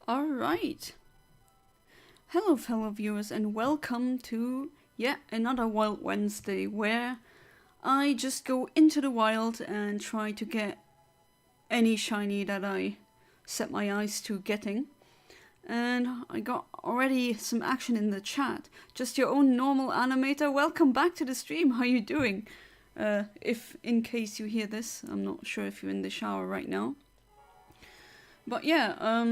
Alright. Hello fellow viewers and welcome to yet another Wild Wednesday where I just go into the wild and try to get any shiny that I set my eyes to getting. And I got already some action in the chat. Just your own normal animator. Welcome back to the stream. How you doing? If in case you hear this, I'm not sure if you're in the shower right now. But yeah,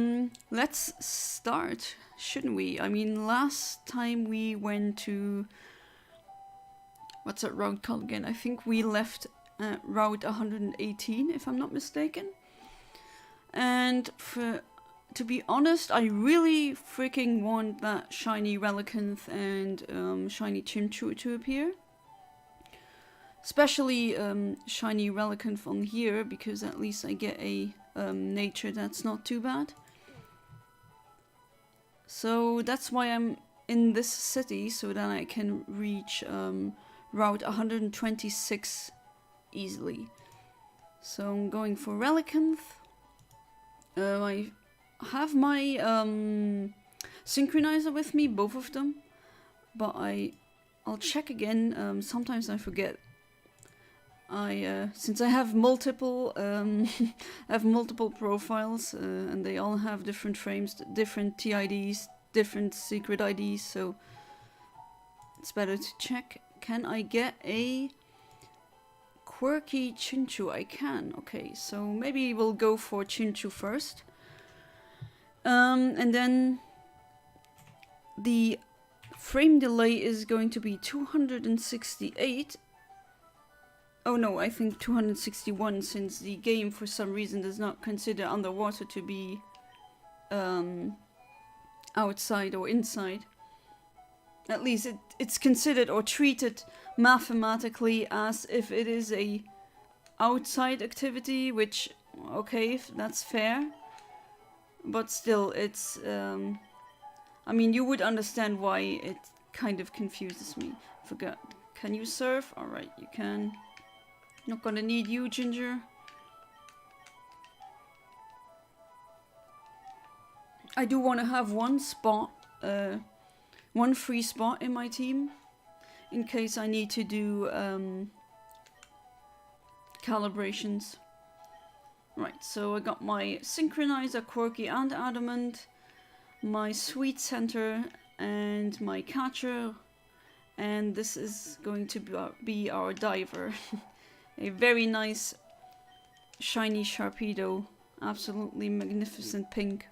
let's start, shouldn't we? I mean, last time we went to... what's that route called again? I think we left route 118, if I'm not mistaken. And to be honest, I really freaking want that shiny Relicanth and shiny Chimchur to appear. Especially shiny Relicanth on here, because at least I get a nature that's not too bad. So that's why I'm in this city, so that I can reach route 126 easily. So I'm going for Relicanth. I have my synchronizer with me, both of them, but I'll check again. Sometimes I forget. Since I have multiple profiles and they all have different frames, different TIDs, different secret IDs, so it's better to check. Can I get a quirky Chinchu? I can. Okay, so maybe we'll go for Chinchu first. And then the frame delay is going to be 268. Oh no, I think 261, since the game for some reason does not consider underwater to be outside or inside. At least it's considered or treated mathematically as if it is a outside activity, which, okay, that's fair. But still, it's, I mean, you would understand why it kind of confuses me. Forgot. Can you surf? Alright, you can. Not gonna need you, Ginger. I do want to have one spot, one free spot in my team, in case I need to do calibrations. Right, so I got my Synchronizer, Quirky and Adamant, my Sweet Center, and my Catcher, and this is going to be our Diver. A very nice shiny Sharpedo, absolutely magnificent pink.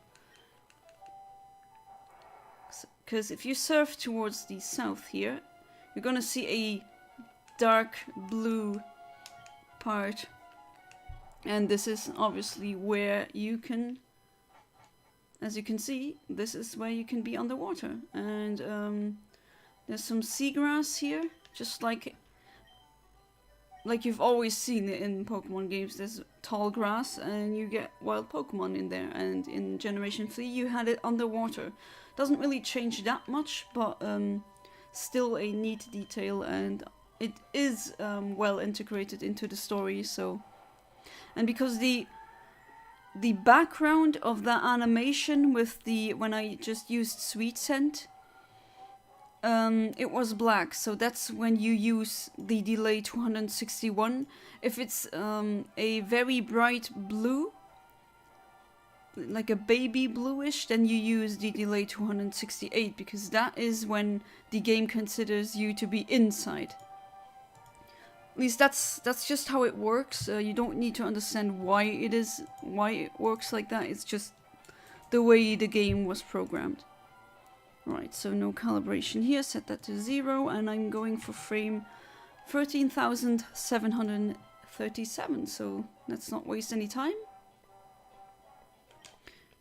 Because if you surf towards the south here, you're gonna see a dark blue part. And this is obviously where you can, as you can see, this is where you can be underwater. And there's some seagrass here, just like you've always seen it in Pokemon games. There's tall grass and you get wild Pokemon in there, and in Generation 3 you had it underwater. Doesn't really change that much, but still a neat detail, and it is well integrated into the story. So, and because the background of that animation with the, when I just used Sweet Scent, it was black, so that's when you use the delay 261. If it's a very bright blue, like a baby bluish, then you use the delay 268, because that is when the game considers you to be inside. At least that's just how it works. You don't need to understand why it works like that. It's just the way the game was programmed. Right, so no calibration here, set that to 0, and I'm going for frame 13,737, so let's not waste any time.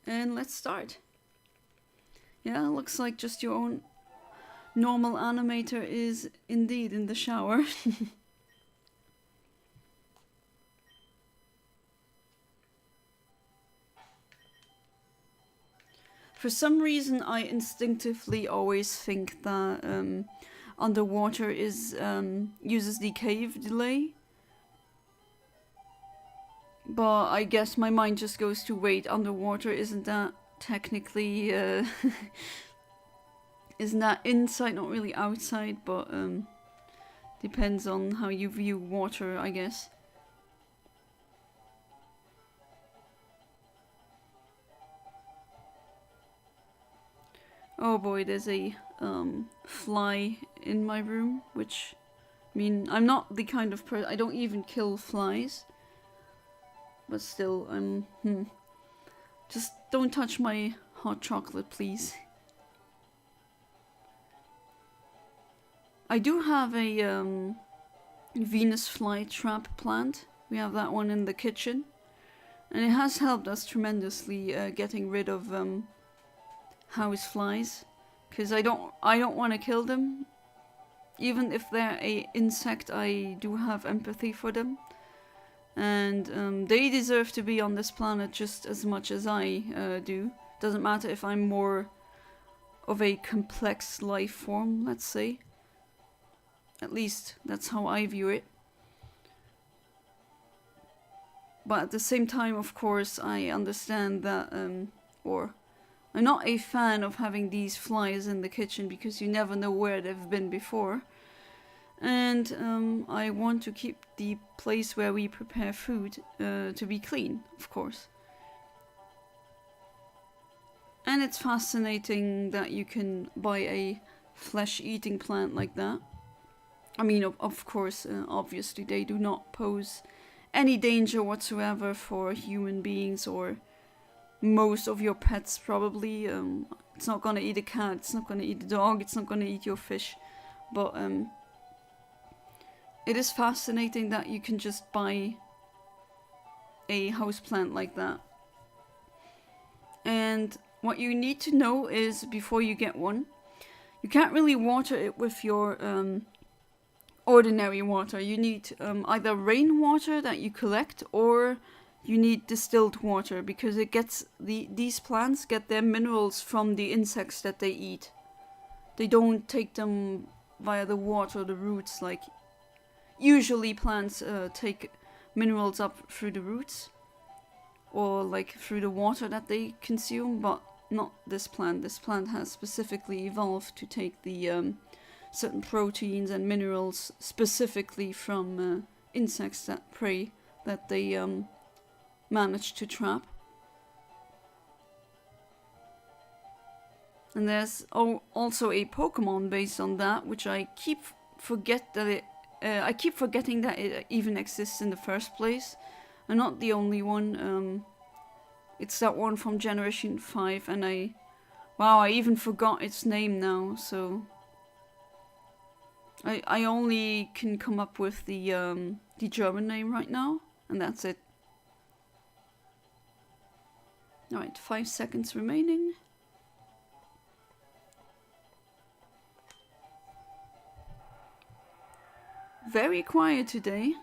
And let's start. Yeah, looks like just your own normal animator is indeed in the shower. For some reason, I instinctively always think that underwater uses the cave delay. But I guess my mind just goes to, wait, underwater, isn't that technically is not inside, not really outside, but depends on how you view water, I guess. Oh boy, there's a fly in my room, which, I mean, I'm not the kind of person, I don't even kill flies. But still, just don't touch my hot chocolate, please. I do have a Venus flytrap plant. We have that one in the kitchen. And it has helped us tremendously getting rid of house flies, because I don't want to kill them. Even if they're a insect, I do have empathy for them, and they deserve to be on this planet just as much as I do. Doesn't matter if I'm more of a complex life form, let's say. At least that's how I view it. But at the same time, of course, I understand that, or I'm not a fan of having these flies in the kitchen because you never know where they've been before. And I want to keep the place where we prepare food to be clean, of course. And it's fascinating that you can buy a flesh-eating plant like that. I mean, of course, obviously they do not pose any danger whatsoever for human beings or most of your pets, probably. It's not gonna eat a cat, it's not gonna eat a dog, it's not gonna eat your fish. But it is fascinating that you can just buy a houseplant like that. And what you need to know is, before you get one, you can't really water it with your ordinary water. You need either rainwater that you collect, or you need distilled water, because it gets these plants get their minerals from the insects that they eat. They don't take them via the water or the roots. Like, usually plants take minerals up through the roots or like through the water that they consume, but not this plant. This plant has specifically evolved to take the certain proteins and minerals specifically from insects that prey that they manage to trap. And there's also a Pokemon based on that, which I keep forgetting that it even exists in the first place. I'm not the only one. It's that one from Generation 5, and I even forgot its name now, so I only can come up with the German name right now, and that's it. Alright, 5 seconds remaining. Very quiet today.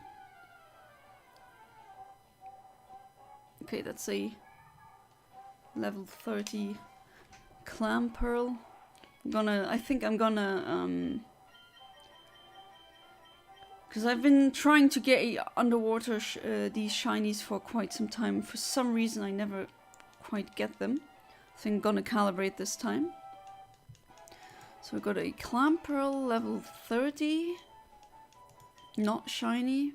Okay, that's a level 30 clam pearl. I think I'm gonna because I've been trying to get underwater these shinies for quite some time. For some reason I never quite get them. I think I'm gonna calibrate this time. So we got a clam pearl level 30. Not shiny.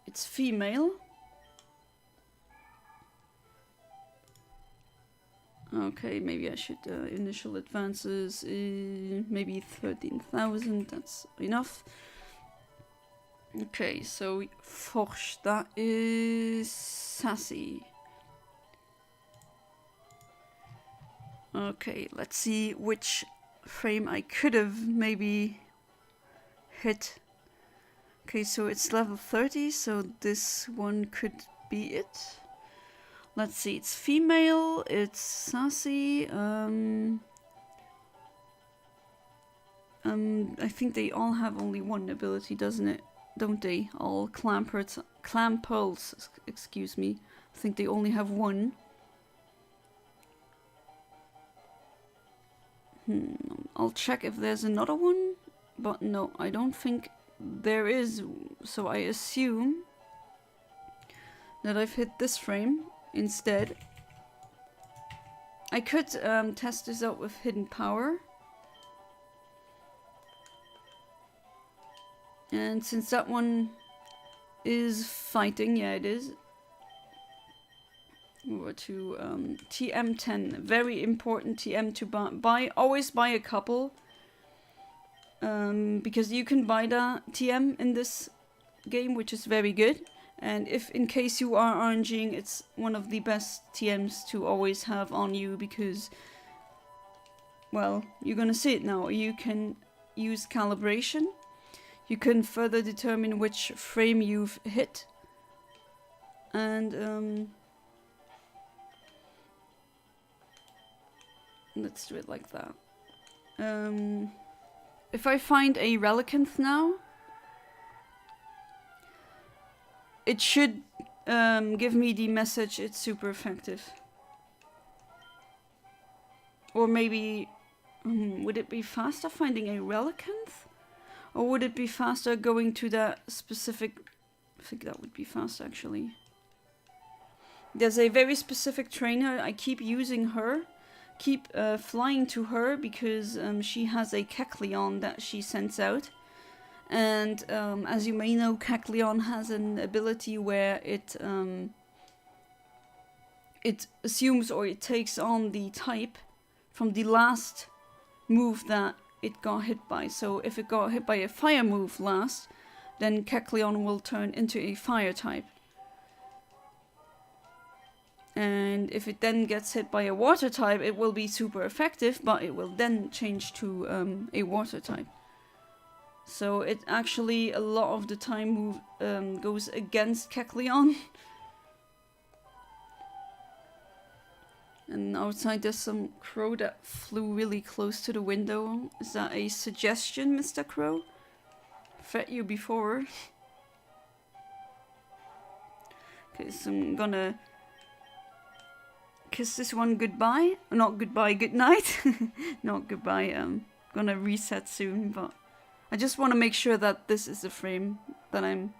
It's female. Okay, maybe I should initial advances, maybe 13,000, that's enough. Okay, so Forge, that is sassy. Okay, let's see which frame I could have maybe hit. Okay, so it's level 30, so this one could be it. Let's see, it's female, it's sassy, I think they all have only one ability, don't they? All clam pearls, excuse me. I think they only have one. I'll check if there's another one, but no, I don't think there is, so I assume that I've hit this frame, instead. I could test this out with hidden power. And since that one is fighting, yeah it is. Over to TM10, very important TM to buy. Always buy a couple. Because you can buy the TM in this game, which is very good. And if in case you are RNGing, it's one of the best TMs to always have on you because, well, you're gonna see it now. You can use calibration. You can further determine which frame you've hit. And let's do it like that. If I find a Relicanth now, it should give me the message it's super effective. Or maybe, would it be faster finding a Relicanth? Or would it be faster going to that specific... I think that would be faster actually. There's a very specific trainer, I keep using her. Keep flying to her because she has a Kecleon that she sends out. And as you may know, Kecleon has an ability where it assumes or it takes on the type from the last move that it got hit by. So if it got hit by a fire move last, then Kecleon will turn into a fire type. And if it then gets hit by a water type, it will be super effective, but it will then change to a water type. So it actually a lot of the time goes against Kecleon. And outside there's some crow that flew really close to the window. Is that a suggestion, Mr. Crow? Fed you before. Okay, so I'm gonna kiss this one goodbye. Not goodbye, good night. Not goodbye. Gonna reset soon, but I just want to make sure that this is the frame that I'm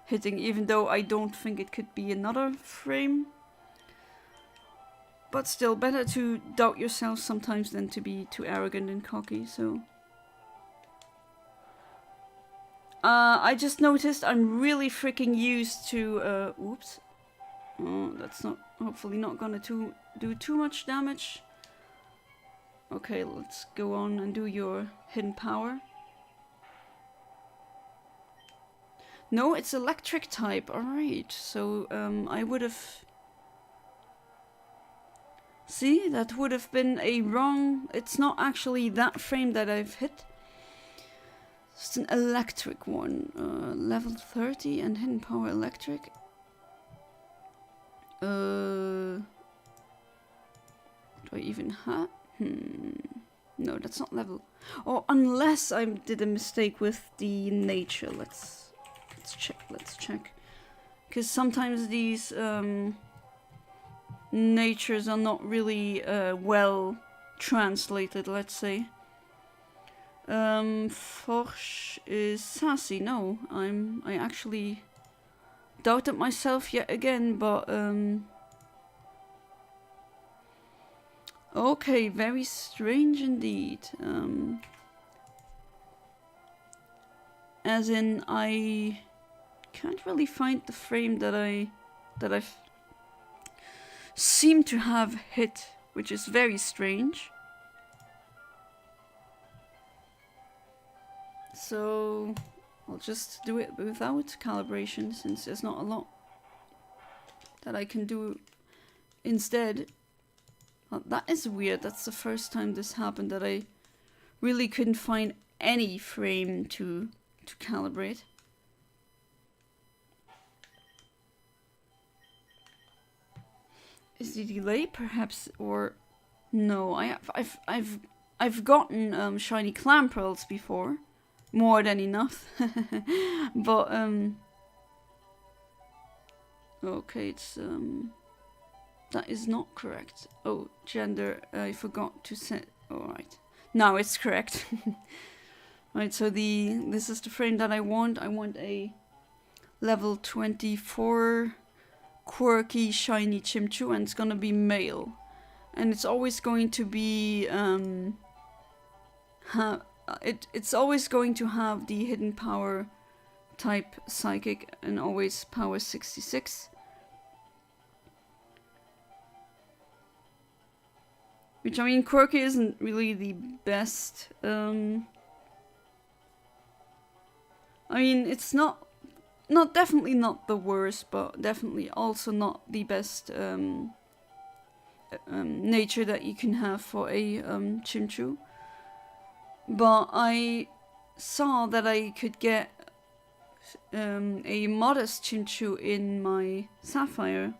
hitting, even though I don't think it could be another frame. But still, better to doubt yourself sometimes than to be too arrogant and cocky, so... I just noticed I'm really freaking used to... oops. Oh, that's not... hopefully not gonna do too much damage. Okay, let's go on and do your hidden power. No, it's electric type. Alright, so I would have... See, that would have been a wrong... It's not actually that frame that I've hit. It's an electric one. Level 30 and hidden power electric. Do I even have... No, that's not level... Or unless I did a mistake with the nature. Let's check. Because sometimes these natures are not really well translated, let's say. Forsh is sassy. No, I actually doubted myself yet again, but okay, very strange indeed. As in, I can't really find the frame that I've seem to have hit, which is very strange. So I'll just do it without calibration, since there's not a lot that I can do instead. Well, that is weird. That's the first time this happened, that I really couldn't find any frame to calibrate. Is the delay perhaps, or no? I've gotten shiny clam pearls before, more than enough. But okay, it's that is not correct. Oh, gender, I forgot to set. All right, now it's correct. Right, so this is the frame that I want. I want a level 24 quirky, shiny Chimchu, and it's gonna be male. And it's always going to be, it's always going to have the hidden power type psychic and always power 66. Which, I mean, quirky isn't really the best. I mean, it's definitely not the worst, but definitely also not the best nature that you can have for a Chimchu. But I saw that I could get a modest Chimchu in my Sapphire,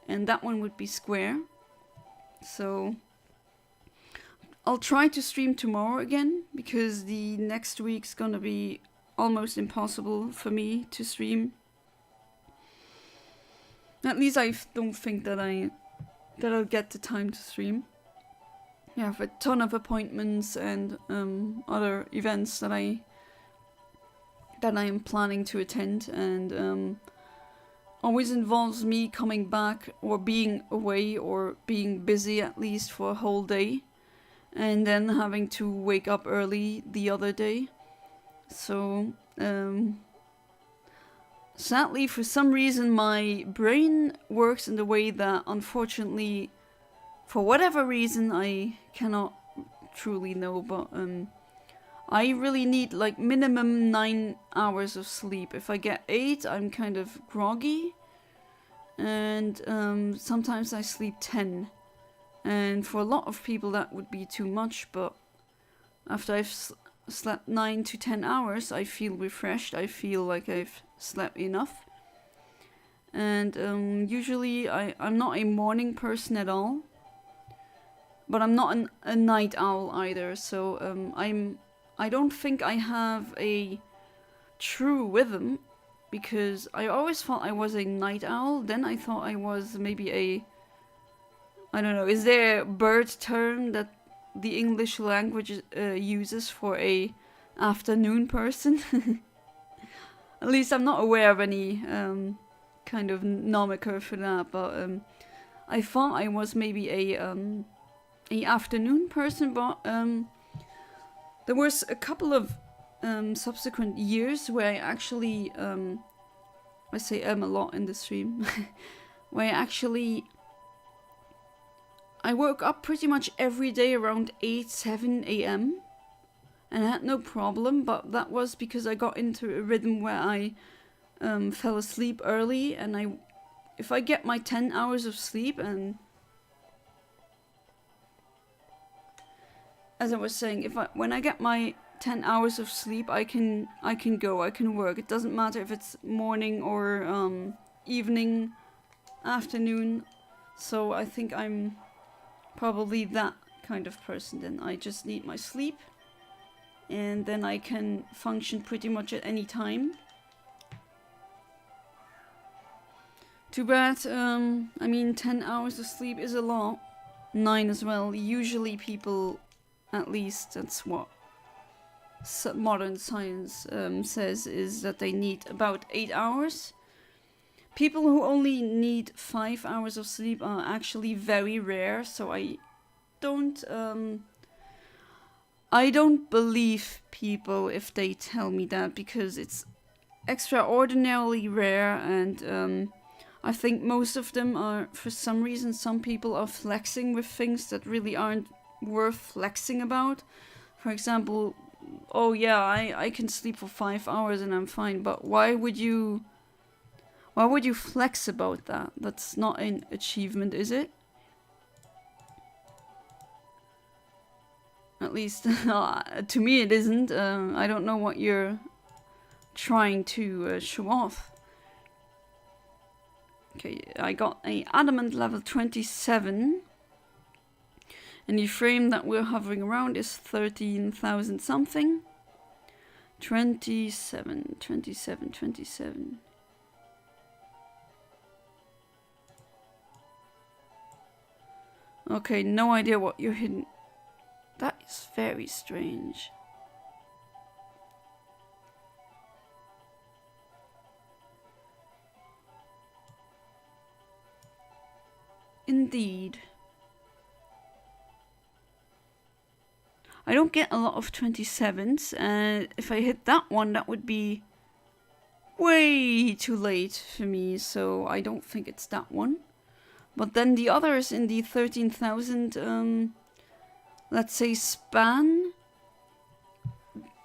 and that one would be square. So I'll try to stream tomorrow again, because the next week's gonna be almost impossible for me to stream. At least I don't think that I'll get the time to stream. I have a ton of appointments and other events that I am planning to attend, and always involves me coming back or being away or being busy at least for a whole day, and then having to wake up early the other day. So sadly, for some reason, my brain works in the way that, unfortunately, for whatever reason, I cannot truly know, but I really need like minimum 9 hours of sleep. If I get 8, I'm kind of groggy, and sometimes I sleep 10. And for a lot of people that would be too much, but after I've slept 9 to 10 hours, I feel refreshed. I feel like I've slept enough. And usually I'm not a morning person at all, but I'm not a night owl either. So I don't think I have a true rhythm, because I always thought I was a night owl. Then I thought I was maybe I don't know, is there a bird term that the English language uses for a afternoon person? At least I'm not aware of any kind of nomiker for that, but I thought I was maybe a afternoon person, but there was a couple of subsequent years where I actually, I say a lot in the stream, where I woke up pretty much every day around 7 a.m. and I had no problem, but that was because I got into a rhythm where I fell asleep early, and if I get my 10 hours of sleep, and as I was saying, when I get my 10 hours of sleep, I can work. It doesn't matter if it's morning or evening, afternoon. So I think I'm probably that kind of person. Then I just need my sleep, and then I can function pretty much at any time. Too bad, I mean, 10 hours of sleep is a lot. 9 as well. Usually people, at least that's what modern science says, is that they need about 8 hours. People who only need 5 hours of sleep are actually very rare, so I don't believe people if they tell me that, because it's extraordinarily rare, and I think most of them are, for some reason, some people are flexing with things that really aren't worth flexing about. For example, oh yeah, I can sleep for 5 hours and I'm fine, but why would you flex about that? That's not an achievement, is it? At least to me it isn't. I don't know what you're trying to show off. Okay, I got a adamant level 27. And the frame that we're hovering around is 13,000 something. 27. Okay, no idea what you're hidden. That is very strange. indeed. I don't get a lot of 27s, and if I hit that one, that would be way too late for me, so I don't think it's that one. But then the others in the 13,000, let's say, span,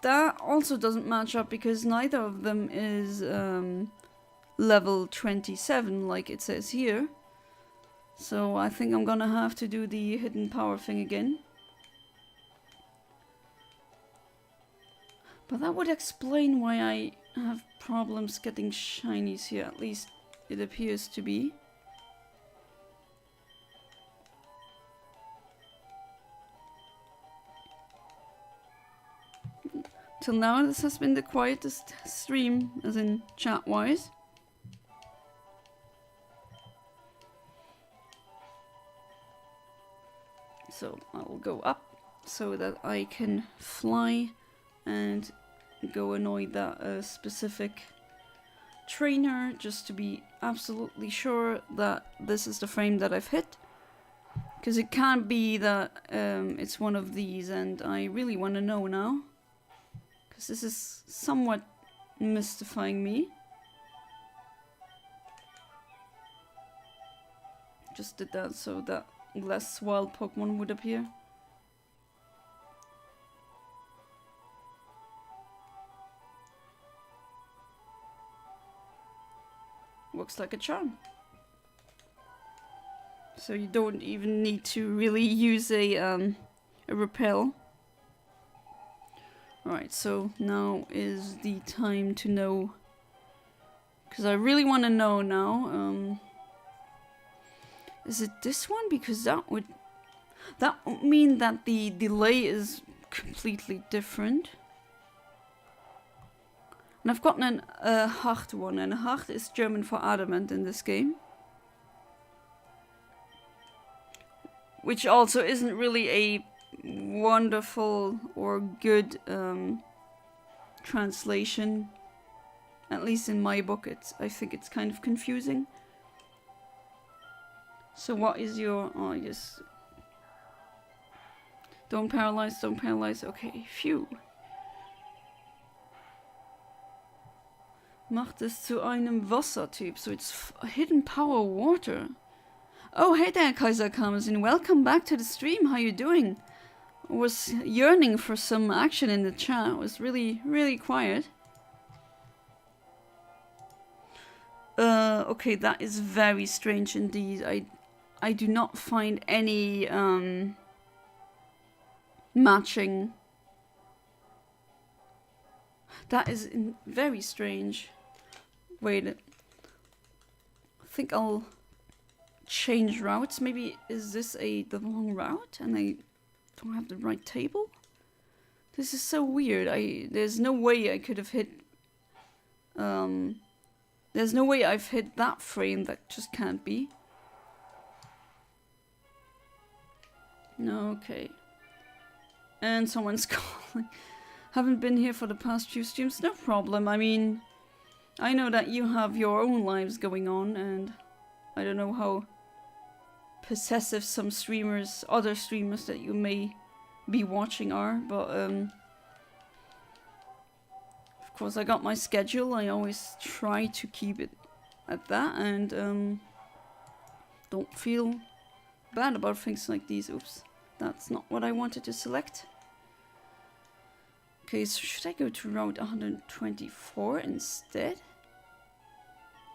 that also doesn't match up because neither of them is level 27 like it says here. So I think I'm gonna have to do the hidden power thing again. But that would explain why I have problems getting shinies here, at least it appears to be. Till now this has been the quietest stream, as in chat-wise. So I'll go up so that I can fly and go annoy that specific trainer, just to be absolutely sure that this is the frame that I've hit. Because it can't be that it's one of these, and I really want to know now. Because this is somewhat mystifying me. Just did that so that less wild Pokemon would appear. Looks like a charm. So you don't even need to really use a repel. Alright, so now is the time to know. Because I really want to know now. Is it this one? Because that would mean that the delay is completely different. And I've gotten a hard one, and hard is German for adamant in this game. Which also isn't really a wonderful or good translation. At least in my book, I think it's kind of confusing. So what is your... Oh, yes. Don't paralyze, don't paralyze. Okay, phew. Macht es zu einem Wassertyp, so it's hidden power water. Oh, hey there, Kaiser Kamazin. Welcome back to the stream. How you doing? I was yearning for some action in the chat. It was really, really quiet. Okay, that is very strange indeed. I do not find any matching. That is very strange. Wait, I think I'll change routes. Maybe is this the wrong route and I don't have the right table? This is so weird. There's no way I could have hit there's no way I've hit that frame. That just can't be. No, okay. And someone's calling. Haven't been here for the past few streams. No problem. I mean, I know that you have your own lives going on, and I don't know how possessive some streamers, other streamers that you may be watching are, but of course I got my schedule. I always try to keep it at that, and don't feel bad about things like these. Oops, that's not what I wanted to select. Okay, so should I go to route 124 instead?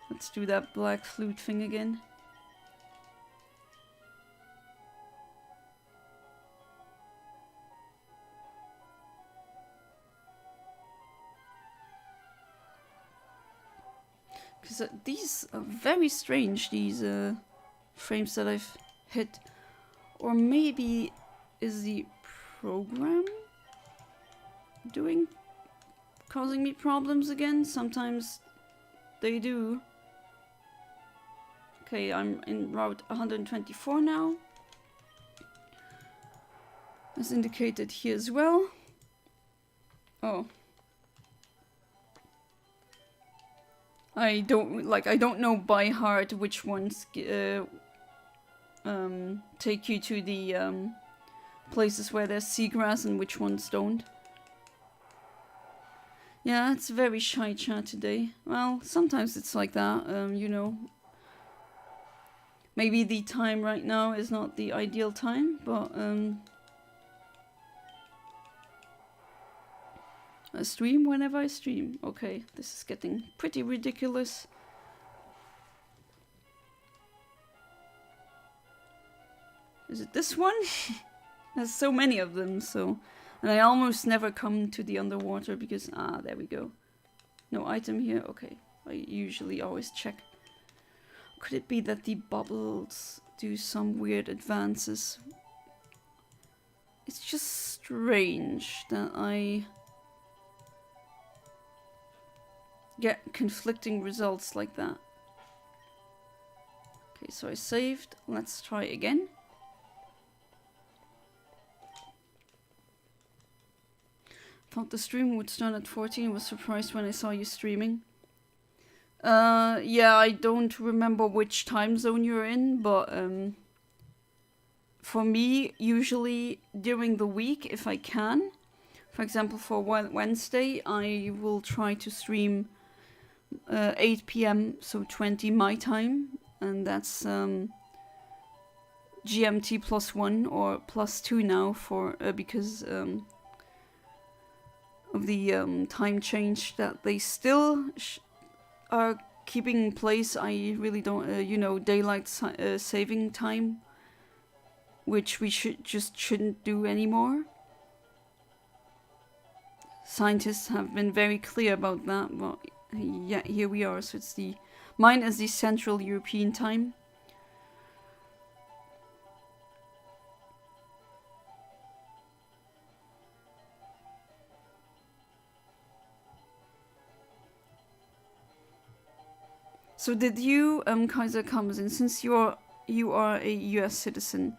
Let's do that black flute thing again. Because these are very strange, these frames that I've hit. Or maybe is the program causing me problems again? Sometimes they do. Okay, I'm in route 124 now. As indicated here as well. Oh. I don't know by heart which ones take you to the places where there's seagrass and which ones don't. Yeah, it's very shy chat today. Well, sometimes it's like that, you know. Maybe the time right now is not the ideal time, but I stream whenever I stream. Okay, this is getting pretty ridiculous. Is it this one? There's so many of them, so... And I almost never come to the underwater because... Ah, there we go. No item here? Okay. I usually always check. Could it be that the bubbles do some weird advances? It's just strange that I get conflicting results like that. Okay, so I saved. Let's try again. Thought the stream would start at 14. Was surprised when I saw you streaming. Yeah, I don't remember which time zone you're in, but for me, usually during the week, if I can, for example, for Wednesday, I will try to stream 8 p.m. so 20 my time, and that's GMT +1 or +2 now for because of the time change that they still are keeping in place. I really don't, you know, daylight saving time, which we shouldn't do anymore. Scientists have been very clear about that, but yeah, here we are. So it's mine is the Central European time. So did you, Kaiser Kamazin, since you are a US citizen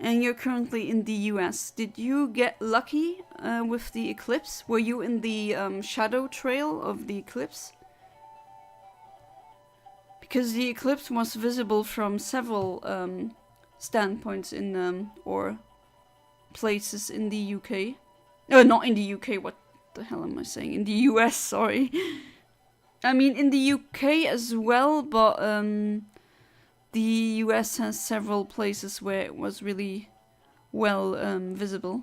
and you're currently in the US, did you get lucky with the eclipse? Were you in the shadow trail of the eclipse? Because the eclipse was visible from several standpoints in or places in the UK. Not in the UK, what the hell am I saying? In the US, sorry. I mean, in the UK as well, but the US has several places where it was really well visible.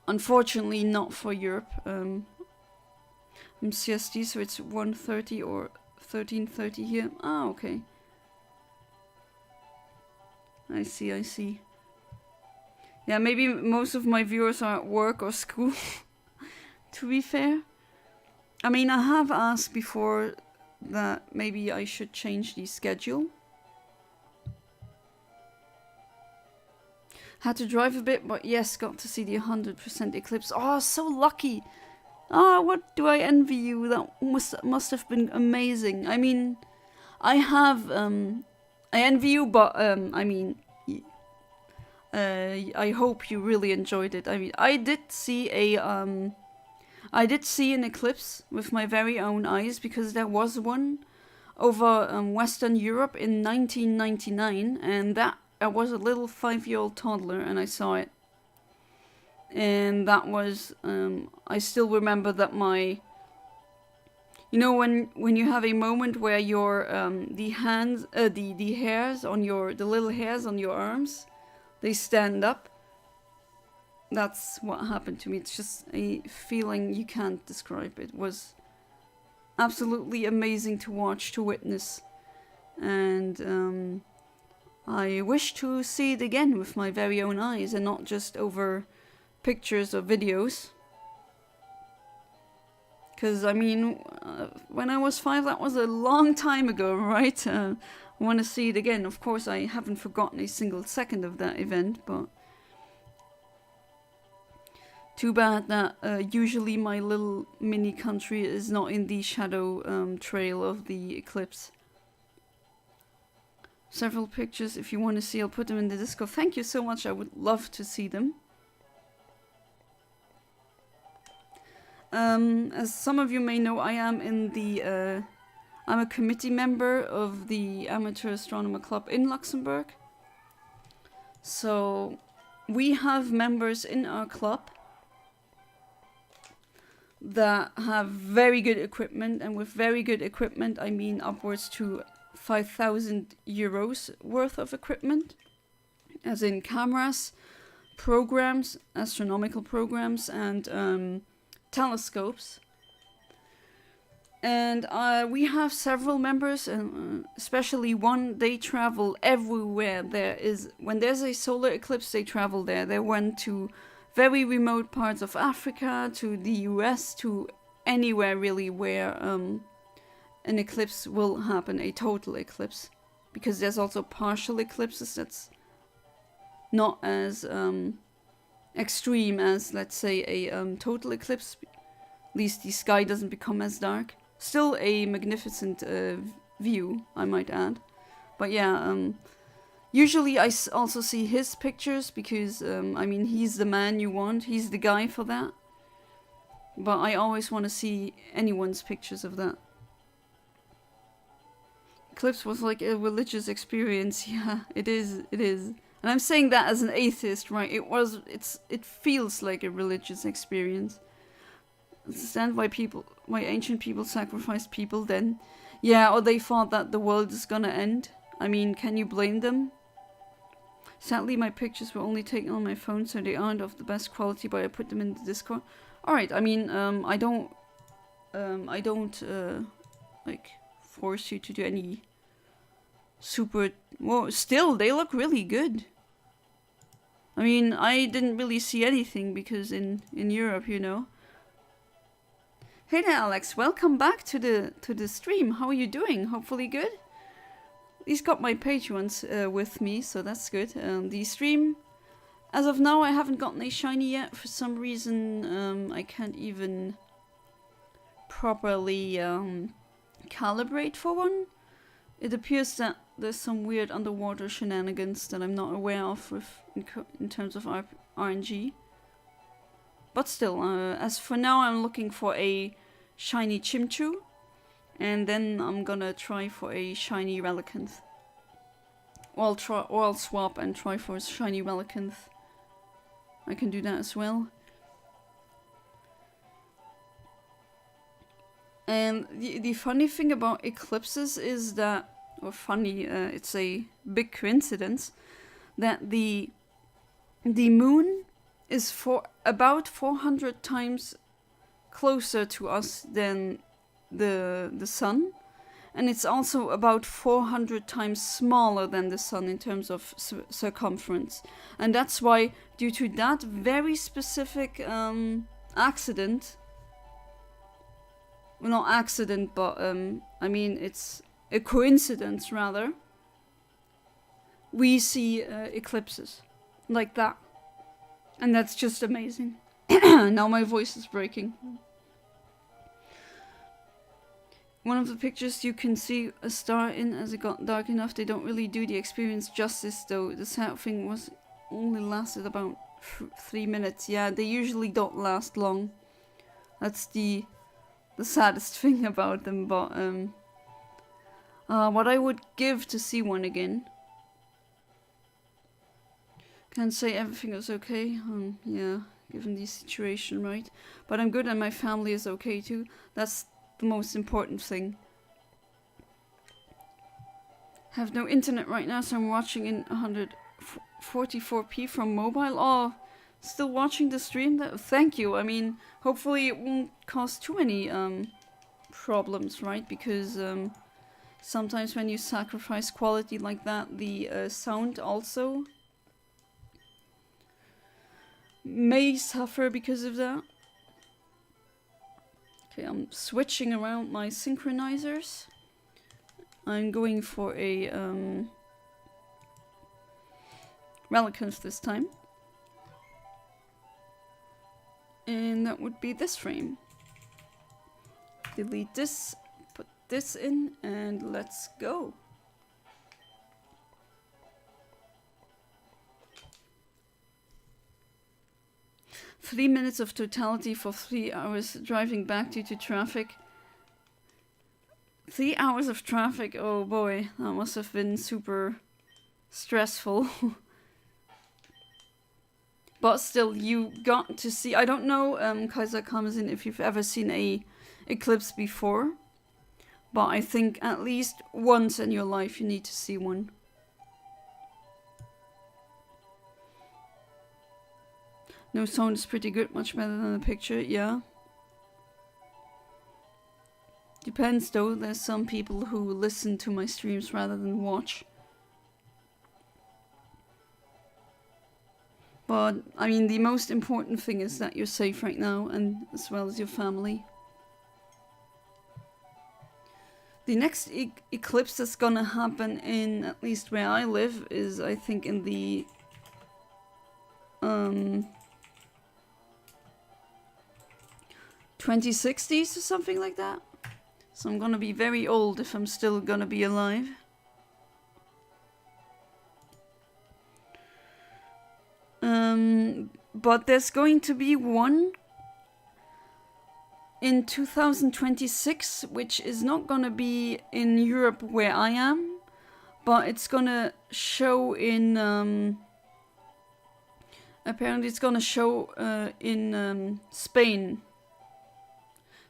Unfortunately, not for Europe. I'm CST, so it's 1:30 or 13:30 here. Ah, okay. I see. Yeah, maybe most of my viewers are at work or school. To be fair, I mean, I have asked before that maybe I should change the schedule. Had to drive a bit, but yes, got to see the 100% eclipse. Oh, so lucky! Oh, what do I envy you? That must have been amazing. I mean, I envy you, but I mean, I hope you really enjoyed it. I mean, I did see an eclipse with my very own eyes because there was one over Western Europe in 1999, and that I was a little 5-year-old toddler and I saw it. And that was I still remember that you know when you have a moment where your the little hairs on your arms, they stand up. That's what happened to me. It's just a feeling you can't describe. It was absolutely amazing to watch, to witness. And I wish to see it again with my very own eyes and not just over pictures or videos. Because, I mean, when I was 5, that was a long time ago, right? I want to see it again. Of course, I haven't forgotten a single second of that event, but... Too bad that usually my little mini country is not in the shadow trail of the eclipse. Several pictures, if you want to see, I'll put them in the Discord. Thank you so much, I would love to see them. As some of you may know, I am in the I'm a committee member of the Amateur Astronomer Club in Luxembourg. So we have members in our club that have very good equipment, and with very good equipment I mean upwards to 5,000 euros worth of equipment, as in cameras, programs, astronomical programs, and telescopes. And we have several members, and especially one, they travel everywhere. When there's a solar eclipse, they travel there. They went to very remote parts of Africa, to the US, to anywhere really where an eclipse will happen, a total eclipse. Because there's also partial eclipses that's not as extreme as, let's say, a total eclipse. At least the sky doesn't become as dark. Still a magnificent view, I might add. But yeah, usually I also see his pictures because, I mean, he's the man you want. He's the guy for that. But I always want to see anyone's pictures of that. Eclipse was like a religious experience. Yeah, it is. It is. And I'm saying that as an atheist, right? It feels like a religious experience. Understand why ancient people sacrificed people then. Yeah, or they thought that the world is gonna end. I mean, can you blame them? Sadly, my pictures were only taken on my phone, so they aren't of the best quality, but I put them in the Discord. Alright, I mean, I don't like, force you to do any super... Well, still, they look really good. I mean, I didn't really see anything because in Europe, you know. Hey there, Alex. Welcome back to the stream. How are you doing? Hopefully good. He's got my Patreons with me, so that's good. The stream, as of now, I haven't gotten a shiny yet. For some reason, I can't even properly calibrate for one. It appears that there's some weird underwater shenanigans that I'm not aware of in terms of RNG. But still, as for now, I'm looking for a shiny Chimchu, and then I'm gonna try for a shiny Relicanth. Or I'll swap and try for a shiny Relicanth. I can do that as well. And the funny thing about eclipses is that, or funny, it's a big coincidence, that the moon is about 400 times closer to us than the sun, and it's also about 400 times smaller than the sun in terms of circumference. And that's why, due to that very specific accident, well, not accident, but I mean, it's a coincidence rather, we see eclipses like that. And that's just amazing. Now my voice is breaking. One of the pictures you can see a star in as it got dark enough. They don't really do the experience justice though. The sad thing was only lasted about 3 minutes. Yeah, they usually don't last long. That's the saddest thing about them. But what I would give to see one again. Can't say everything is okay, yeah, given the situation, right? But I'm good and my family is okay too. That's the most important thing. Have no internet right now, so I'm watching in 144p from mobile. Oh, still watching the stream? Thank you. I mean, hopefully it won't cause too many problems, right? Because sometimes when you sacrifice quality like that, the sound also may suffer because of that. Okay, I'm switching around my synchronizers. I'm going for a Relicanth this time. And that would be this frame. Delete this, put this in, and let's go. Three minutes of totality for 3 hours driving back due to traffic. 3 hours of traffic, oh boy, that must have been super stressful. But still, you got to see, I don't know, Kaiser comes in, if you've ever seen a eclipse before, but I think at least once in your life you need to see one. No sound is pretty good, much better than the picture, yeah. Depends though, there's some people who listen to my streams rather than watch. But, I mean, the most important thing is that you're safe right now, and as well as your family. The next eclipse that's gonna happen in, at least where I live, is I think in the 2060s or something like that. So I'm gonna be very old if I'm still gonna be alive. But there's going to be one in 2026, which is not gonna be in Europe where I am, but it's gonna show in, apparently it's gonna show in Spain.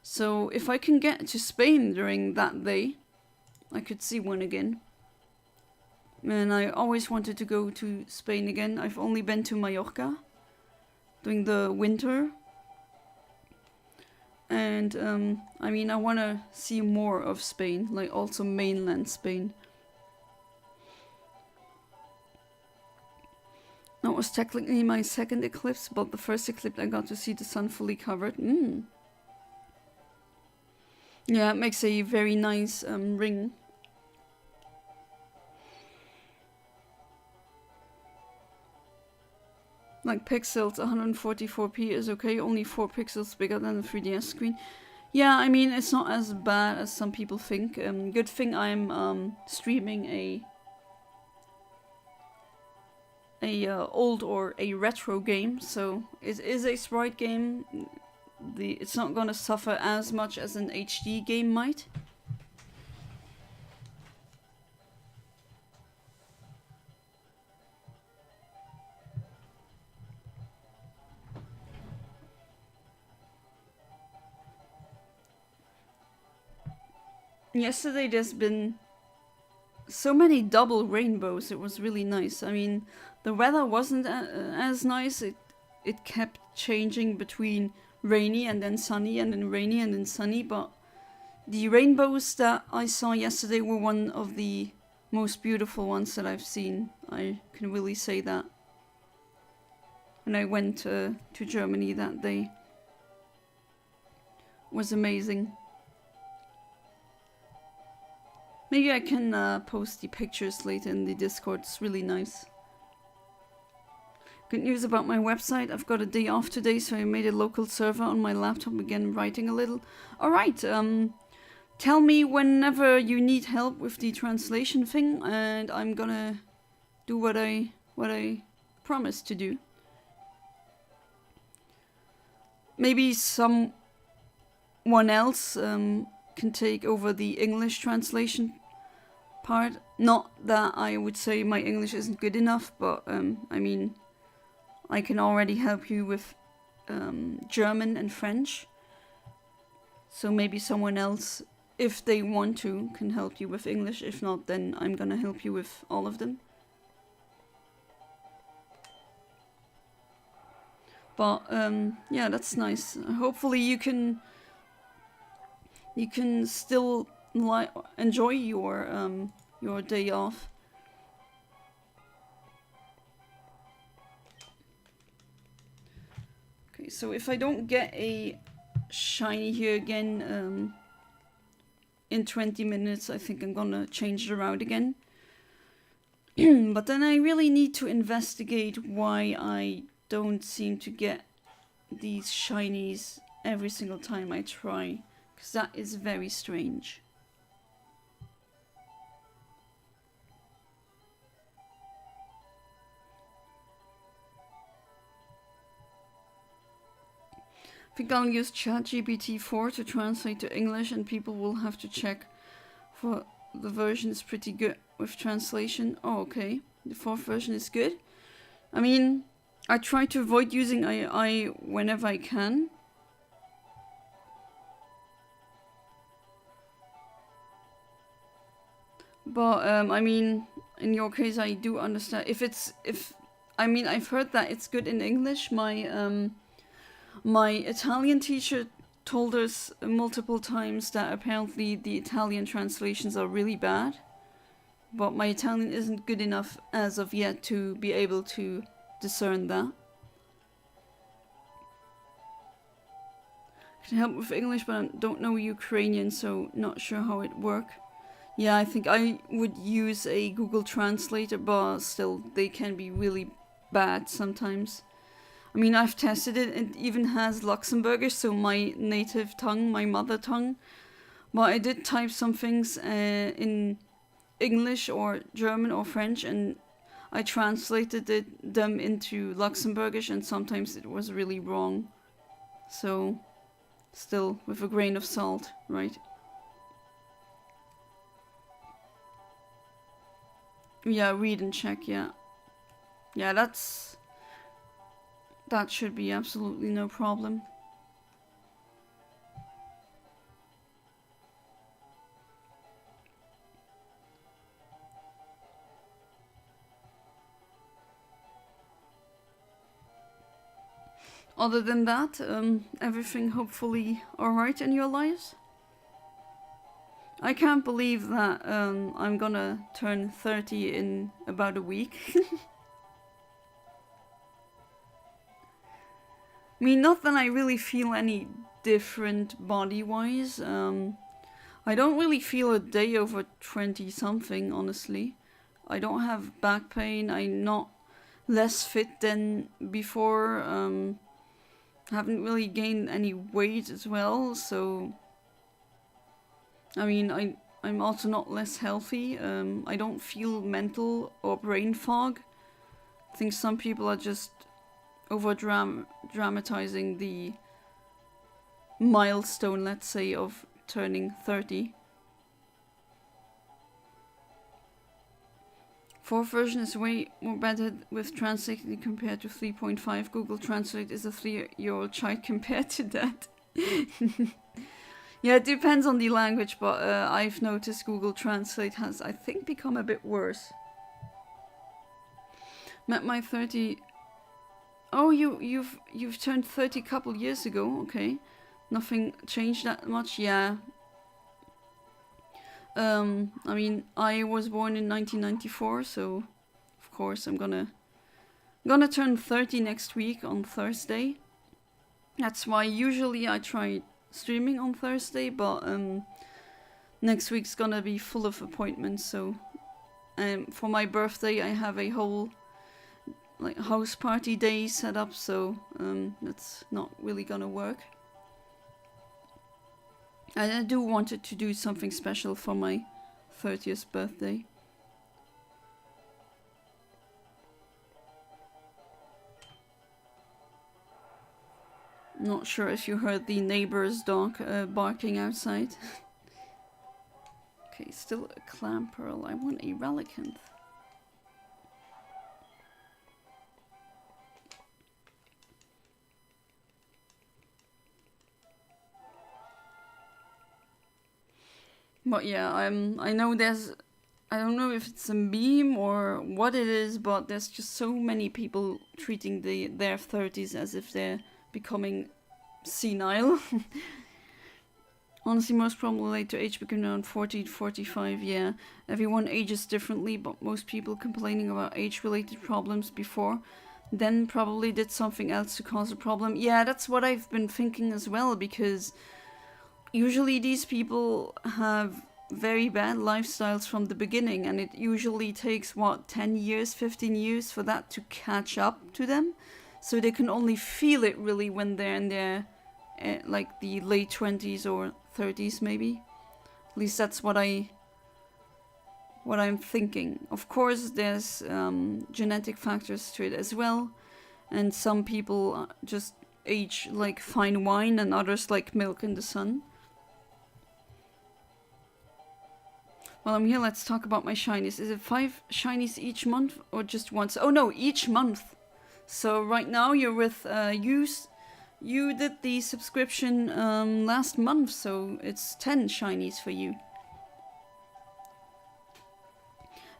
So if I can get to Spain during that day, I could see one again. And I always wanted to go to Spain again. I've only been to Mallorca during the winter. And I mean, I want to see more of Spain, like also mainland Spain. That was technically my second eclipse, but the first eclipse I got to see the sun fully covered. Yeah, it makes a very nice ring. Like pixels, 144p is okay, only 4 pixels bigger than the 3DS screen. Yeah, I mean, it's not as bad as some people think. Good thing I'm streaming a old or a retro game, so it is a sprite game. It's not gonna suffer as much as an HD game might. Yesterday there's been so many double rainbows, it was really nice. I mean, the weather wasn't as nice, it kept changing between rainy and then sunny and then rainy and then sunny, but the rainbows that I saw yesterday were one of the most beautiful ones that I've seen. I can really say that. When I went to Germany that day, it was amazing. Maybe I can post the pictures later in the Discord, it's really nice. Good news about my website, I've got a day off today, so I made a local server on my laptop again, writing a little. Alright, tell me whenever you need help with the translation thing, and I'm gonna do what I promised to do. Maybe someone else can take over the English translation part. Not that I would say my English isn't good enough, but I mean, I can already help you with German and French. So maybe someone else, if they want to, can help you with English. If not, then I'm gonna help you with all of them. But yeah, that's nice. Hopefully you can still enjoy your day off. Okay, so if I don't get a shiny here again in 20 minutes, I think I'm gonna change the route again. But then I really need to investigate why I don't seem to get these shinies every single time I try, because that is very strange. I think I'll use ChatGPT 4 to translate to English, and people will have to check For the version is pretty good with translation. Oh, okay. The 4th version is good. I mean, I try to avoid using AI whenever I can. But I mean, in your case, I do understand. I mean, I've heard that it's good in English. My Italian teacher told us multiple times that apparently the Italian translations are really bad. But my Italian isn't good enough as of yet to be able to discern that. I can help with English, but I don't know Ukrainian, so not sure how it works. Yeah, I think I would use a Google Translator, but still, they can be really bad sometimes. I mean, I've tested it, it even has Luxembourgish, so my native tongue, my mother tongue. But I did type some things in English or German or French, and I translated them into Luxembourgish, and sometimes it was really wrong. So, still, with a grain of salt, right? Yeah, read and check, yeah. Yeah, that should be absolutely no problem. Other than that, everything hopefully alright in your lives? I can't believe that I'm gonna turn 30 in about a week. I mean, not that I really feel any different body-wise. I don't really feel a day over 20-something, honestly. I don't have back pain. I'm not less fit than before. Haven't really gained any weight as well, so... I mean, I'm also not less healthy. I don't feel mental or brain fog. I think some people are just dramatizing the milestone, let's say, of turning 30. 4th version is way more better with translating compared to 3.5. Google Translate is a 3-year-old child compared to that. Yeah, it depends on the language, but I've noticed Google Translate has, I think, become a bit worse. Met my 30... Oh, you've turned 30 a couple years ago, okay. Nothing changed that much, yeah. I mean, I was born in 1994, so of course I'm gonna turn 30 next week on Thursday. That's why usually I try streaming on Thursday, but next week's gonna be full of appointments, so for my birthday I have a whole like house party day set up, so that's not really gonna work. And I do wanted to do something special for my 30th birthday. Not sure if you heard the neighbor's dog barking outside. Okay, still a clam pearl. I want a relicanth. But yeah, I know there's... I don't know if it's a meme or what it is, but there's just so many people treating their 30s as if they're becoming senile. Honestly, most probably relate to age between around 40 to 45, yeah. Everyone ages differently, but most people complaining about age-related problems before then probably did something else to cause a problem. Yeah, that's what I've been thinking as well, because usually these people have very bad lifestyles from the beginning, and it usually takes, 10 years, 15 years for that to catch up to them. So they can only feel it really when they're in their, like, the late 20s or 30s maybe. At least that's what I'm thinking. Of course, there's genetic factors to it as well, and some people just age like fine wine and others like milk in the sun. While I'm here, let's talk about my shinies. Is it 5 shinies each month or just once? Oh no, each month. So right now you're with you did the subscription last month, so it's 10 shinies for you.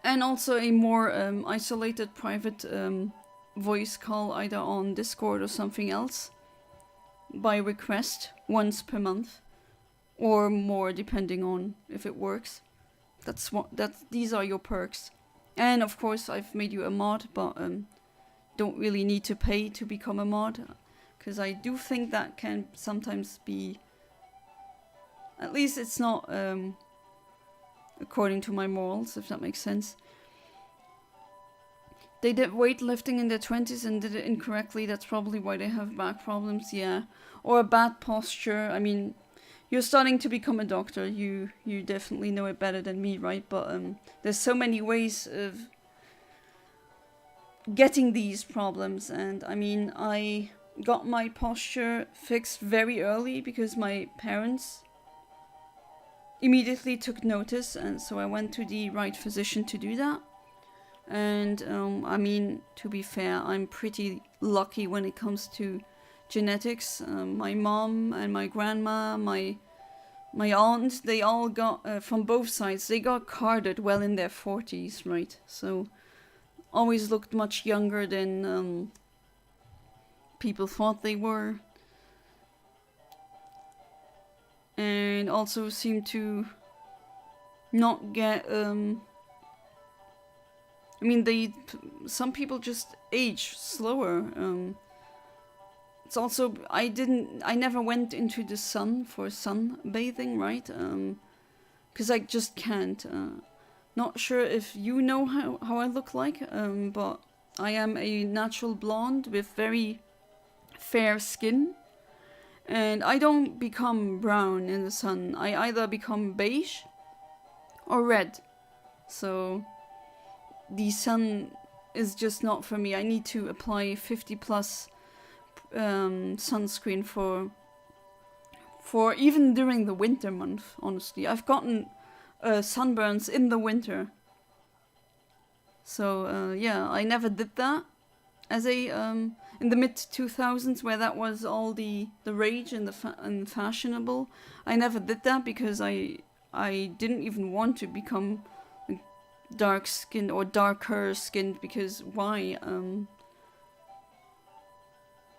And also a more isolated private voice call either on Discord or something else by request once per month or more depending on if it works. These are your perks. And of course I've made you a mod, but don't really need to pay to become a mod, because I do think that can sometimes be, at least it's not according to my morals, if that makes sense. They did weightlifting in their 20s and did it incorrectly. That's probably why they have back problems, yeah. Or a bad posture. I mean, you're starting to become a doctor. You definitely know it better than me, right? But there's so many ways of getting these problems. And I mean, I got my posture fixed very early because my parents immediately took notice, and so I went to the right physician to do that. And I mean, to be fair, I'm pretty lucky when it comes to genetics. My mom and my grandma, my aunt, they all got, from both sides, they got carded well in their 40s, right? So always looked much younger than people thought they were. And also seemed to not get I mean, some people just age slower. It's also, I never went into the sun for sunbathing, right? Because I just can't. Not sure if you know how I look like, but I am a natural blonde with very fair skin. And I don't become brown in the sun. I either become beige or red. So the sun is just not for me. I need to apply 50 plus sunscreen for even during the winter month, honestly. I've gotten sunburns in the winter. So yeah, I never did that as a in the mid 2000s, where that was all the rage and and fashionable. I never did that because I didn't even want to become dark skinned or darker skinned, because why?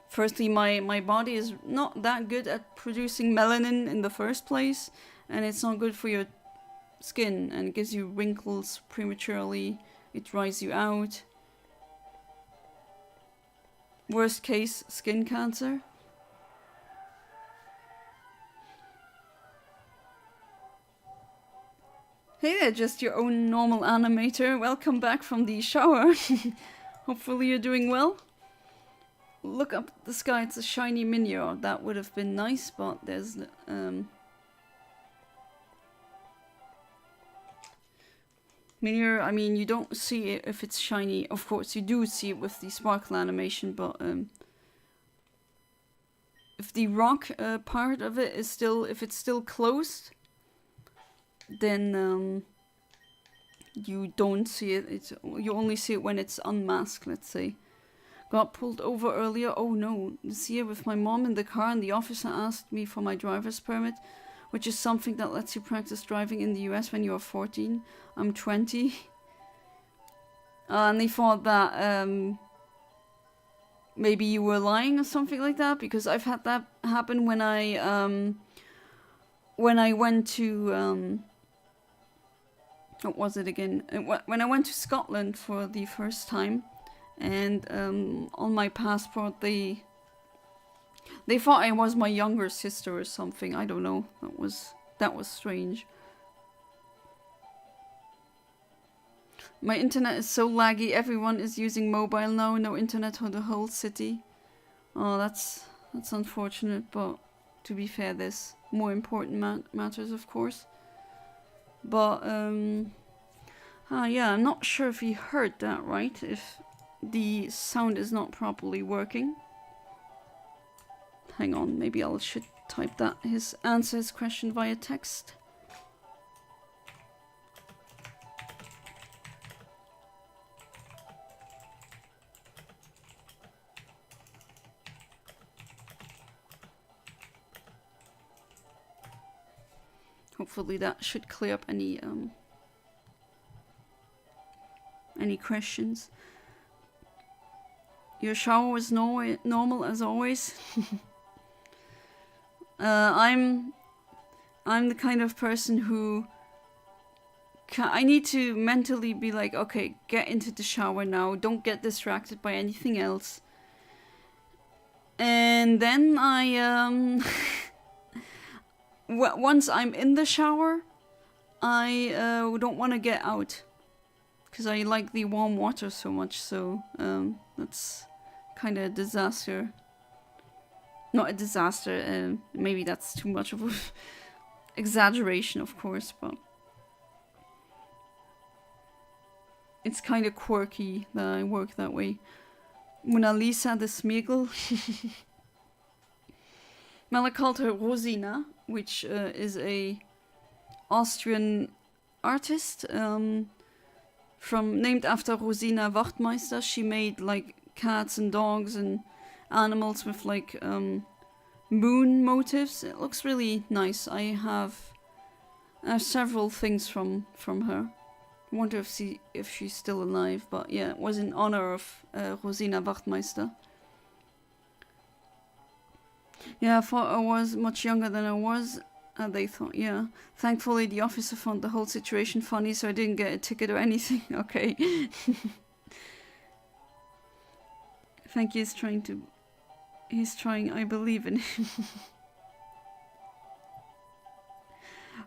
Firstly, my body is not that good at producing melanin in the first place, and it's not good for your skin, and it gives you wrinkles prematurely. It dries you out. Worst case, skin cancer. Hey there, just your own normal animator. Welcome back from the shower. Hopefully you're doing well. Look up the sky, it's a shiny Minior. That would have been nice, but there's Minior, I mean, you don't see it if it's shiny. Of course, you do see it with the sparkle animation, but if the rock part of it is still, if it's still closed, then you don't see it. You only see it when it's unmasked, let's say. Got pulled over earlier. Oh no, this year with my mom in the car, and the officer asked me for my driver's permit, which is something that lets you practice driving in the US when you are 14. I'm 20. And they thought that maybe you were lying or something like that, because I've had that happen when I went to what was it again? When I went to Scotland for the first time, and on my passport they thought I was my younger sister or something. I don't know. That was strange. My internet is so laggy. Everyone is using mobile now. No internet for the whole city. Oh, that's unfortunate. But to be fair, there's more important matters, of course. But yeah, I'm not sure if he heard that right. If the sound is not properly working. Hang on, maybe I should type that. Answer his question via text. Hopefully that should clear up any questions. Your shower was normal as always. I'm the kind of person who I need to mentally be like, okay, get into the shower now. Don't get distracted by anything else. And then I once I'm in the shower, I don't want to get out because I like the warm water so much. So that's kind of a disaster. Not a disaster. Maybe that's too much of an exaggeration, of course, but it's kind of quirky that I work that way. Mona Lisa the Smeagol. Mela called her Rosina, which is a Austrian artist named after Rosina Wachtmeister. She made like cats and dogs and animals with like moon motifs. It looks really nice. I have several things from her. I wonder if she's still alive, but yeah, it was in honor of Rosina Wachtmeister. Yeah, I thought I was much younger than I was. They thought, yeah. Thankfully, the officer found the whole situation funny, so I didn't get a ticket or anything. Okay. Thank you. He's trying. I believe in him.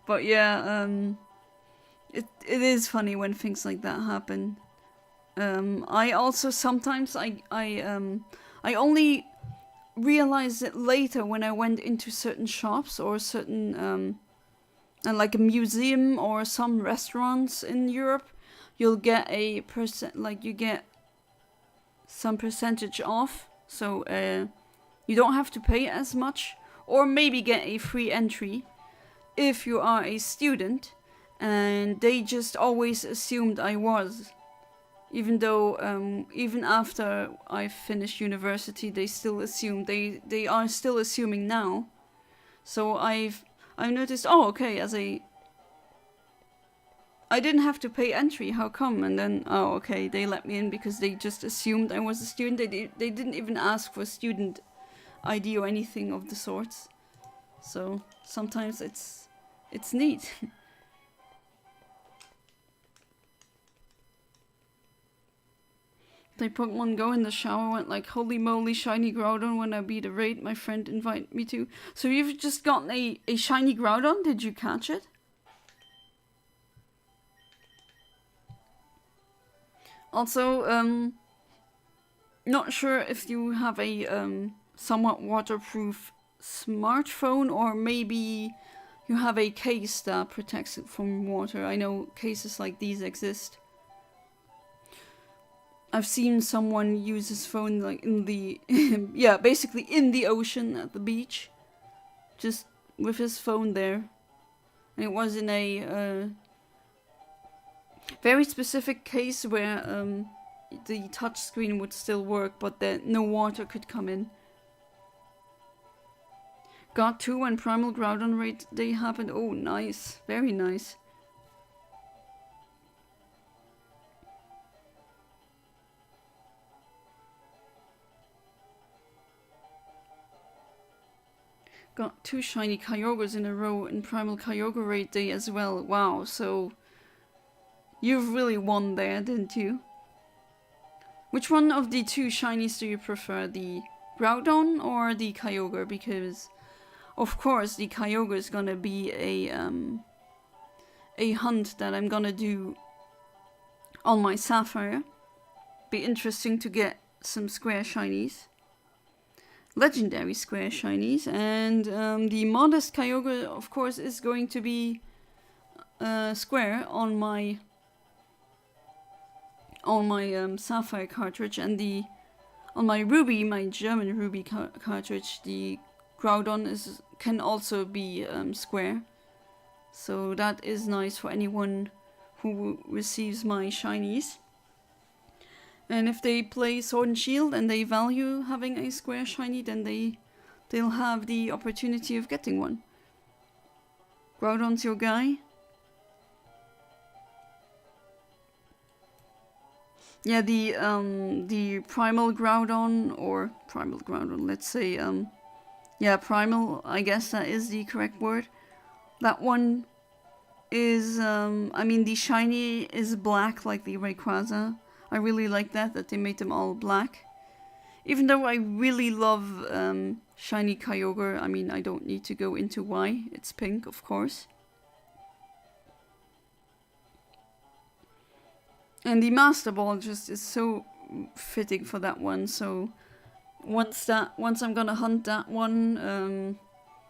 But yeah, it is funny when things like that happen. I also sometimes I only realized it later when I went into certain shops or certain like a museum or some restaurants in Europe. You'll get you get some percentage off, so you don't have to pay as much, or maybe get a free entry if you are a student. And they just always assumed I was. Even though, even after I finished university, they still assume, they are still assuming now. So I've noticed, oh, okay, I didn't have to pay entry, how come? And then, oh, okay, they let me in because they just assumed I was a student. They didn't even ask for student ID or anything of the sorts. So sometimes it's neat. Play Pokemon Go in the shower, went like, holy moly, shiny Groudon when I beat a raid my friend invited me to. So you've just gotten a shiny Groudon? Did you catch it? Also, not sure if you have a somewhat waterproof smartphone, or maybe you have a case that protects it from water. I know cases like these exist. I've seen someone use his phone like in the yeah, basically in the ocean at the beach, just with his phone there, and it was in a very specific case where the touch screen would still work, but that no water could come in. Got 2 when Primal Groudon raid day happened. Oh, nice, very nice. Got 2 shiny Kyogres in a row in Primal Kyogre raid day as well. Wow, so you've really won there, didn't you? Which one of the 2 shinies do you prefer, the Groudon or the Kyogre? Because of course the Kyogre is gonna be a hunt that I'm gonna do on my Sapphire. Be interesting to get some square shinies. Legendary square shinies, and the modest Kyogre, of course, is going to be square on my Sapphire cartridge, and on my Ruby, my German Ruby cartridge, the Groudon can also be square. So that is nice for anyone who receives my shinies. And if they play Sword and Shield and they value having a square shiny, then they'll have the opportunity of getting one. Groudon's your guy? Yeah, the primal Groudon, or primal Groudon, let's say, yeah, primal, I guess that is the correct word. That one is, I mean, the shiny is black like the Rayquaza. I really like that they made them all black. Even though I really love shiny Kyogre, I mean, I don't need to go into why. It's pink, of course. And the Master Ball just is so fitting for that one. So once I'm gonna hunt that one,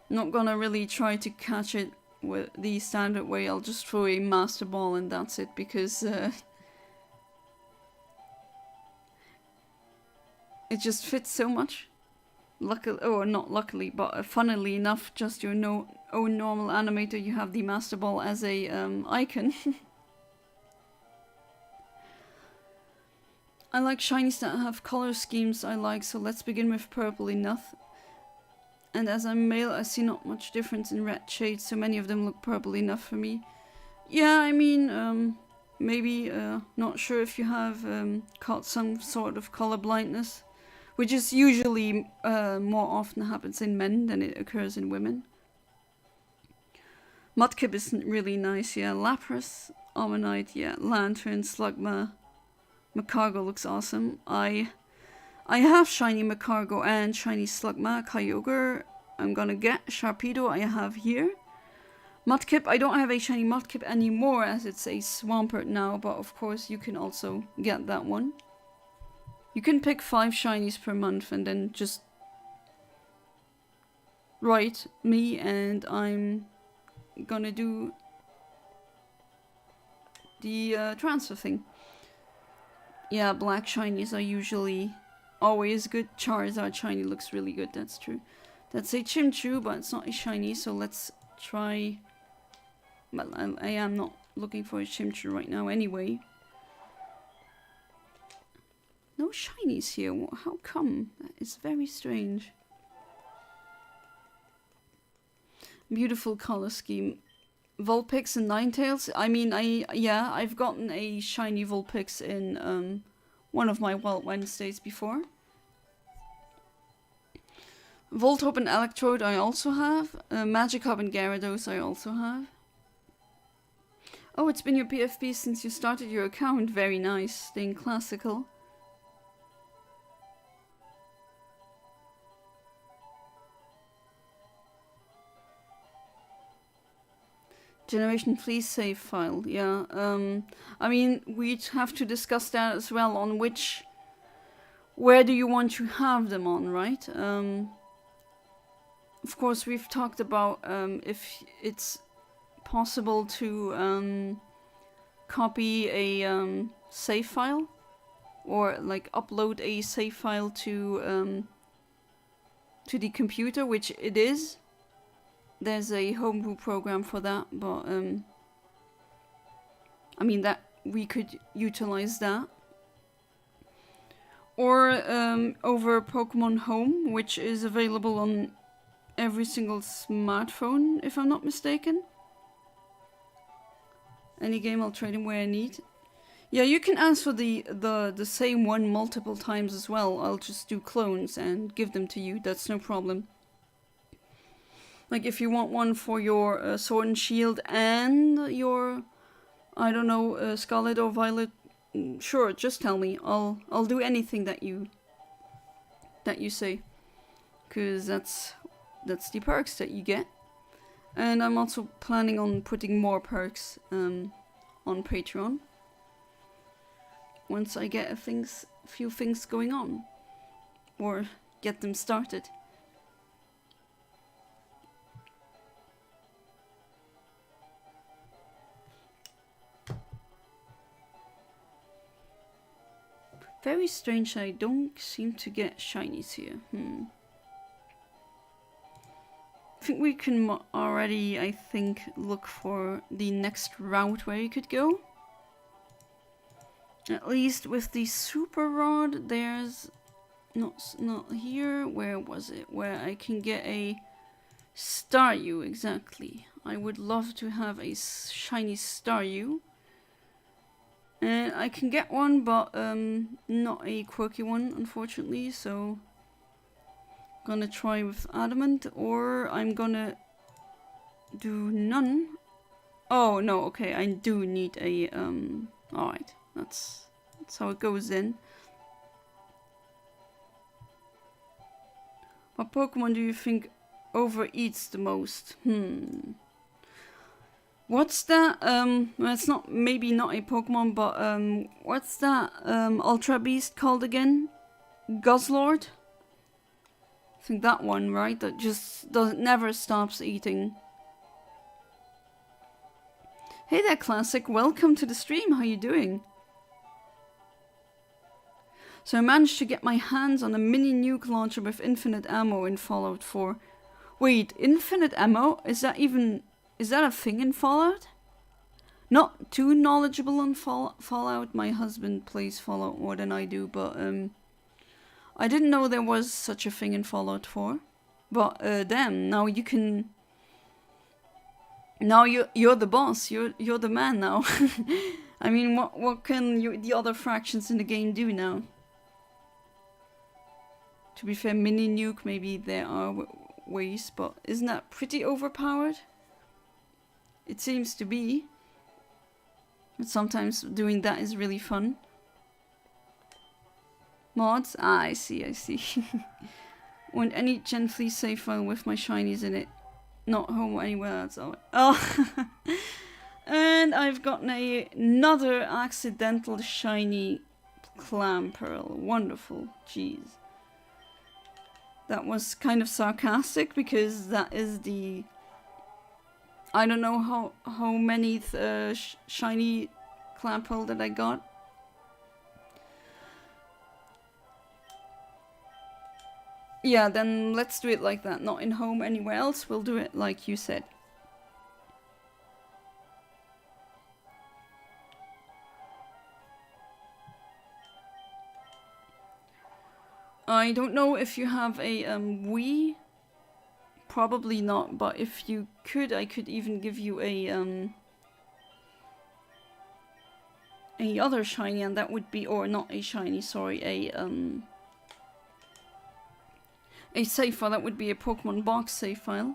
not gonna really try to catch it with the standard way. I'll just throw a Master Ball and that's it, because it just fits so much. Luckily, or not luckily, but funnily enough, just your own normal animator, you have the Master Ball as a icon. I like shinies that have color schemes I like, so let's begin with purple enough. And as I'm male, I see not much difference in red shades, so many of them look purple enough for me. Yeah, I mean, maybe, not sure if you have caught some sort of color blindness, which is usually more often happens in men than it occurs in women. Mudkip is really nice, yeah. Lapras, Ammonite, yeah. Lantern, Slugma. Macargo looks awesome. I have shiny Macargo and shiny Slugma. Kyogre, I'm gonna get. Sharpedo I have here. Mudkip, I don't have a shiny Mudkip anymore as it's a Swampert now, but of course you can also get that one. You can pick 5 shinies per month and then just write me and I'm gonna do the transfer thing. Yeah, black shinies are usually always good. Charizard shiny looks really good, that's true. That's a Chimchar, but it's not a shiny, so let's try... Well, I am not looking for a Chimchar right now anyway. No shinies here, how come? That is very strange. Beautiful color scheme. Vulpix and Ninetales. I mean, I've gotten a shiny Vulpix in one of my Wild Wednesdays before. Voltorb and Electrode I also have. Magikarp and Gyarados I also have. Oh, it's been your PFP since you started your account. Very nice. Staying classical. Generation please save file, yeah. I mean, we'd have to discuss that as well on where do you want to have them on, right? Of course, we've talked about if it's possible to copy a save file or like upload a save file to the computer, which it is. There's a homebrew program for that, but I mean that we could utilize that. Or over Pokemon Home, which is available on every single smartphone, if I'm not mistaken. Any game I'll trade in where I need. Yeah, you can ask for the same one multiple times as well. I'll just do clones and give them to you, that's no problem. Like if you want one for your Sword and Shield and your, I don't know, Scarlet or Violet, sure, just tell me. I'll do anything that you say, cause that's the perks that you get. And I'm also planning on putting more perks on Patreon once I get a few things going on or get them started. Very strange, I don't seem to get shinies here. I think we can already, look for the next route where you could go. At least with the Super Rod, there's not here. Where was it? Where I can get a Staryu, exactly. I would love to have a shiny Staryu. And I can get one, but not a quirky one, unfortunately, so gonna try with adamant, or I'm gonna do none. Oh no, okay, I do need a alright, that's how it goes then. What Pokemon do you think overeats the most? What's that? Well, it's not, maybe not a Pokemon, but what's that Ultra Beast called again? Guzzlord? I think that one, right? That just never stops eating. Hey there, Classic. Welcome to the stream. How you doing? So I managed to get my hands on a mini nuke launcher with infinite ammo in Fallout 4. Wait, infinite ammo? Is that a thing in Fallout? Not too knowledgeable on Fallout. My husband plays Fallout more than I do, but I didn't know there was such a thing in Fallout 4. But damn, now you can. Now you're the boss. You're the man now. I mean, what can the other fractions in the game do now? To be fair, mini nuke, maybe there are ways, but isn't that pretty overpowered? It seems to be. But sometimes doing that is really fun. Mods? Ah, I see. Want any gently save file with my shinies in it. Not home anywhere else. Oh. And I've gotten another accidental shiny clam pearl. Wonderful. Jeez. That was kind of sarcastic because that is the... I don't know how many shiny clam pearl that I got. Yeah, then let's do it like that. Not in home anywhere else. We'll do it like you said. I don't know if you have a Wii. Probably not, but if you could, I could even give you a other shiny, and that would be, or not a shiny, sorry, a save file. That would be a Pokemon box save file,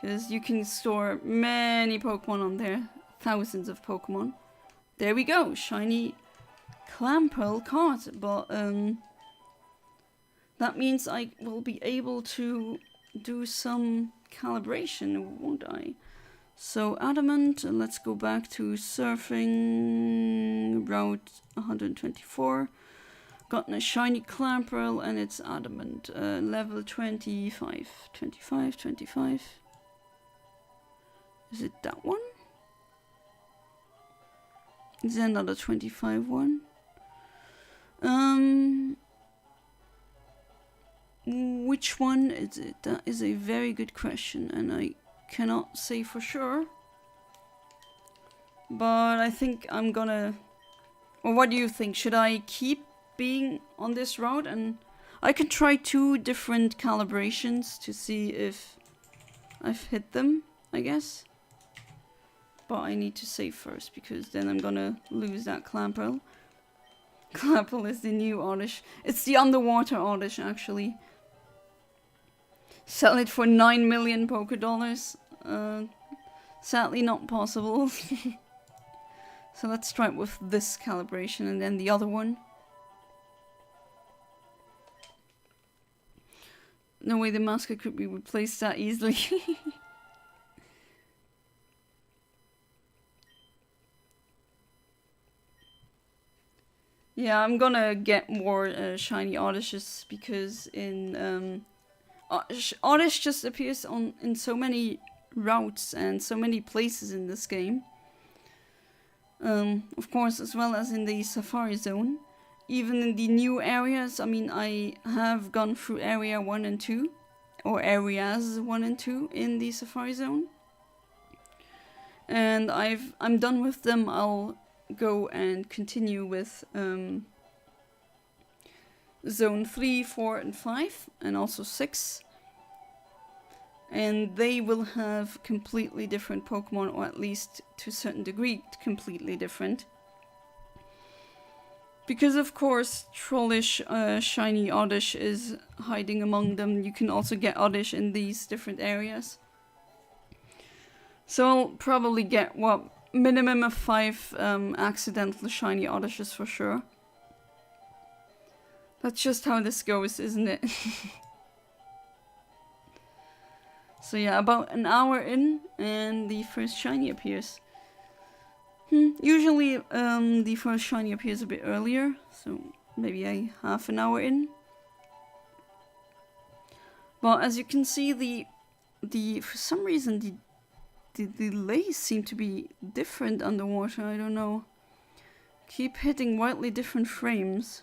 because you can store many Pokemon on there, thousands of Pokemon. There we go, shiny Clampearl card, but that means I will be able to do some calibration, won't I? So adamant, let's go back to surfing, route 124. Gotten a shiny Clampearl and it's adamant, level 25. Is it that one? Is there another 25 one? Which one is it? That is a very good question, and I cannot say for sure. But I think I'm gonna... Well, what do you think? Should I keep being on this route? And I can try 2 different calibrations to see if I've hit them, I guess. But I need to save first, because then I'm gonna lose that Clampearl. Clampearl is the new Oddish. It's the underwater Oddish, actually. Sell it for 9 million Poké Dollars. Sadly not possible. So let's try it with this calibration and then the other one. No way the mascot could be replaced that easily. Yeah, I'm gonna get more shiny Oddishes, because in Oddish just appears in so many routes and so many places in this game. Of course, as well as in the Safari Zone. Even in the new areas, I mean, I have gone through Area 1 and 2, or Areas 1 and 2 in the Safari Zone. And I'm done with them. I'll go and continue with Zone 3, 4 and 5, and also 6. And they will have completely different Pokemon, or at least to a certain degree completely different. Because of course Trollish, Shiny Oddish is hiding among them. You can also get Oddish in these different areas. So I'll probably get, what, minimum of 5 accidental Shiny Oddishes for sure. That's just how this goes, isn't it? So yeah, about an hour in and the first Shiny appears. Usually the first Shiny appears a bit earlier, so maybe a half an hour in. But as you can see, the for some reason the delays seem to be different underwater. I don't know. Keep hitting wildly different frames.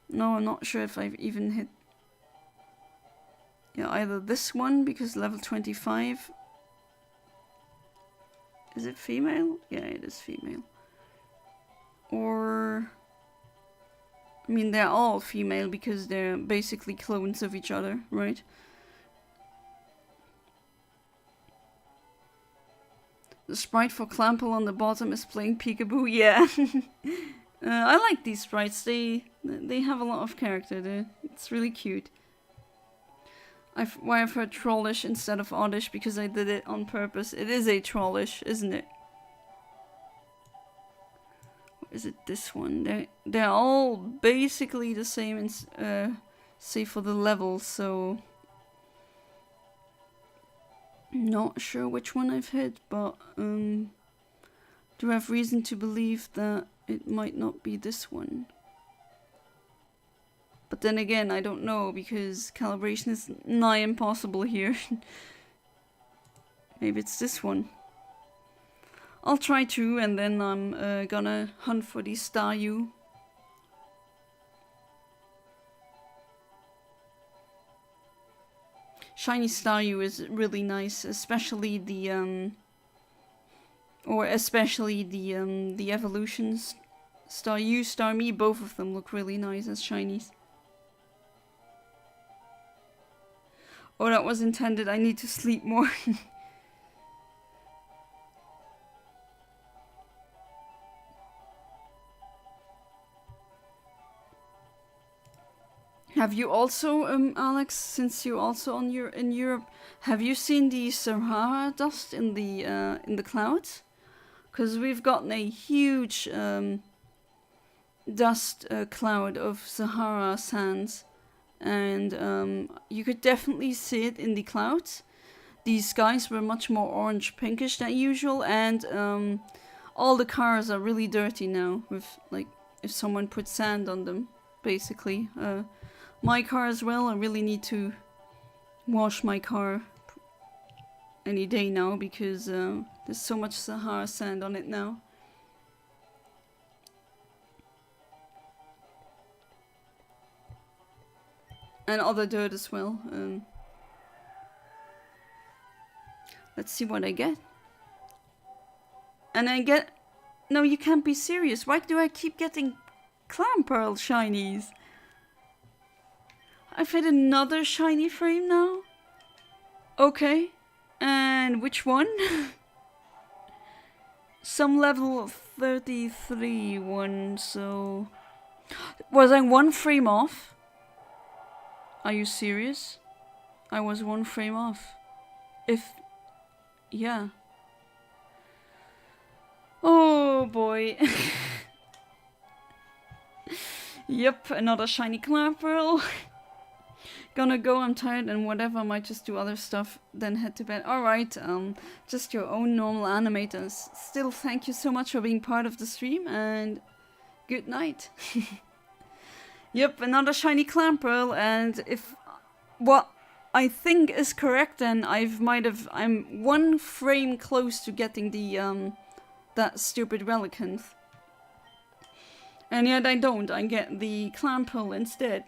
No, I'm not sure if I've even hit. Yeah, either this one because level 25. Is it female? Yeah, it is female. Or, I mean, they're all female because they're basically clones of each other, right? The sprite for Clample on the bottom is playing peekaboo. Yeah. I like these sprites. They have a lot of character. It's really cute. Why I've heard Trollish instead of Oddish because I did it on purpose. It is a Trollish, isn't it? Or is it this one? They're all basically the same, save for the levels. So not sure which one I've hit, but do I have reason to believe that it might not be this one? But then again, I don't know, because calibration is nigh impossible here. Maybe it's this one. I'll try to, and then I'm gonna hunt for the Staryu. Shiny Staryu is really nice, especially the evolutions. Staryu, Starmie, both of them look really nice as shinies. Oh, that was intended. I need to sleep more. Have you also, Alex, since you're also in Europe, have you seen the Sahara dust in the clouds? Because we've gotten a huge dust cloud of Sahara sands. And you could definitely see it in the clouds. The skies were much more orange pinkish than usual, and all the cars are really dirty now, with like if someone put sand on them, basically. My car as well, I really need to wash my car any day now because there's so much Sahara sand on it now. And other dirt as well. Let's see what I get. And I get... No, you can't be serious. Why do I keep getting Clamperl shinies? I've hit another shiny frame now? Okay. And which one? Some level 33 one, so... Was I one frame off? Are you serious? I was one frame off. Yeah. Oh boy. Yep, another shiny Clamperl. Gonna go, I'm tired and whatever, I might just do other stuff, then head to bed. Alright, just your own normal animators. Still, thank you so much for being part of the stream, and good night. Yep, another shiny Clamperl, and if what I think is correct, then I'm one frame close to getting the that stupid Relicanth. And yet I don't, I get the Clamperl instead.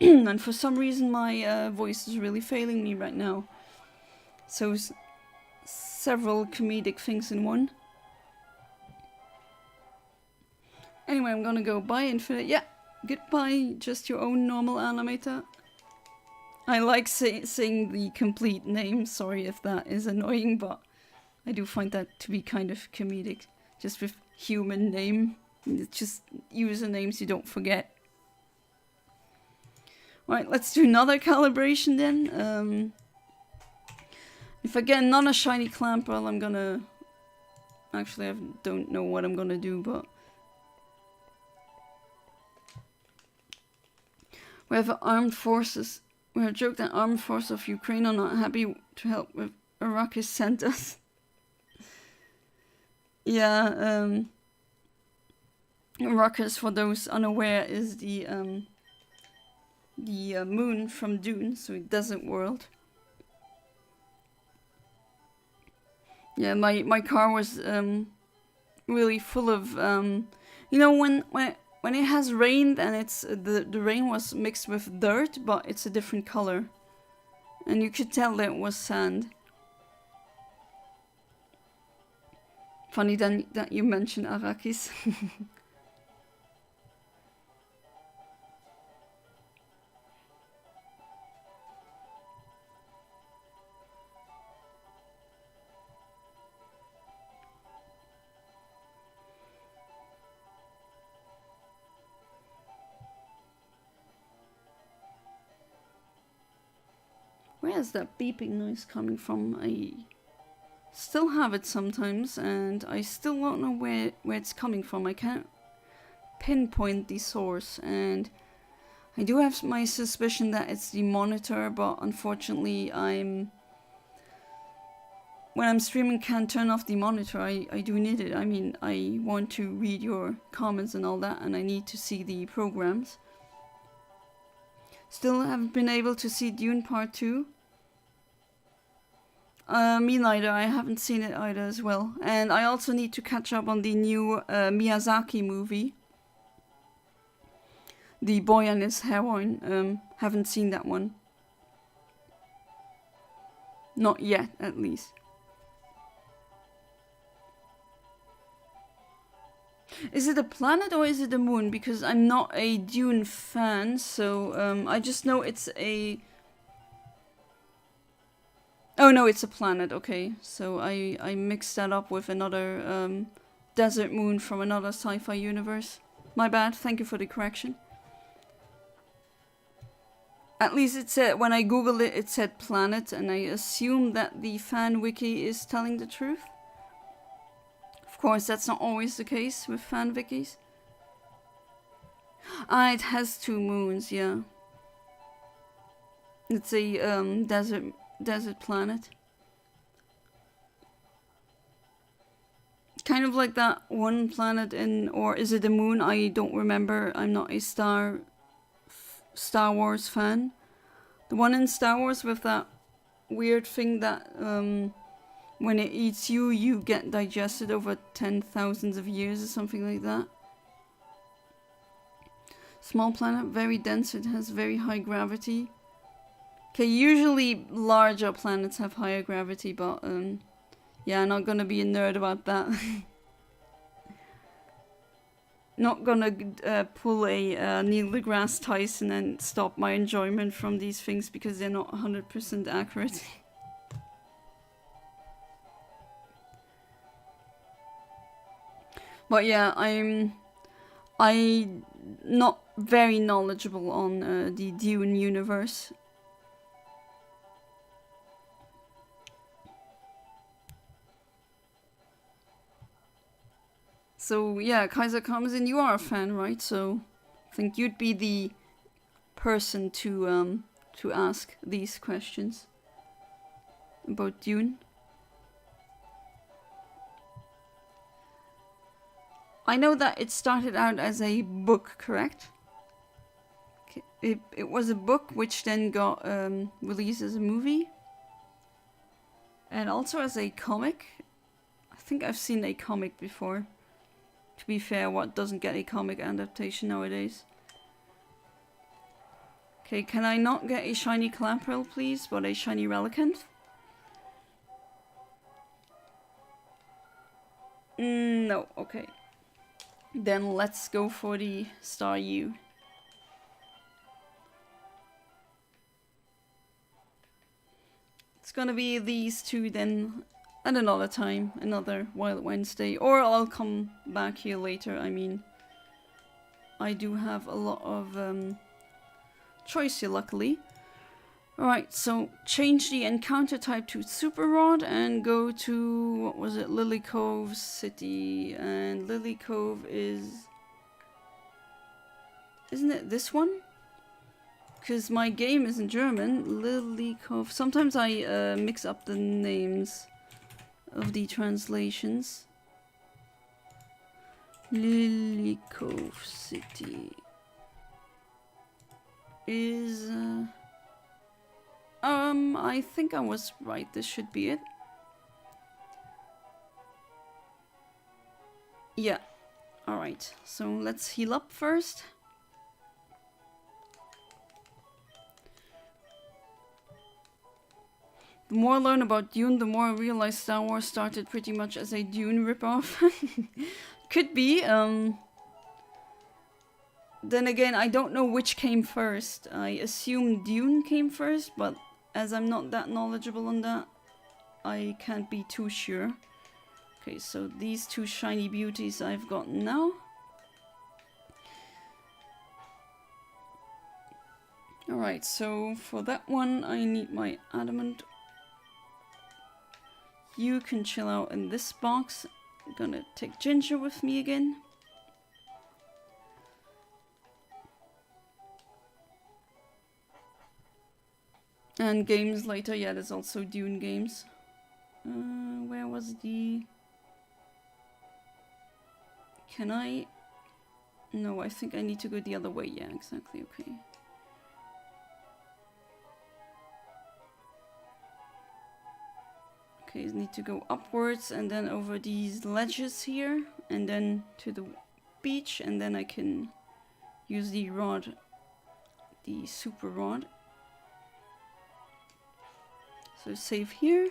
And for some reason my voice is really failing me right now. So several comedic things in one. Anyway, I'm gonna go bye Infinite. Yeah, goodbye, just your own normal animator. I like saying the complete name. Sorry if that is annoying, but I do find that to be kind of comedic. Just with human name. It's just usernames you don't forget. Right, let's do another calibration then. If I get another shiny Clamperl, I'm gonna... Actually, I don't know what I'm gonna do, but... We have armed forces. We have joked that armed forces of Ukraine are not happy to help with Iraq has sent us. Yeah, Ruckus, for those unaware, is the moon from Dune, so Desert World. Yeah, my car was really full of you know, when it has rained and it's the rain was mixed with dirt, but it's a different color, and you could tell that it was sand. Funny then that you mentioned Arrakis. Where is that beeping noise coming from? I still have it sometimes, and I still don't know where it's coming from. I can't pinpoint the source, and I do have my suspicion that it's the monitor, but unfortunately when I'm streaming, can't turn off the monitor. I do need it. I mean, I want to read your comments and all that, and I need to see the programs. Still haven't been able to see Dune Part 2. Me neither. I haven't seen it either as well. And I also need to catch up on the new Miyazaki movie. The Boy and His Heroine. Haven't seen that one. Not yet, at least. Is it a planet or is it a moon? Because I'm not a Dune fan, so I just know it's a... Oh no, it's a planet, okay. So I mixed that up with another desert moon from another sci-fi universe. My bad, thank you for the correction. At least it said, when I googled it, it said planet, and I assume that the fan wiki is telling the truth. Of course, that's not always the case with fan wikis. Ah, it has 2 moons, yeah. It's a desert planet. Kind of like that one planet in, or is it a moon? I don't remember. I'm not a Star Wars fan. The one in Star Wars with that weird thing that when it eats you, you get digested over 10,000 of years or something like that. Small planet, very dense. It has very high gravity. Okay, usually larger planets have higher gravity, but yeah, not gonna be a nerd about that. Not gonna pull a Neil deGrasse Tyson and stop my enjoyment from these things because they're not 100% accurate. But yeah, I'm not very knowledgeable on the Dune universe. So yeah, Kaiser Kamazin, you are a fan, right? So I think you'd be the person to ask these questions about Dune. I know that it started out as a book, correct? It was a book which then got released as a movie. And also as a comic. I think I've seen a comic before. To be fair, what doesn't get a comic adaptation nowadays? Okay, can I not get a shiny Clamperl, please, but a shiny Relicanth? No, okay. Then let's go for the Star U. gonna be these two then at another time, another Wild Wednesday, or I'll come back here later. I mean, I do have a lot of choice here, luckily. Alright, so change the encounter type to Super Rod and go to, what was it, Lily Cove City. And Lily Cove is... Isn't it this one? Because my game is in German. Lily Cove. Sometimes I mix up the names of the translations. Lily Cove City is... I think I was right. This should be it. Yeah. Alright, so let's heal up first. The more I learn about Dune, the more I realize Star Wars started pretty much as a Dune ripoff. Could be. Then again, I don't know which came first. I assume Dune came first, but as I'm not that knowledgeable on that, I can't be too sure. Okay, so these two shiny beauties I've got now. Alright, so for that one I need my adamant. You can chill out in this box. I'm gonna take Ginger with me again. And games later, yeah, there's also Dune games. Where was the... Can I... No, I think I need to go the other way. Yeah, exactly, okay. Okay, I need to go upwards and then over these ledges here. And then to the beach, and then I can use the rod. The super rod. So save here,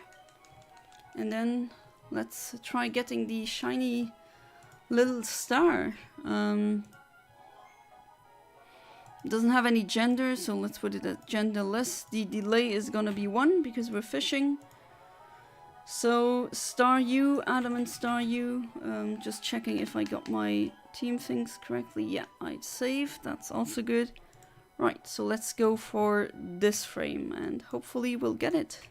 and then let's try getting the shiny little star. Doesn't have any gender, so let's put it at genderless. The delay is gonna be 1 because we're fishing. So star U, adamant star U. Just checking if I got my team things correctly. Yeah, I'd save. That's also good. Right, so let's go for this frame and hopefully we'll get it.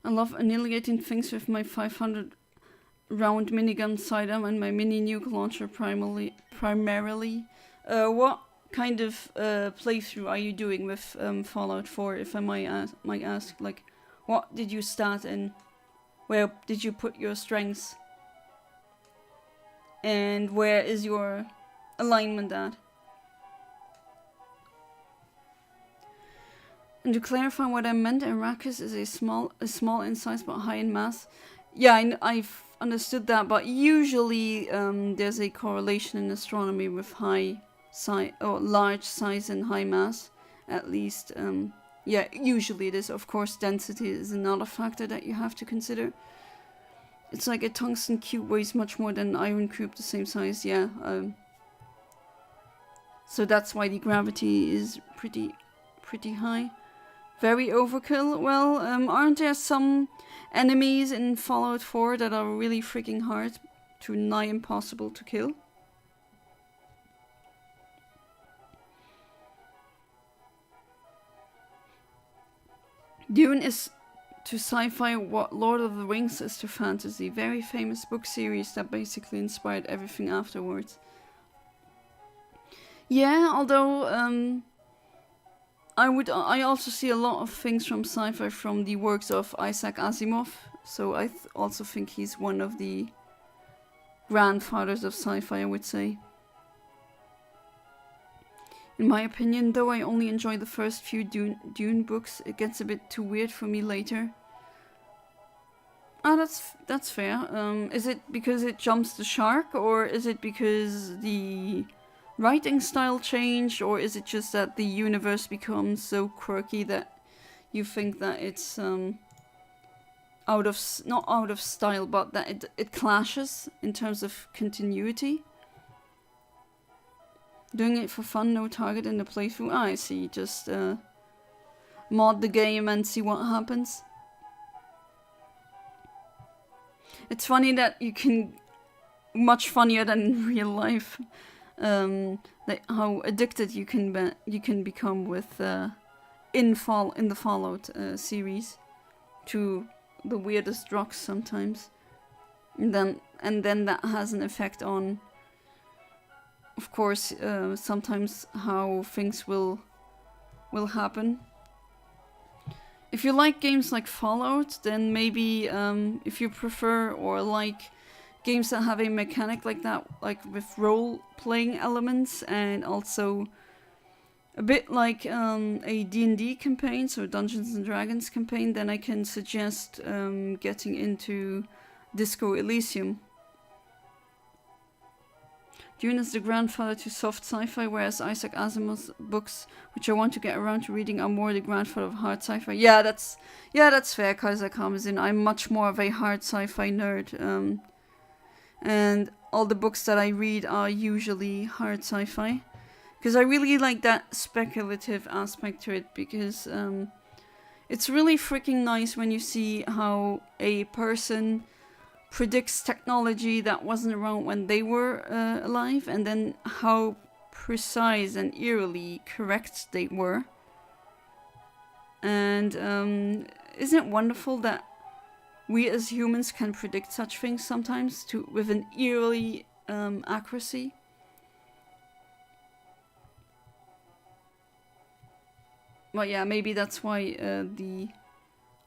I love annihilating things with my 500 round minigun sidearm and my mini nuke launcher primarily. What kind of playthrough are you doing with Fallout 4, if I might ask? Like, what did you start in? Where did you put your strengths? And where is your alignment at? And to clarify what I meant, Arrakis is small in size but high in mass. Yeah, I've understood that, but usually there's a correlation in astronomy with high size or large size and high mass. At least, yeah, usually it is. Of course, density is another factor that you have to consider. It's like a tungsten cube weighs much more than an iron cube the same size. Yeah. So that's why the gravity is pretty high. Very overkill. Well, aren't there some enemies in Fallout 4 that are really freaking hard to nigh impossible to kill? Dune is to sci-fi what Lord of the Rings is to fantasy. Very famous book series that basically inspired everything afterwards. Yeah, although I also see a lot of things from sci-fi from the works of Isaac Asimov, so I also think he's one of the grandfathers of sci-fi, I would say. In my opinion, though I only enjoy the first few Dune books, it gets a bit too weird for me later. Ah, that's fair. Is it because it jumps the shark, or is it because the writing style changed, or is it just that the universe becomes so quirky that you think that it's not out of style, but that it clashes in terms of continuity. Doing it for fun, no target in the playthrough. I see, just mod the game and see what happens. It's funny that you can, much funnier than in real life, how addicted you can become with in the Fallout series to the weirdest drugs sometimes, and then that has an effect on, of course, sometimes how things will happen. If you like games like Fallout, then maybe if you prefer or like games that have a mechanic like that, like with role-playing elements, and also a bit like a D&D campaign, so Dungeons and Dragons campaign, then I can suggest getting into Disco Elysium. Dune is the grandfather to soft sci-fi, whereas Isaac Asimov's books, which I want to get around to reading, are more the grandfather of hard sci-fi. Yeah, that's fair, Kaiser Kamazin. I'm much more of a hard sci-fi nerd. And all the books that I read are usually hard sci-fi. Because I really like that speculative aspect to it, because it's really freaking nice when you see how a person predicts technology that wasn't around when they were alive, and then how precise and eerily correct they were. And isn't it wonderful that we as humans can predict such things sometimes with an eerily accuracy? Well, yeah, maybe that's why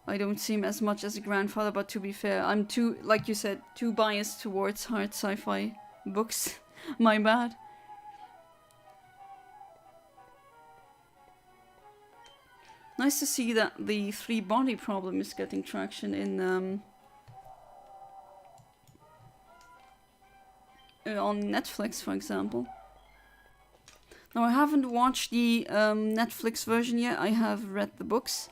I don't see him as much as a grandfather, but to be fair, I'm too, like you said, too biased towards hard sci-fi books. My bad. Nice to see that the 3-body problem is getting traction in on Netflix, for example. Now, I haven't watched the Netflix version yet. I have read the books.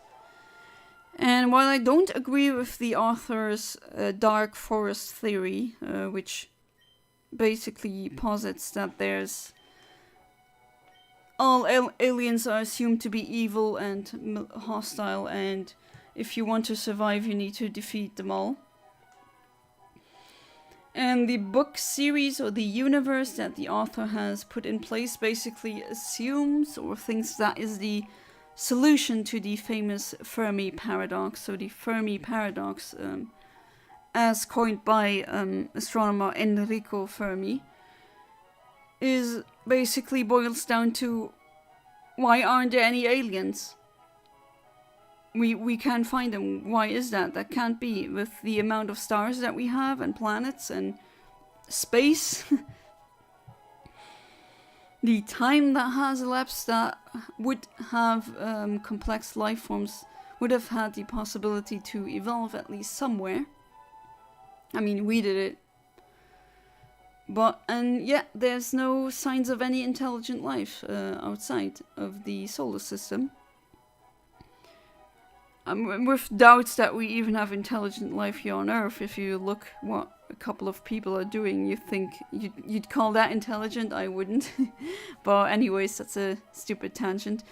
And while I don't agree with the author's dark forest theory, which basically posits that there's all aliens are assumed to be evil and hostile, and if you want to survive, you need to defeat them all. And the book series or the universe that the author has put in place basically assumes or thinks that is the solution to the famous Fermi paradox. So the Fermi paradox, as coined by astronomer Enrico Fermi, is basically boils down to, why aren't there any aliens? We can't find them. Why is that? That can't be, with the amount of stars that we have and planets and space. The time that has elapsed that would have complex life forms would have had the possibility to evolve at least somewhere. I mean, we did it. But, and yet, there's no signs of any intelligent life outside of the solar system. With doubts that we even have intelligent life here on Earth. If you look what a couple of people are doing, you think you'd call that intelligent? I wouldn't. But anyways, that's a stupid tangent.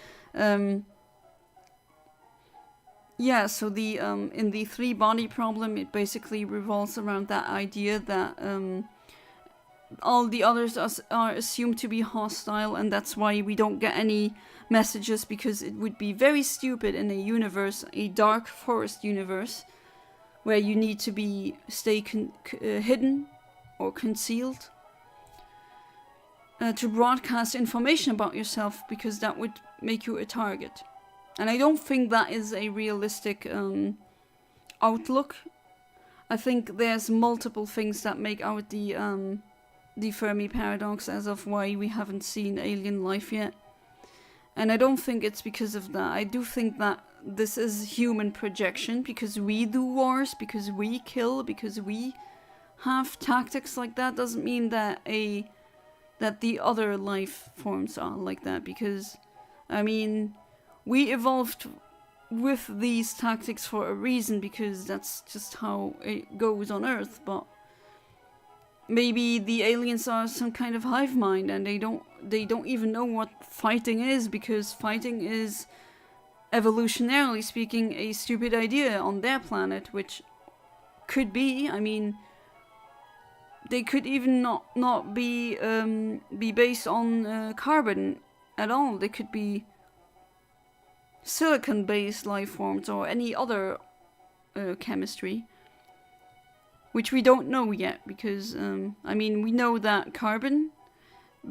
Yeah, so the in the 3-body problem, it basically revolves around that idea that all the others are assumed to be hostile, and that's why we don't get any messages, because it would be very stupid in a universe, a dark forest universe, where you need to stay hidden or concealed, to broadcast information about yourself, because that would make you a target. And I don't think that is a realistic outlook. I think there's multiple things that make out the Fermi paradox as of why we haven't seen alien life yet. And I don't think it's because of that. I do think that this is human projection, because we do wars, because we kill, because we have tactics like that. Doesn't mean that the other life forms are like that, because, I mean, we evolved with these tactics for a reason, because that's just how it goes on Earth. But maybe the aliens are some kind of hive mind, and they don't even know what fighting is, because fighting is, evolutionarily speaking, a stupid idea on their planet, which could be, I mean, they could even not be based on carbon at all. They could be silicon-based life forms or any other chemistry, which we don't know yet, because I mean, we know that carbon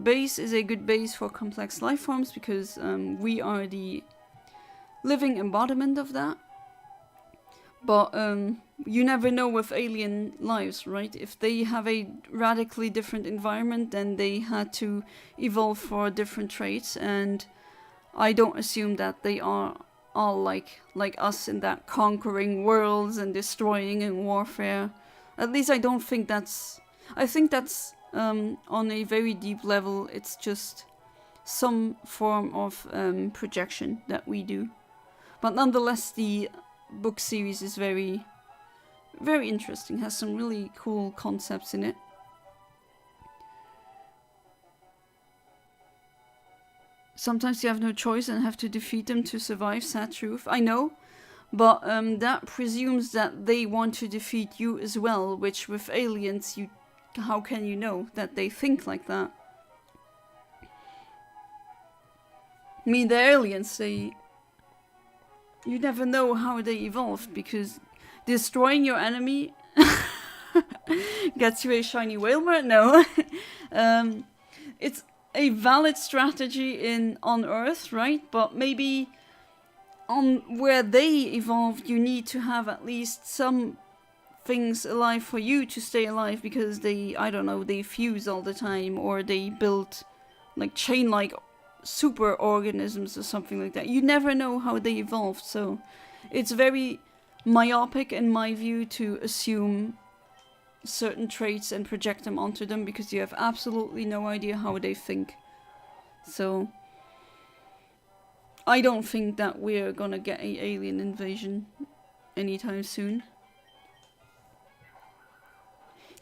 base is a good base for complex life forms, because we are the living embodiment of that. But you never know with alien lives, right? If they have a radically different environment, then they had to evolve for different traits, and I don't assume that they are all like us in that conquering worlds and destroying and warfare. At least I don't think that's... I think that's, on a very deep level, it's just some form of projection that we do. But nonetheless, the book series is very, very interesting. Has some really cool concepts in it. Sometimes you have no choice and have to defeat them to survive. Sad truth. I know. But that presumes that they want to defeat you as well, which with aliens, how can you know that they think like that? I mean, they're aliens, you never know how they evolved, because destroying your enemy gets you a shiny whalmer? No. It's a valid strategy on Earth, right? But maybe on where they evolved, you need to have at least some things alive for you to stay alive, because they, I don't know, they fuse all the time, or they build like chain-like super organisms or something like that. You never know how they evolved, so it's very myopic in my view to assume certain traits and project them onto them, because you have absolutely no idea how they think. So I don't think that we're gonna get an alien invasion anytime soon.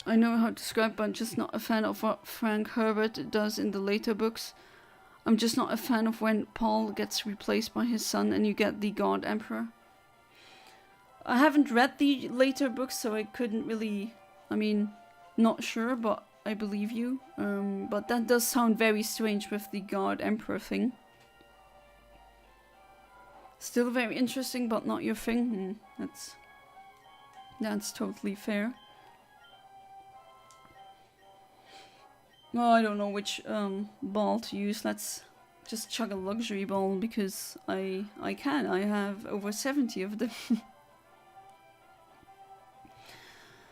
I know how to describe, but I'm just not a fan of what Frank Herbert does in the later books. I'm just not a fan of when Paul gets replaced by his son and you get the God Emperor. I haven't read the later books, so I couldn't really... I mean, not sure, but I believe you. But that does sound very strange with the God Emperor thing. Still very interesting, but not your thing. That's totally fair. Well, I don't know which ball to use. Let's just chug a luxury ball, because I can. I have over 70 of them.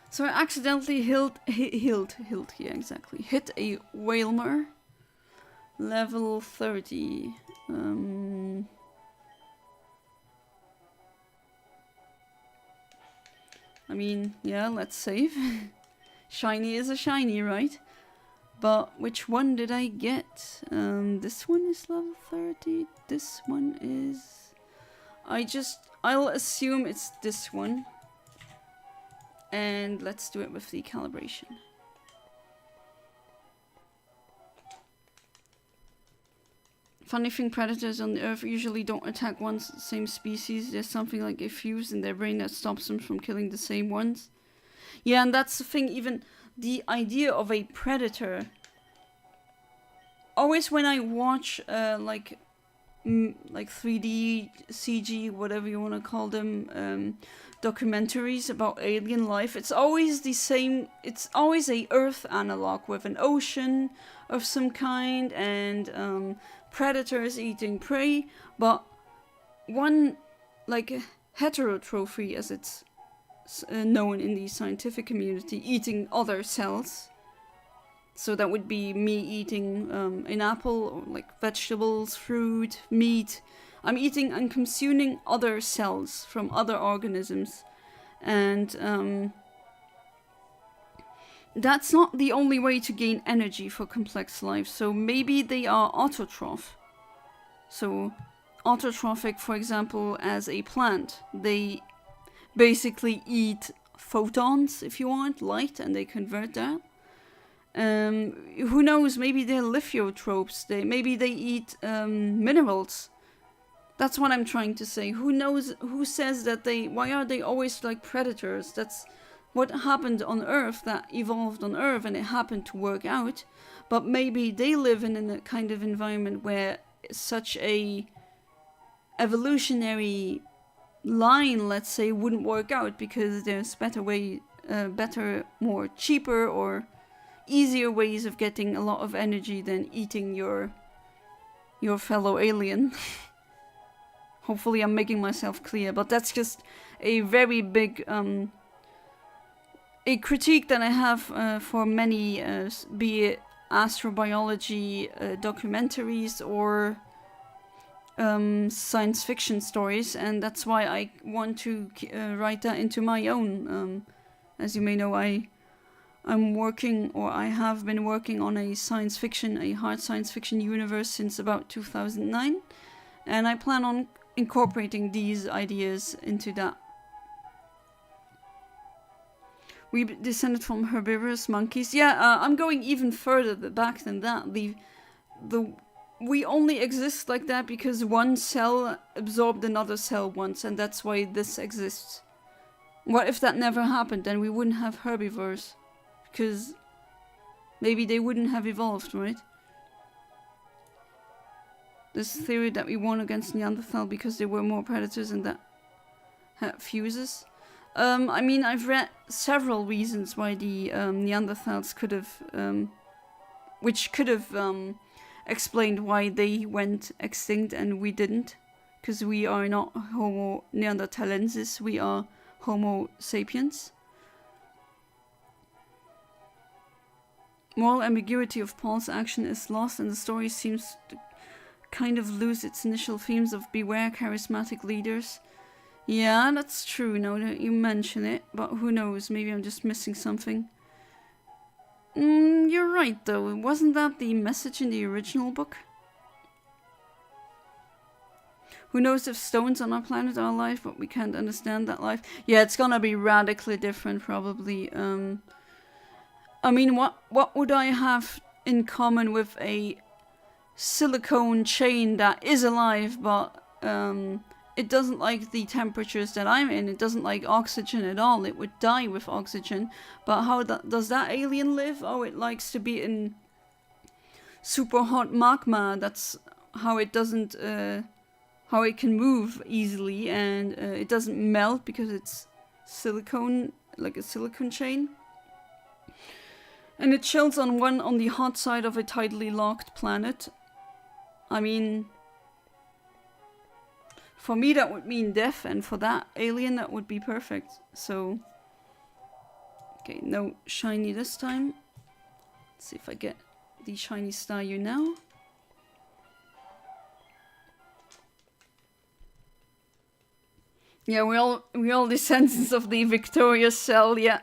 So I accidentally hit a Whalmer. Level 30. I mean, yeah, let's save. Shiny is a shiny, right? But which one did I get? This one is level 30. This one is... I'll assume it's this one. And let's do it with the calibration. Funny thing, predators on the Earth usually don't attack same species. There's something like a fuse in their brain that stops them from killing the same ones. Yeah, and that's the thing, even the idea of a predator. Always when I watch like 3D, CG, whatever you want to call them, documentaries about alien life, it's always the same. It's always a Earth analog with an ocean of some kind and predators eating prey, but one like heterotrophy, as it's known in the scientific community, eating other cells. So that would be me eating an apple, or like vegetables, fruit, meat. I'm consuming other cells from other organisms. And that's not the only way to gain energy for complex life. So maybe they are autotroph. So autotrophic, for example, as a plant. They basically eat photons, if you want, light, and they convert that. Who knows, maybe they're lithotrophs. Maybe they eat minerals. That's what I'm trying to say. Who knows, who says that why are they always like predators? That's what happened on Earth, that evolved on Earth, and it happened to work out. But maybe they live in a kind of environment where such a evolutionary line, let's say, wouldn't work out because there's better, more cheaper or easier ways of getting a lot of energy than eating your fellow alien. Hopefully I'm making myself clear, but that's just a very big a critique that I have for many, be it astrobiology documentaries or science fiction stories, and that's why I want to write that into my own. As you may know, I'm working, or I have been working on a hard science fiction universe since about 2009, and I plan on incorporating these ideas into that. We descended from herbivorous monkeys. Yeah, I'm going even further back than that. We only exist like that because one cell absorbed another cell once, and that's why this exists. What if that never happened? Then we wouldn't have herbivores, because maybe they wouldn't have evolved, right? This theory that we won against Neanderthal because there were more predators and that had fuses. I mean, I've read several reasons why the Neanderthals could have, which could have explained why they went extinct and we didn't. Because we are not Homo neanderthalensis, we are Homo sapiens. Moral ambiguity of Paul's action is lost, and the story seems to kind of lose its initial themes of beware charismatic leaders. Yeah, that's true now that you mention it, but who knows, maybe I'm just missing something. You're right though, wasn't that the message in the original book? Who knows if stones on our planet are alive, but we can't understand that life. Yeah, it's gonna be radically different probably. I mean, what would I have in common with a silicone chain that is alive, but it doesn't like the temperatures that I'm in. It doesn't like oxygen at all. It would die with oxygen. But how does that alien live? Oh, it likes to be in super hot magma. That's how it doesn't, how it can move easily, and it doesn't melt because it's silicone, like a silicone chain. And it chills on the hot side of a tidally locked planet. I mean, for me that would mean death, and for that alien that would be perfect. So, okay, no shiny this time. Let's see if I get the shiny Staryu now. Yeah, we all descendants of the victorious cell, yeah.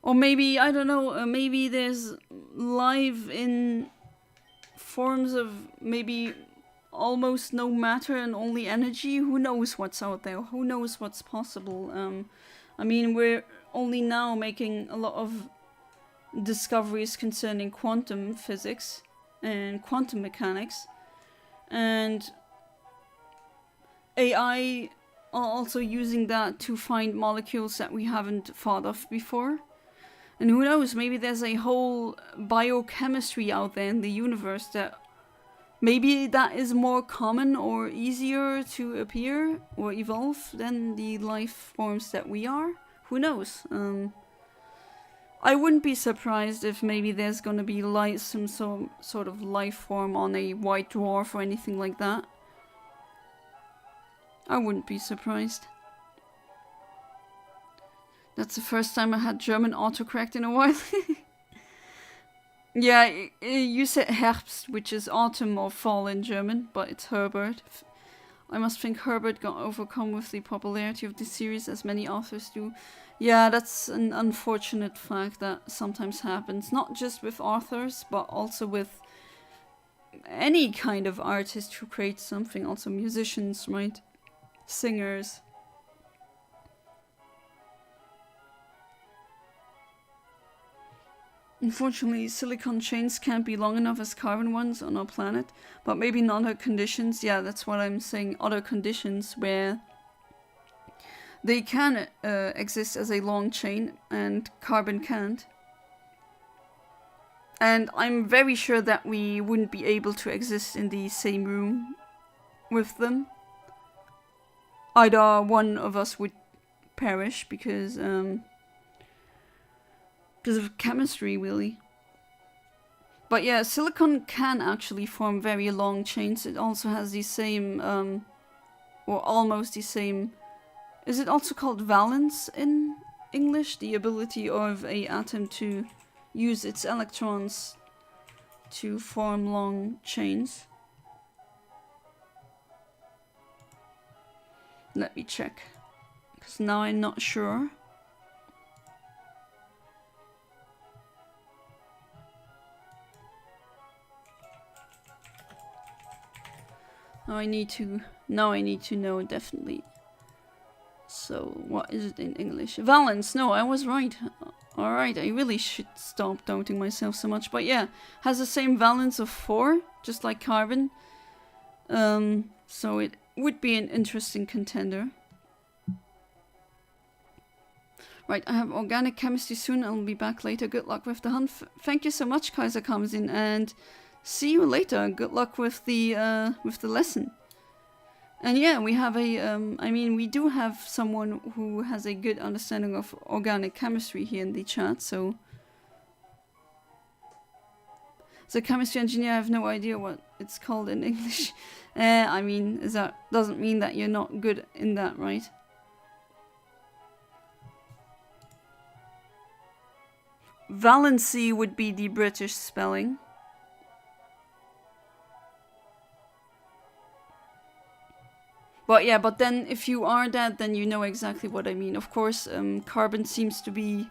Or maybe, I don't know, maybe there's life in forms of maybe almost no matter and only energy. Who knows what's out there? Who knows what's possible? I mean, we're only now making a lot of discoveries concerning quantum physics and quantum mechanics. And AI are also using that to find molecules that we haven't thought of before. And who knows, maybe there's a whole biochemistry out there in the universe that maybe that is more common or easier to appear or evolve than the life forms that we are. Who knows? I wouldn't be surprised if maybe there's gonna be some sort of life form on a white dwarf or anything like that. I wouldn't be surprised. That's the first time I had German autocorrect in a while. Yeah, you said Herbst, which is autumn or fall in German, but it's Herbert. I must think Herbert got overcome with the popularity of this series, as many authors do. Yeah, that's an unfortunate fact that sometimes happens. Not just with authors, but also with any kind of artist who creates something, also musicians, right? Singers. Unfortunately, silicon chains can't be long enough as carbon ones on our planet, but maybe in other conditions. Yeah, that's what I'm saying. Other conditions where they can exist as a long chain and carbon can't. And I'm very sure that we wouldn't be able to exist in the same room with them. Either one of us would perish because of chemistry, really. But yeah, silicon can actually form very long chains. It also has the same, or almost the same. Is it also called valence in English? The ability of an atom to use its electrons to form long chains. Let me check, because now I'm not sure. Now I need to know definitely. So what is it in English? Valence. No, I was right. Alright, I really should stop doubting myself so much. But yeah, has the same valence of 4, just like carbon. So it would be an interesting contender. Right, I have organic chemistry soon. I'll be back later. Good luck with the hunt. Thank you so much, Kaiser comes in, and see you later. Good luck with the lesson. And yeah, we have a, I mean, we do have someone who has a good understanding of organic chemistry here in the chat, so. As a chemistry engineer, I have no idea what it's called in English. I mean, doesn't mean that you're not good in that, right? Valency would be the British spelling. But yeah, but then if you are that, then you know exactly what I mean. Of course, carbon seems to be...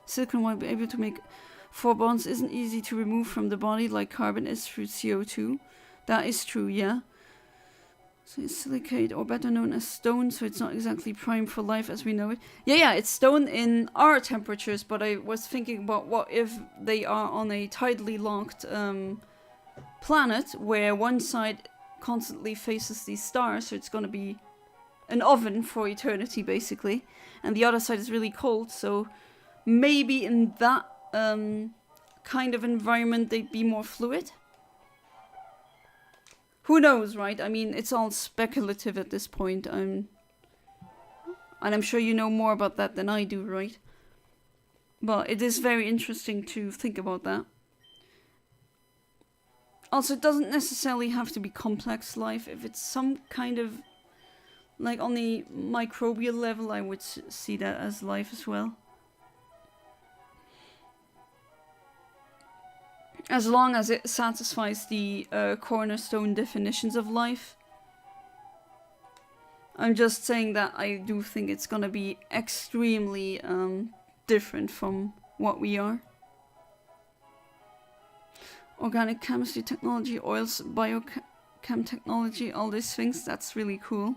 Silicon won't be able to make 4 bonds. Isn't easy to remove from the body like carbon is through CO2. That is true, yeah. So it's silicate, or better known as stone, so it's not exactly prime for life as we know it. Yeah, it's stone in our temperatures, but I was thinking about what if they are on a tidally locked planet where one side constantly faces these stars, so it's going to be an oven for eternity basically, and the other side is really cold, so maybe in that kind of environment they'd be more fluid. Who knows, right? I mean, it's all speculative at this point. And I'm sure you know more about that than I do, right? But it is very interesting to think about that. Also, it doesn't necessarily have to be complex life. If it's some kind of, like on the microbial level, I would see that as life as well. As long as it satisfies the cornerstone definitions of life. I'm just saying that I do think it's gonna be extremely different from what we are. Organic chemistry technology, oils, biochem technology, all these things, that's really cool.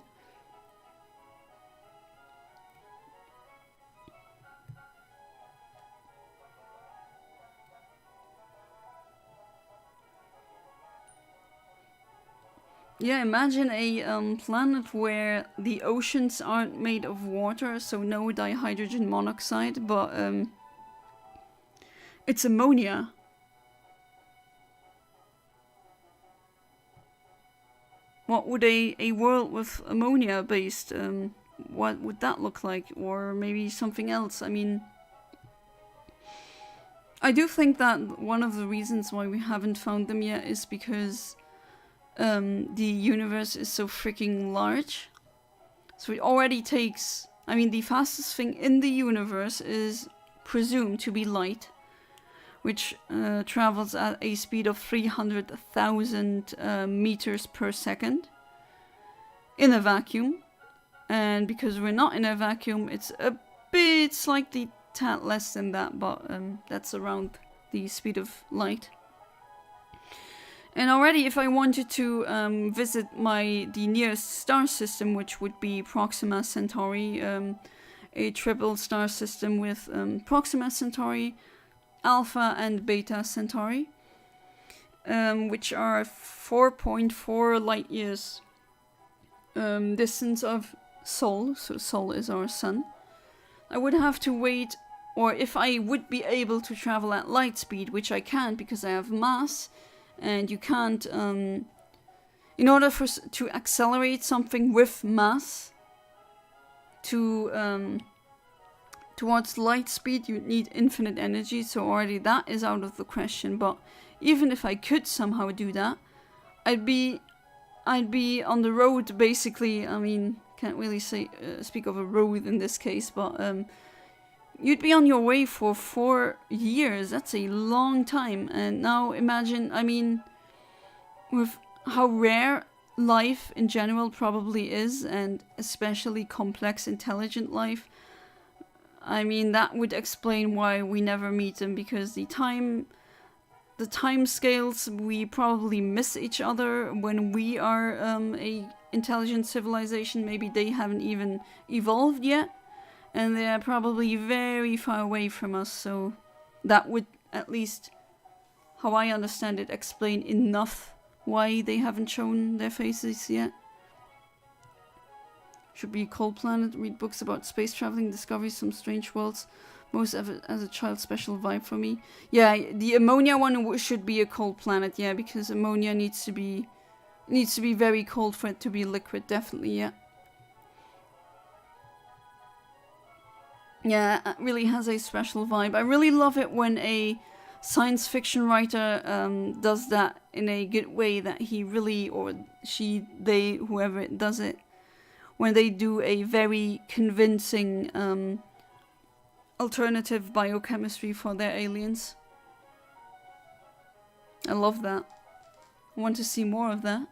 Yeah, imagine a planet where the oceans aren't made of water, so no dihydrogen monoxide, but it's ammonia. What would a world with ammonia based, what would that look like? Or maybe something else? I mean, I do think that one of the reasons why we haven't found them yet is because the universe is so freaking large. So it already takes... I mean, the fastest thing in the universe is presumed to be light, which travels at a speed of 300,000 meters per second in a vacuum. And because we're not in a vacuum, it's a bit slightly tad less than that, but that's around the speed of light. And already, if I wanted to visit the nearest star system, which would be Proxima Centauri, a triple star system with Proxima Centauri, Alpha and Beta Centauri, which are 4.4 light years distance of Sol. So Sol is our sun. I would have to wait, or if I would be able to travel at light speed, which I can't because I have mass. And you can't, in order to accelerate something with mass towards light speed, you need infinite energy. So already that is out of the question. But even if I could somehow do that, I'd be on the road basically. I mean, can't really speak of a road in this case, but you'd be on your way for 4 years. That's a long time. And now imagine, I mean, with how rare life in general probably is, and especially complex, intelligent life, I mean, that would explain why we never meet them, because the time scales, we probably miss each other when we are a intelligent civilization. Maybe they haven't even evolved yet. And they are probably very far away from us, so that would, at least how I understand it, explain enough why they haven't shown their faces yet. Should be a cold planet, read books about space traveling, discover some strange worlds. Most of it as a child, special vibe for me. Yeah, the ammonia one should be a cold planet, yeah, because ammonia needs to be very cold for it to be liquid, definitely, yeah. Yeah, it really has a special vibe. I really love it when a science fiction writer does that in a good way, that he really, or she, they, whoever does it, when they do a very convincing alternative biochemistry for their aliens. I love that. I want to see more of that.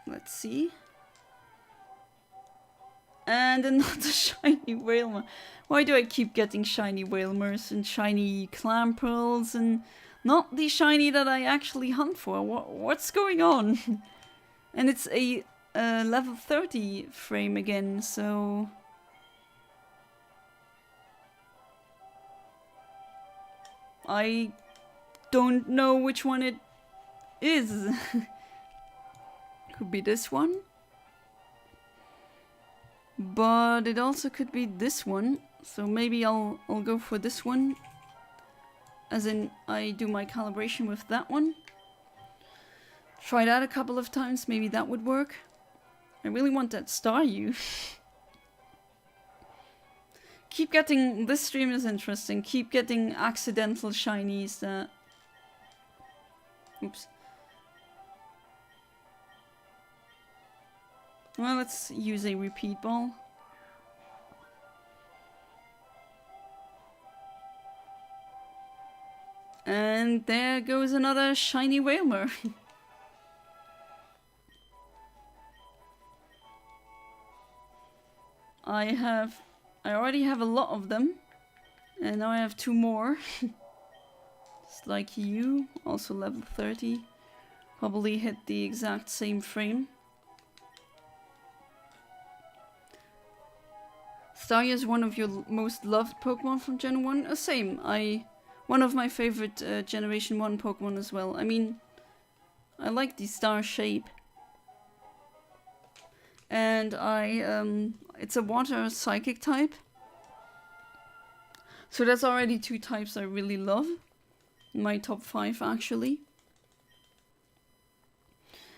Let's see. And another shiny Whalmer. Why do I keep getting shiny Whalmers and shiny Clamperls and not the shiny that I actually hunt for? What's going on? And it's a level 30 frame again, so... I don't know which one it is. Could be this one. But it also could be this one, so maybe I'll go for this one. As in, I do my calibration with that one. Try that a couple of times, maybe that would work. I really want that Staryu. Keep getting, this stream is interesting, keep getting accidental shinies that... Oops. Well, let's use a repeat ball. And there goes another shiny Whalmer. I already have a lot of them. And now I have 2 more. Just like you, also level 30. Probably hit the exact same frame. Staryu is one of your most loved Pokemon from Gen 1? Same. One of my favorite Generation 1 Pokemon as well. I mean, I like the star shape. And it's a water psychic type. So that's already 2 types I really love. My top 5 actually.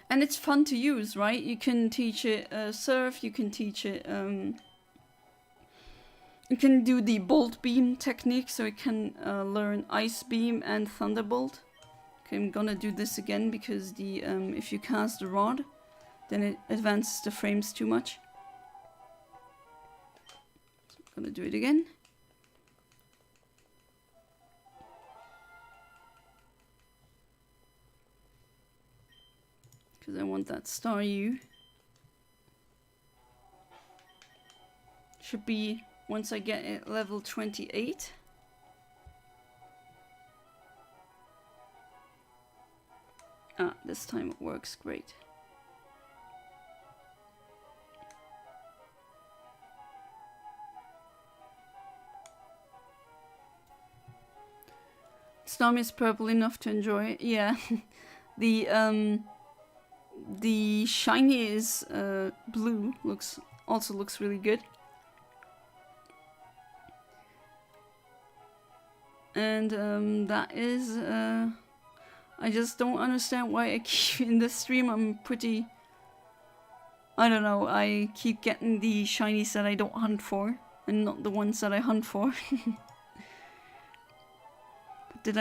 And it's fun to use, right? You can teach it Surf, you can teach it... You can do the Bolt Beam technique, so it can learn Ice Beam and Thunderbolt. Okay, I'm gonna do this again because the if you cast the rod, then it advances the frames too much. So I'm gonna do it again. Because I want that Staryu. Should be... Once I get it level 28. Ah, this time it works great. Storm is purple enough to enjoy it. Yeah. The shiny is blue. Also looks really good. And that is I just don't understand why I keep in this stream. I'm pretty, I don't know, I keep getting the shinies that I don't hunt for and not the ones that I hunt for. That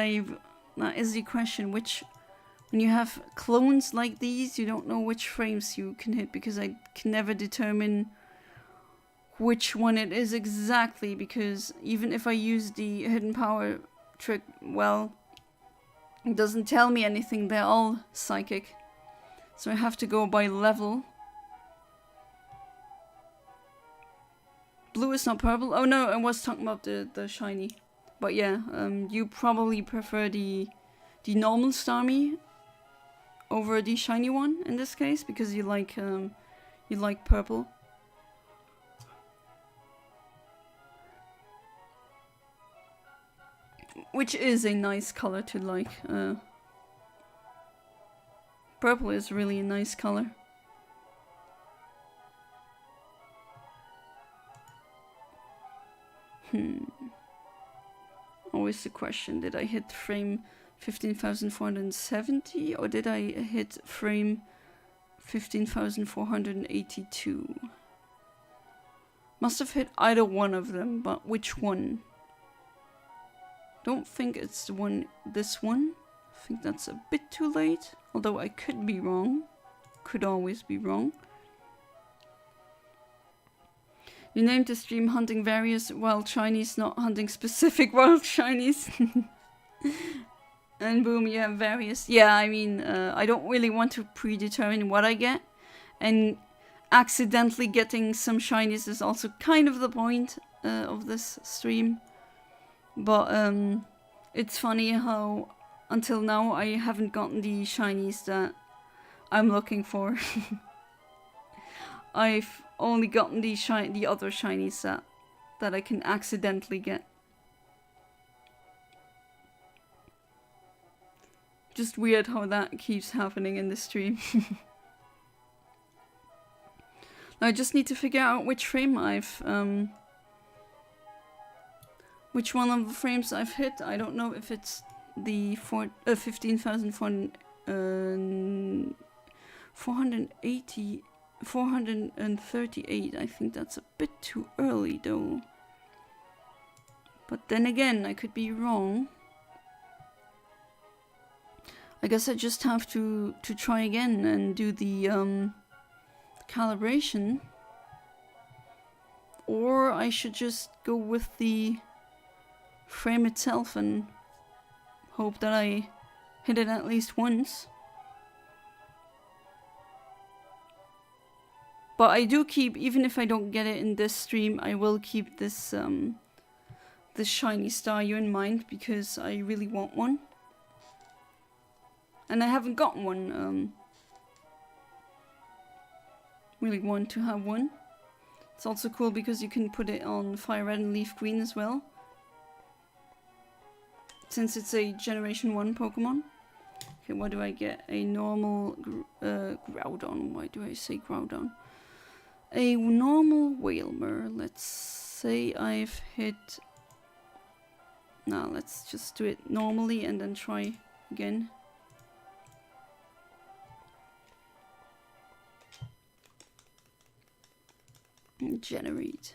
is the question, when you have clones like these, you don't know which frames you can hit, because I can never determine which one it is exactly, because even if I use the hidden power trick, well, it doesn't tell me anything. They're all psychic, so I have to go by level. Blue is not purple. Oh no, I was talking about the shiny. But yeah, you probably prefer the normal Starmie over the shiny one in this case, because you like purple. Which is a nice color to like. Purple is really a nice color. Always the question, did I hit frame 15,470 or did I hit frame 15,482? Must have hit either one of them, but which one? Don't think it's the one, this one. I think that's a bit too late, although I could be wrong. Could always be wrong. You named the stream Hunting Various Wild Shinies, not hunting specific wild shinies. And boom, you have various. Yeah, I mean, I don't really want to predetermine what I get. And accidentally getting some shinies is also kind of the point of this stream. But it's funny how until now I haven't gotten the shinies that I'm looking for. I've only gotten the other shinies that I can accidentally get. Just weird how that keeps happening in the stream. I just need to figure out which frame which one of the frames I've hit. I don't know if it's the 438. I think that's a bit too early though. But then again, I could be wrong. I guess I just have to try again and do the calibration. Or I should just go with the frame itself and hope that I hit it at least once. But I do keep, even if I don't get it in this stream, I will keep this this shiny Staryu in mind, because I really want one. And I haven't gotten one. Really want to have one. It's also cool because you can put it on Fire Red and Leaf Green as well, since it's a Generation 1 Pokemon. Okay, what do I get? A normal Groudon. Why do I say Groudon? A normal Wailmer. Let's say I've hit... Now let's just do it normally and then try again. And generate.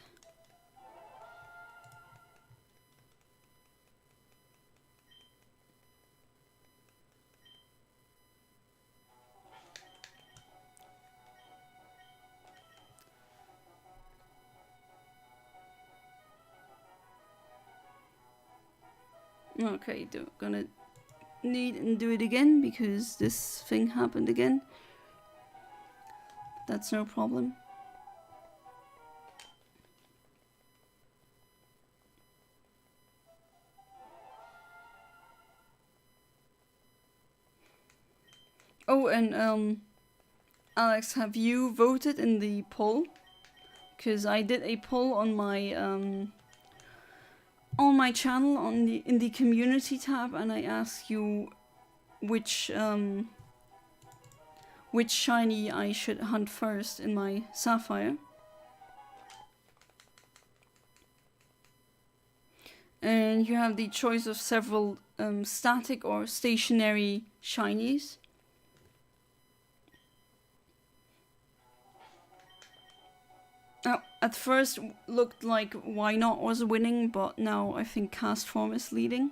Okay, gonna need and do it again because this thing happened again. That's no problem. Oh, and Alex, have you voted in the poll? Because I did a poll on my channel in the community tab, and I asked you which shiny I should hunt first in my Sapphire. And you have the choice of several static or stationary shinies. At first looked like Why Not was winning, but now I think Cast Form is leading.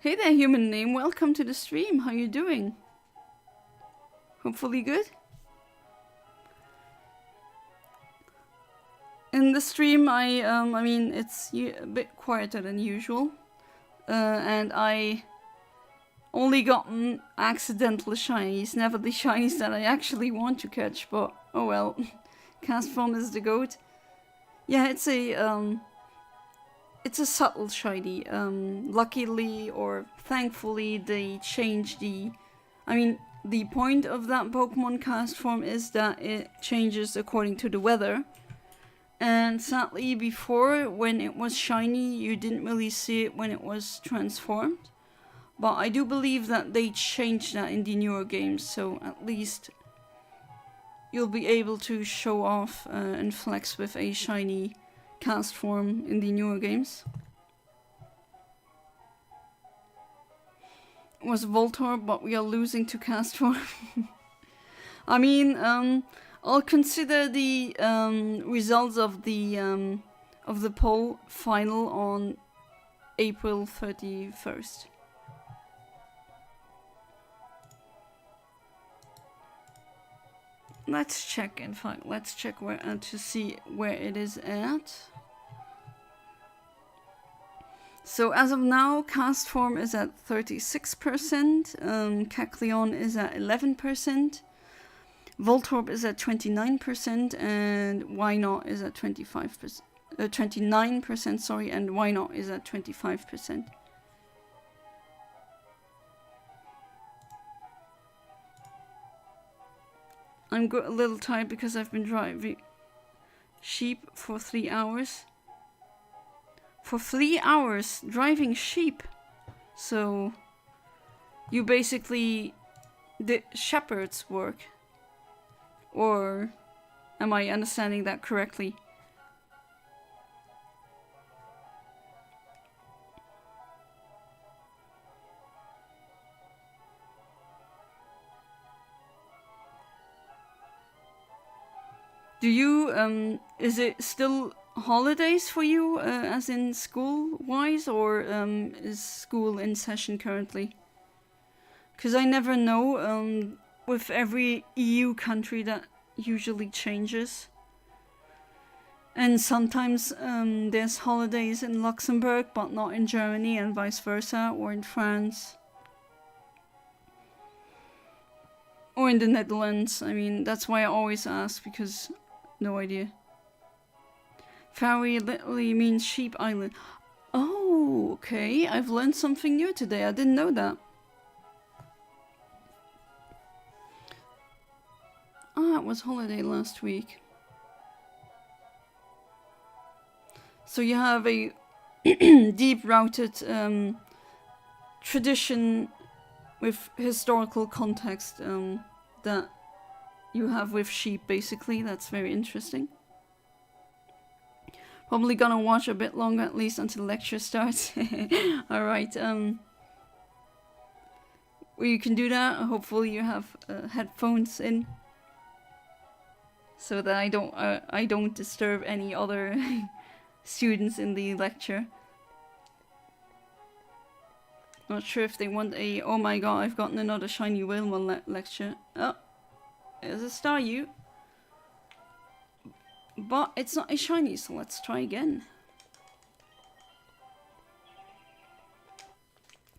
Hey there, human name. Welcome to the stream. How you doing? Hopefully good. In the stream, I mean, it's a bit quieter than usual, and I only gotten accidental shinies, never the shinies that I actually want to catch. But oh well, Cast Form is the goat. Yeah, it's a subtle shiny. Luckily or thankfully, they changed the. I mean, the point of that Pokemon Cast Form is that it changes according to the weather. And sadly, before, when it was shiny, you didn't really see it when it was transformed. But I do believe that they changed that in the newer games, so at least you'll be able to show off and flex with a shiny Cast Form in the newer games. It was Voltorb, but we are losing to Cast Form. I mean, I'll consider the results of the poll final on April 31st. Let's check, in fact, let's check where to see where it is at. So as of now, Cast Form is at 36%, Kecleon is at 11%, Voltorb is at 29%, and Why Not is at 25%. 29%, sorry, and Why Not is at 25%. I'm a little tired because I've been driving sheep for 3 hours. For 3 hours driving sheep. So you basically did shepherd's work. Or am I understanding that correctly? Do you, is it still holidays for you, as in school-wise, or is school in session currently? Because I never know, with every EU country that usually changes. And sometimes there's holidays in Luxembourg, but not in Germany, and vice versa, or in France. Or in the Netherlands. I mean, that's why I always ask, because no idea. Faroe literally means sheep island. Oh, okay. I've learned something new today. I didn't know that. Ah, it was holiday last week. So you have a deep-rooted tradition with historical context that you have with sheep, basically. That's very interesting. Probably gonna watch a bit longer, at least until the lecture starts. Alright, well, you can do that. Hopefully you have headphones in, so that I don't disturb any other students in the lecture. Not sure if they want a oh my god, I've gotten another shiny Wilma lecture. Oh, there's a Staryu. But it's not a shiny, so let's try again.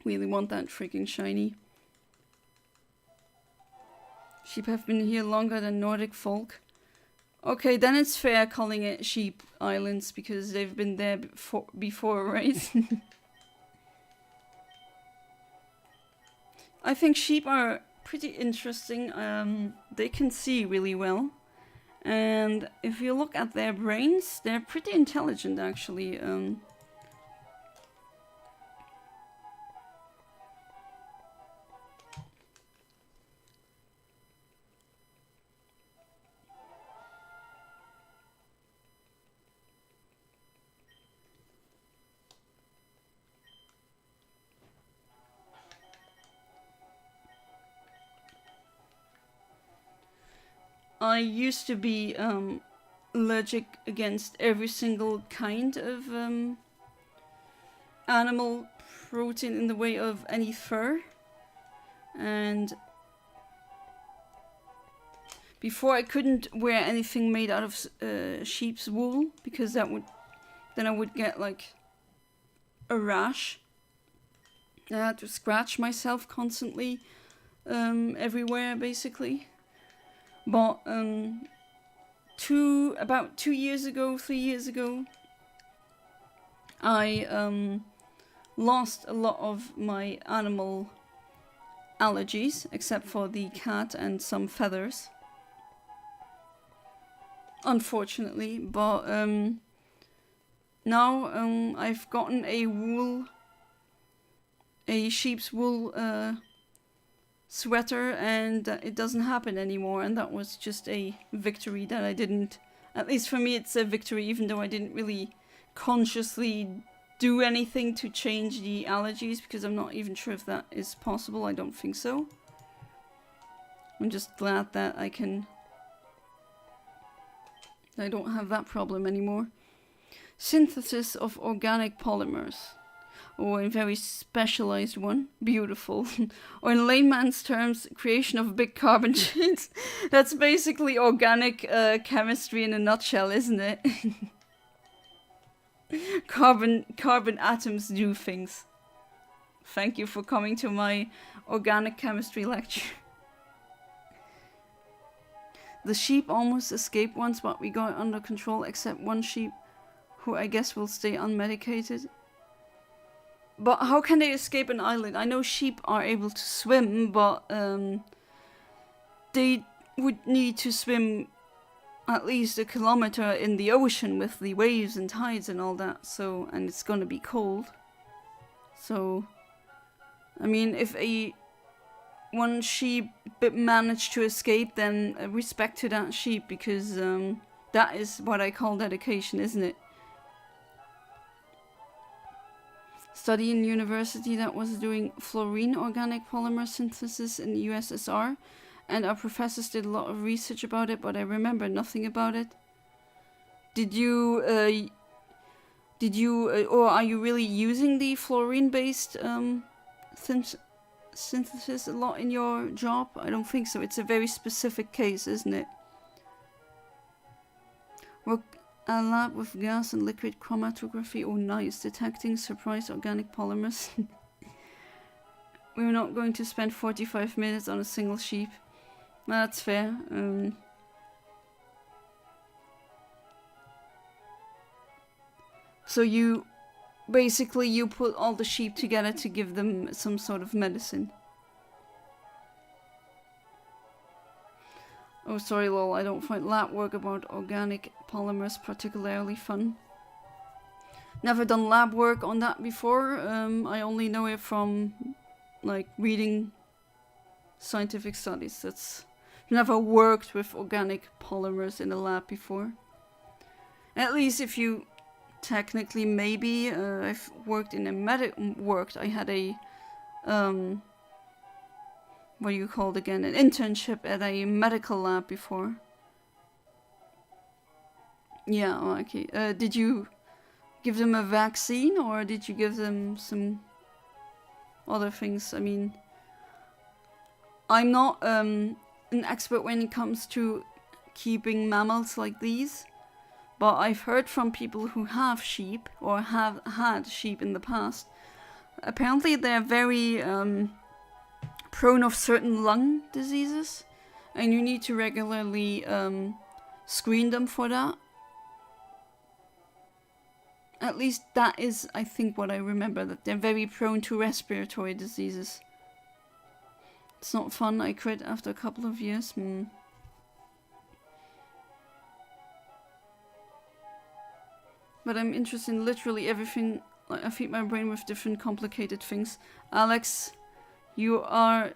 Really want that freaking shiny. Sheep have been here longer than Nordic folk. Okay, then it's fair calling it Sheep Islands because they've been there before, right? I think sheep are pretty interesting. They can see really well. And if you look at their brains, they're pretty intelligent actually. I used to be allergic against every single kind of animal protein in the way of any fur. And before I couldn't wear anything made out of sheep's wool because then I would get like a rash. I had to scratch myself constantly everywhere basically. But about 3 years ago, I lost a lot of my animal allergies, except for the cat and some feathers. Unfortunately, but now I've gotten a sheep's wool sweater, and it doesn't happen anymore, and that was just a victory that I didn't, at least for me it's a victory, even though I didn't really consciously do anything to change the allergies, because I'm not even sure if that is possible. I don't think so. I'm just glad that I don't have that problem anymore. Synthesis of organic polymers. Or a very specialized one. Beautiful. Or in layman's terms, creation of big carbon chains. That's basically organic chemistry in a nutshell, isn't it? Carbon atoms do things. Thank you for coming to my organic chemistry lecture. The sheep almost escaped once, but we got it under control, except one sheep, who I guess will stay unmedicated. But how can they escape an island? I know sheep are able to swim, but they would need to swim at least 1 kilometer in the ocean with the waves and tides and all that. So, and it's gonna be cold. So, I mean, if one sheep managed to escape, then respect to that sheep, because that is what I call dedication, isn't it? Study in university that was doing fluorine organic polymer synthesis in the USSR, and our professors did a lot of research about it, but I remember nothing about it. Did you or are you really using the fluorine-based synthesis a lot in your job? I don't think so. It's a very specific case, isn't it? Work a lab with gas and liquid chromatography. Oh, nice. Detecting surprise organic polymers. We're not going to spend 45 minutes on a single sheep. That's fair. So you put all the sheep together to give them some sort of medicine. Oh, sorry, lol, I don't find lab work about organic polymers particularly fun. Never done lab work on that before. I only know it from, like, reading scientific studies. That's never worked with organic polymers in a lab before. At least if you technically, maybe, I've worked in a I had a, what do you call it again? An internship at a medical lab before. Yeah, okay. Did you give them a vaccine, or did you give them some other things? I mean, I'm not an expert when it comes to keeping mammals like these, but I've heard from people who have sheep or have had sheep in the past. Apparently they're very prone of certain lung diseases, and you need to regularly screen them for that. At least that is, I think, what I remember, that they're very prone to respiratory diseases. It's not fun. I quit after a couple of years. But I'm interested in literally everything. Like, I feed my brain with different complicated things. Alex, are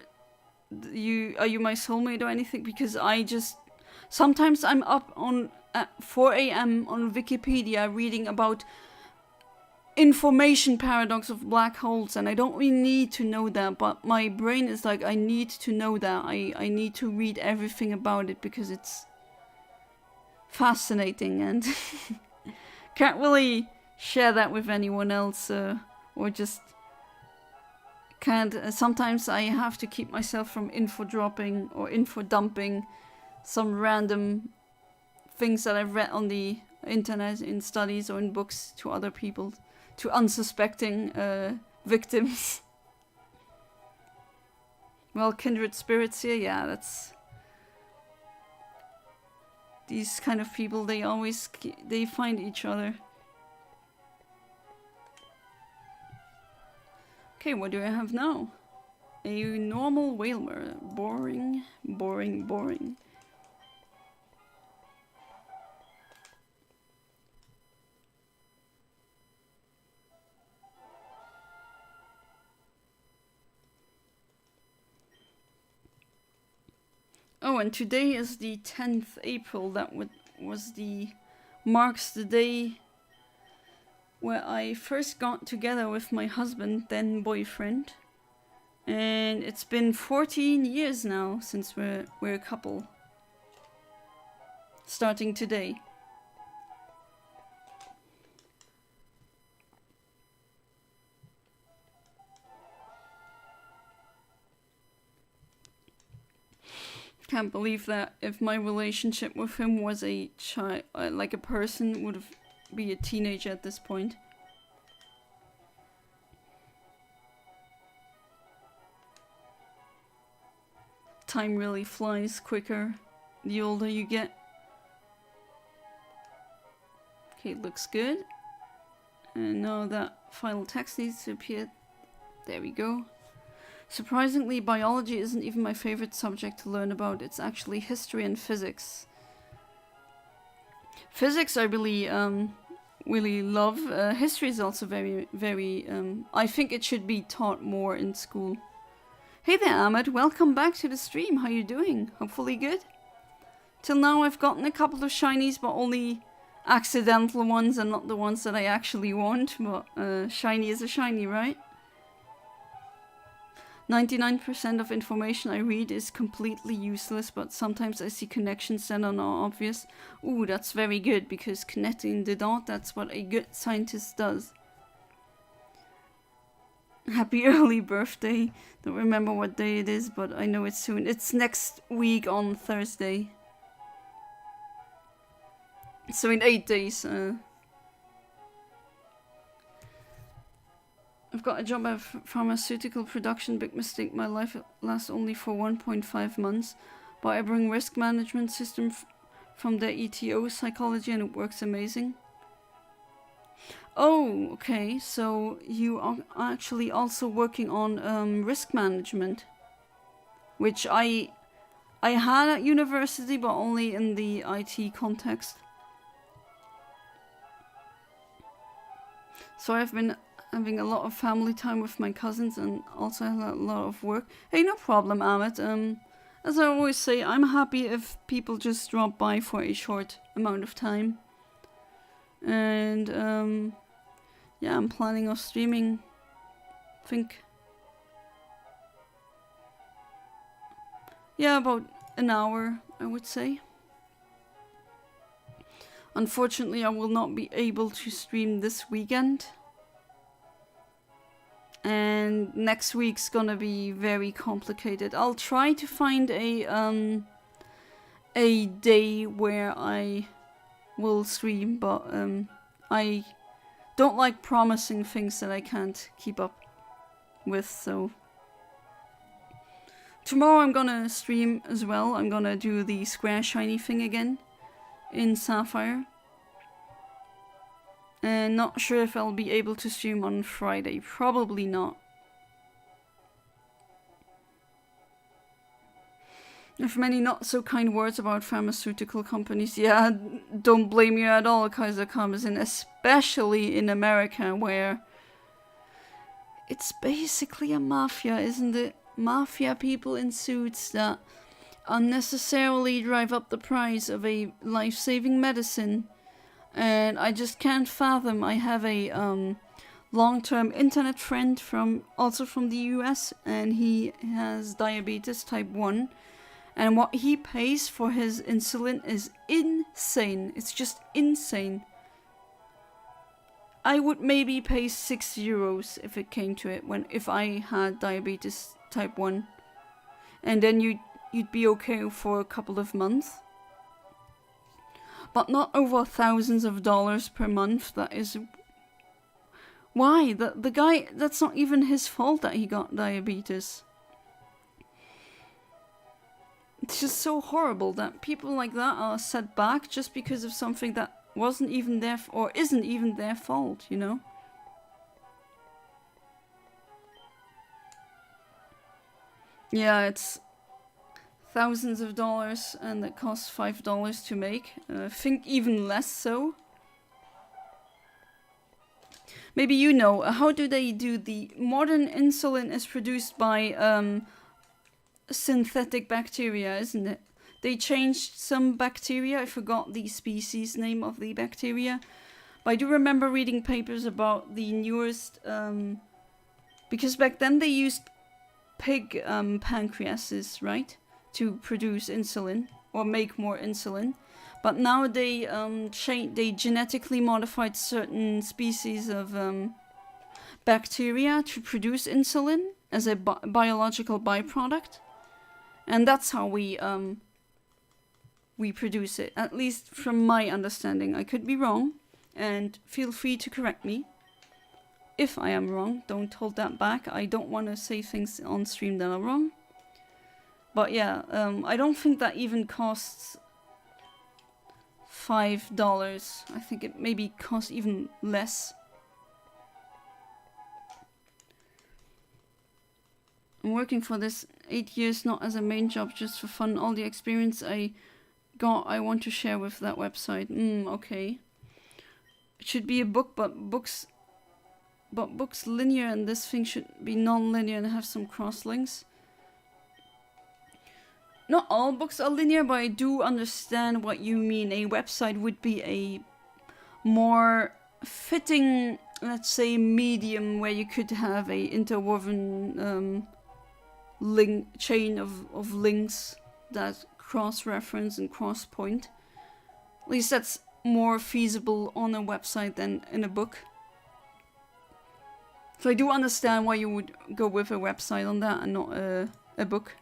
you my soulmate or anything? Because I just... Sometimes I'm up at 4 a.m. on Wikipedia reading about information paradox of black holes, and I don't really need to know that, but my brain is like, I need to know that. I need to read everything about it because it's fascinating, and can't really share that with anyone else, or just can't. Sometimes I have to keep myself from info dropping or info dumping some random things that I've read on the internet in studies or in books to other people, to unsuspecting victims. Well, kindred spirits here, yeah, that's... These kind of people, they find each other. Okay, what do I have now? A normal Whalmer. Boring, boring, boring. Oh, and today is the 10th April. That marks the day where I first got together with my husband, then boyfriend. And it's been 14 years now since we're a couple. Starting today. Can't believe that if my relationship with him was a child, like a person, would be a teenager at this point. Time really flies quicker the older you get. Okay, looks good. And now that final text needs to appear. There we go. Surprisingly, biology isn't even my favorite subject to learn about. It's actually history and physics. Physics I really love. History is also very, I think it should be taught more in school. Hey there, Ahmed. Welcome back to the stream. How you doing? Hopefully good. Till now I've gotten a couple of shinies, but only accidental ones and not the ones that I actually want. But shiny is a shiny, right? 99% of information I read is completely useless, but sometimes I see connections that are not obvious. Ooh, that's very good, because connecting the dot, that's what a good scientist does. Happy early birthday. Don't remember what day it is, but I know it's soon. It's next week on Thursday. So in 8 days. I've got a job at pharmaceutical production. Big mistake. My life lasts only for 1.5 months. But I bring risk management system from the ETO psychology, and it works amazing. Oh, okay. So you are actually also working on risk management, which I had at university, but only in the IT context. So I've been having a lot of family time with my cousins, and also a lot of work. Hey, no problem, Ahmed. As I always say, I'm happy if people just drop by for a short amount of time. And yeah, I'm planning on streaming, I think. Yeah, about an hour, I would say. Unfortunately, I will not be able to stream this weekend. And next week's gonna be very complicated. I'll try to find a day where I will stream, but I don't like promising things that I can't keep up with, so Tomorrow I'm gonna stream as well. I'm gonna do the square shiny thing again in Sapphire. And not sure if I'll be able to stream on Friday. Probably not. There's many not so kind words about pharmaceutical companies. Yeah, don't blame you at all, Kaiser Karmazin, especially in America, where it's basically a mafia, isn't it? Mafia people in suits that unnecessarily drive up the price of a life-saving medicine. And I just can't fathom. I have a long-term internet friend also from the US, and he has diabetes type 1. And what he pays for his insulin is insane. It's just insane. I would maybe pay €6 if it came to it, if I had diabetes type 1. And then you'd be okay for a couple of months. But not over thousands of dollars per month. That is... Why? The guy, that's not even his fault that he got diabetes. It's just so horrible that people like that are set back just because of something that wasn't even their or isn't even their fault, you know? Yeah, it's thousands of dollars and it costs $5 to make. I think even less so. Maybe you know, how do they do the modern insulin is produced by synthetic bacteria, isn't it? They changed some bacteria. I forgot the species name of the bacteria, but I do remember reading papers about the newest because back then they used pig pancreases, right, to produce insulin or make more insulin, but now they genetically modified certain species of bacteria to produce insulin as a biological byproduct. And that's how we produce it, at least from my understanding. I could be wrong, and feel free to correct me. If I am wrong, don't hold that back. I don't want to say things on stream that are wrong. But yeah, I don't think that even costs $5. I think it maybe costs even less. I'm working for this 8 years, not as a main job, just for fun. All the experience I got, I want to share with that website. Okay. It should be a book, but books linear, and this thing should be non-linear and have some cross links. Not all books are linear, but I do understand what you mean. A website would be a more fitting, let's say, medium where you could have a interwoven chain of links that cross-reference and cross-point. At least that's more feasible on a website than in a book. So I do understand why you would go with a website on that and not a book.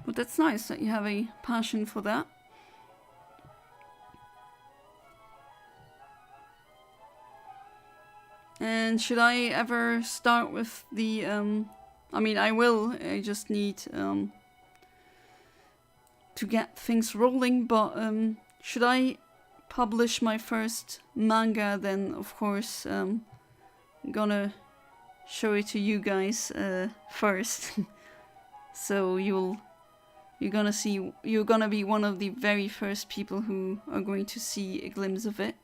But that's nice that you have a passion for that. And should I ever start with the, I mean, I will, I just need to get things rolling, but should I publish my first manga, then of course I'm gonna show it to you guys first. So you're gonna be one of the very first people who are going to see a glimpse of it.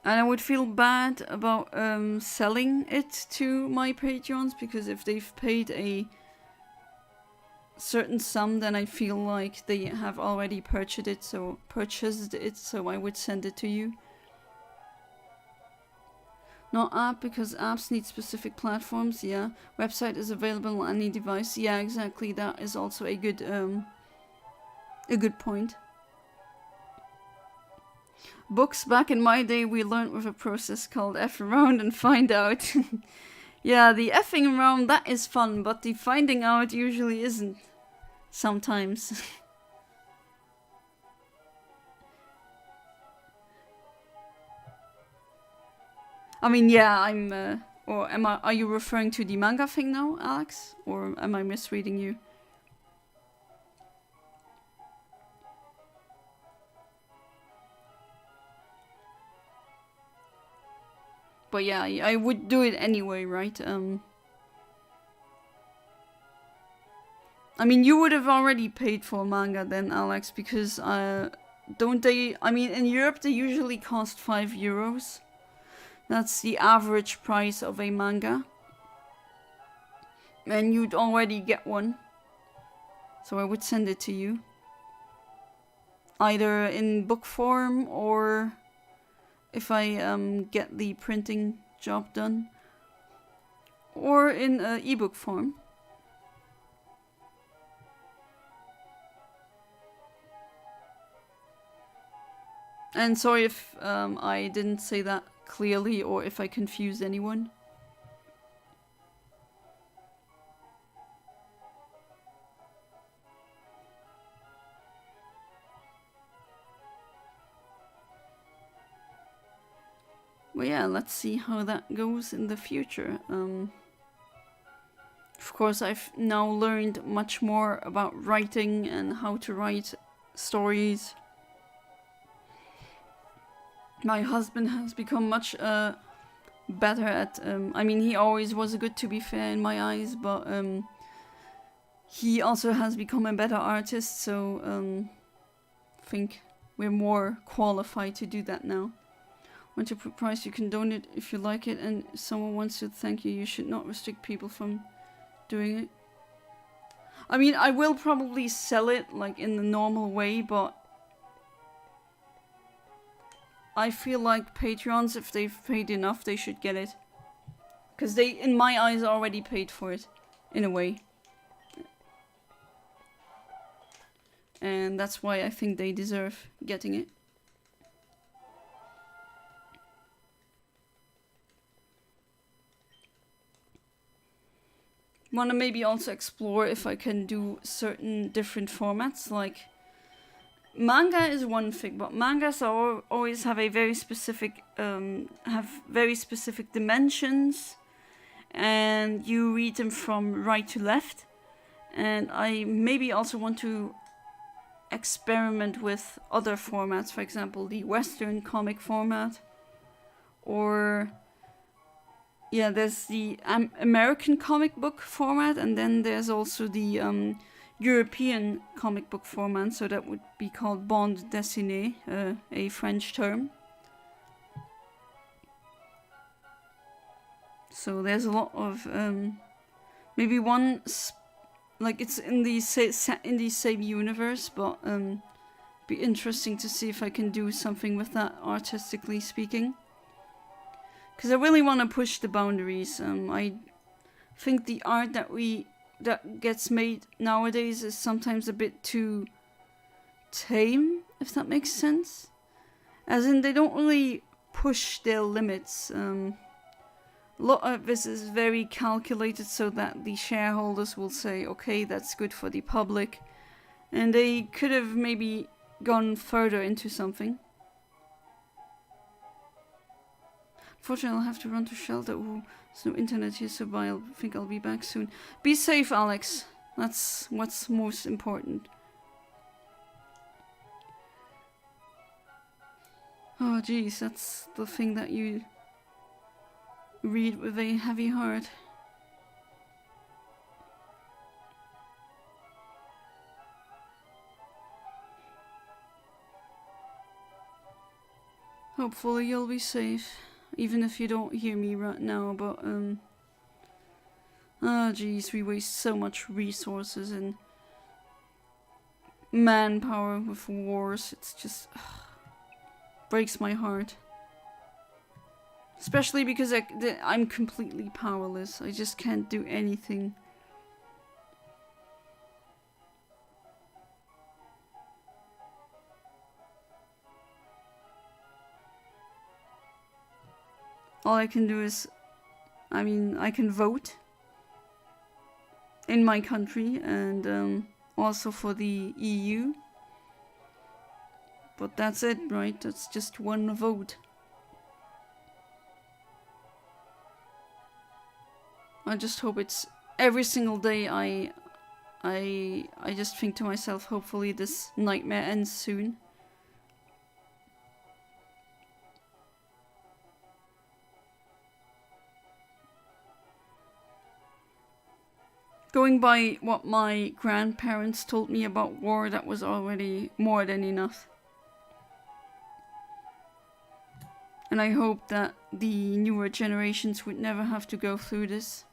And I would feel bad about selling it to my Patreons, because if they've paid a certain sum, then I feel like they have already purchased it, so I would send it to you. Not app, because apps need specific platforms. Yeah, website is available on any device. Yeah, exactly. That is also a good point. Books, back in my day, we learned with a process called F around and find out. Yeah, the effing around, that is fun, but the finding out usually isn't. Sometimes. I mean, yeah, I'm. Or am I? Are you referring to the manga thing now, Alex? Or am I misreading you? But yeah, I would do it anyway, right? I mean, you would have already paid for manga then, Alex, because don't they? I mean, in Europe they usually cost €5. That's the average price of a manga, and you'd already get one. So I would send it to you, either in book form or if I get the printing job done, or in ebook form. And sorry if I didn't say that clearly or if I confused anyone. Well, yeah, let's see how that goes in the future. Of course, I've now learned much more about writing and how to write stories. My husband has become much better at. I mean, he always was good, to be fair, in my eyes, but he also has become a better artist, so I think we're more qualified to do that now. Want to put price, you can donate if you like it, and if someone wants to thank you, you should not restrict people from doing it. I mean, I will probably sell it like in the normal way, but I feel like Patreons, if they've paid enough, they should get it. Because they, in my eyes, already paid for it, in a way. And that's why I think they deserve getting it. Want to maybe also explore if I can do certain different formats, like manga is one thing, but mangas always have a very specific dimensions, and you read them from right to left. And I maybe also want to experiment with other formats, for example, the Western comic format, or yeah, there's the American comic book format, and then there's also the European comic book format, so that would be called bande dessinée, a French term. So there's a lot of maybe one like it's in the same universe, but be interesting to see if I can do something with that, artistically speaking. Because I really want to push the boundaries. I think the art that gets made nowadays is sometimes a bit too tame, if that makes sense. As in, they don't really push their limits. A lot of this is very calculated so that the shareholders will say, okay, that's good for the public. And they could have maybe gone further into something. Unfortunately, I'll have to run to shelter. Ooh, there's no internet here, so I think I'll be back soon. Be safe, Alex. That's what's most important. Oh, geez, that's the thing that you read with a heavy heart. Hopefully you'll be safe. Even if you don't hear me right now, but geez, we waste so much resources and manpower with wars. It's just breaks my heart. Especially because I'm completely powerless. I just can't do anything. All I can do is, I mean, I can vote in my country and also for the EU. But that's it, right? That's just one vote. I just hope it's every single day. I just think to myself, hopefully this nightmare ends soon. Going by what my grandparents told me about war, that was already more than enough. And I hope that the newer generations would never have to go through this.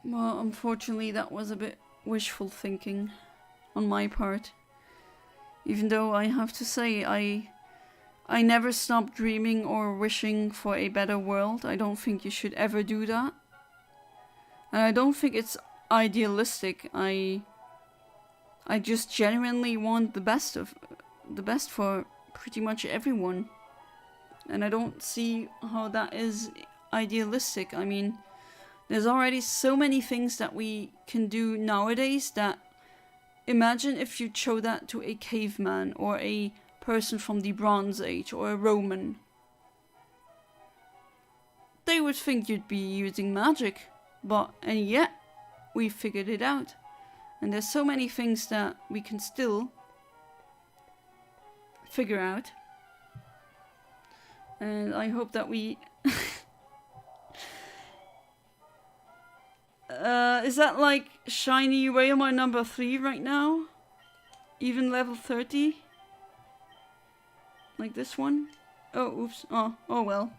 Well, unfortunately, that was a bit wishful thinking on my part. Even though I have to say, I never stopped dreaming or wishing for a better world. I don't think you should ever do that. And I don't think it's idealistic. I just genuinely want the best for pretty much everyone. And I don't see how that is idealistic. I mean, there's already so many things that we can do nowadays that imagine if you showed that to a caveman or a person from the Bronze Age or a Roman. They would think you'd be using magic. And yet, we figured it out. And there's so many things that we can still figure out. And I hope that we... is that like Shiny Wailmer number 3 right now? Even level 30? Like this one? Oh, oops. Oh well.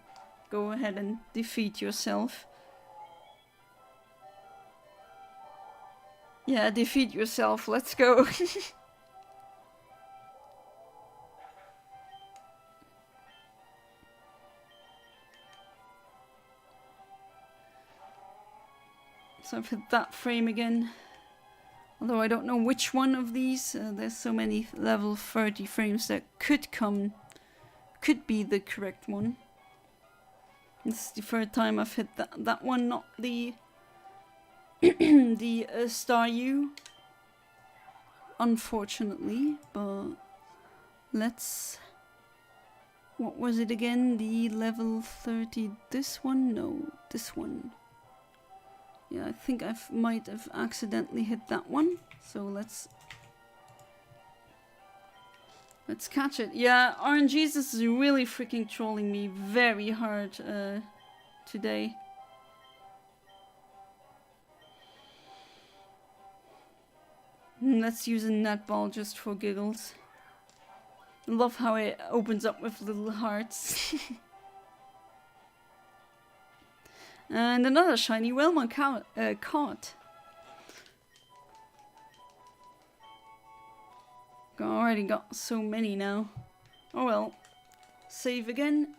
Go ahead and defeat yourself. Yeah, defeat yourself. Let's go. So I've hit that frame again. Although I don't know which one of these. There's so many level 30 frames that could be the correct one. This is the third time I've hit that one, not the the Star U, unfortunately, but let's... What was it again? The level 30, this one? No, this one. Yeah, I think I might have accidentally hit that one, so let's catch it. Yeah, RNGs is really freaking trolling me very hard today. Let's use a netball just for giggles. I love how it opens up with little hearts. And another shiny Wailmer caught. Already got so many now. Oh well. Save again.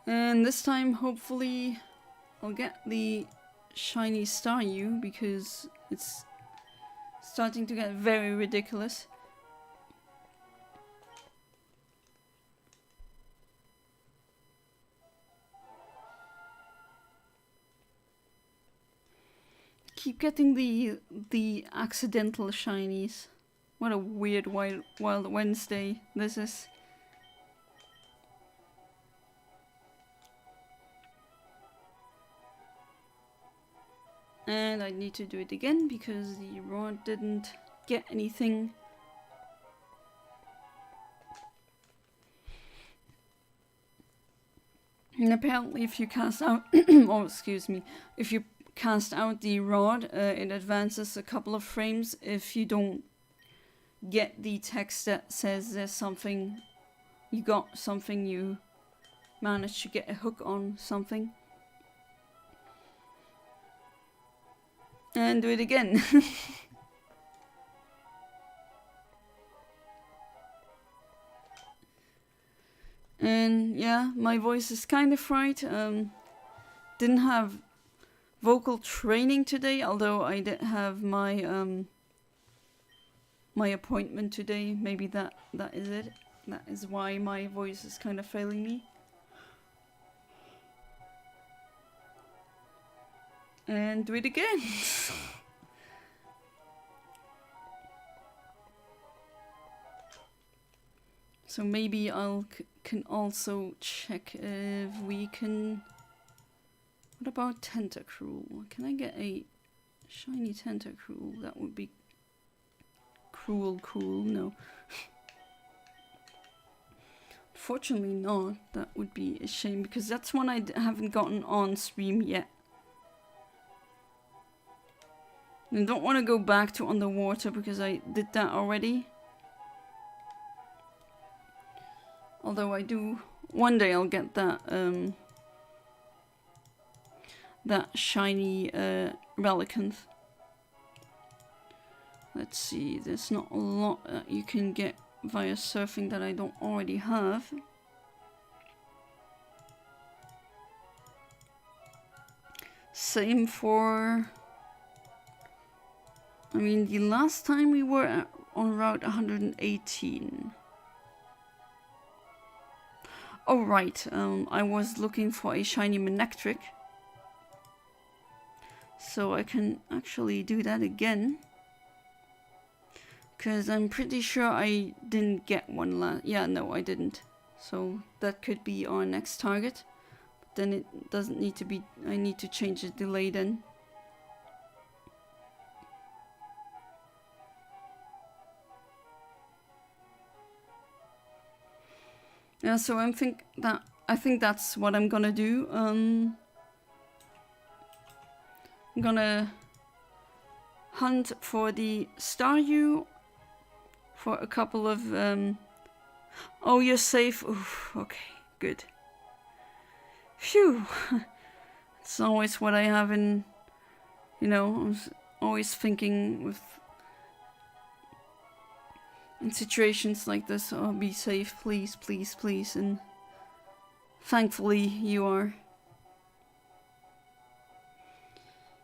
And this time, hopefully, I'll get the shiny Star U, because it's starting to get very ridiculous. Keep getting the accidental shinies. What a weird wild Wednesday this is. And I need to do it again because the rod didn't get anything. And apparently if you cast out, oh excuse me, if you cast out the rod, it advances a couple of frames if you don't get the text that says there's something, you got something, you managed to get a hook on something. And do it again. And yeah, my voice is kind of fried. Didn't have vocal training today, although I did have my my appointment today. Maybe that is it. That is why my voice is kind of failing me. And do it again. So maybe I'll can also check if we can. What about Tentacruel? Can I get a shiny Tentacruel? That would be cool. No. Fortunately not. That would be a shame because that's one I haven't gotten on stream yet. I don't want to go back to underwater because I did that already. Although I do, one day I'll get that that shiny Relicanth. Let's see, there's not a lot that you can get via surfing that I don't already have. Same for, I mean, the last time we were on Route 118. Oh right, I was looking for a shiny Manectric. So I can actually do that again. Because I'm pretty sure I didn't get one last... Yeah, no, I didn't. So that could be our next target. But then it doesn't need to be... I need to change the delay then. Yeah, so I think that's what I'm gonna do. I'm gonna hunt for the Staryu for a couple of oh, you're safe. Oof, okay, good. Phew. It's always what I have in, you know, I was always thinking with in situations like this, oh, be safe, please, please, please, and thankfully you are.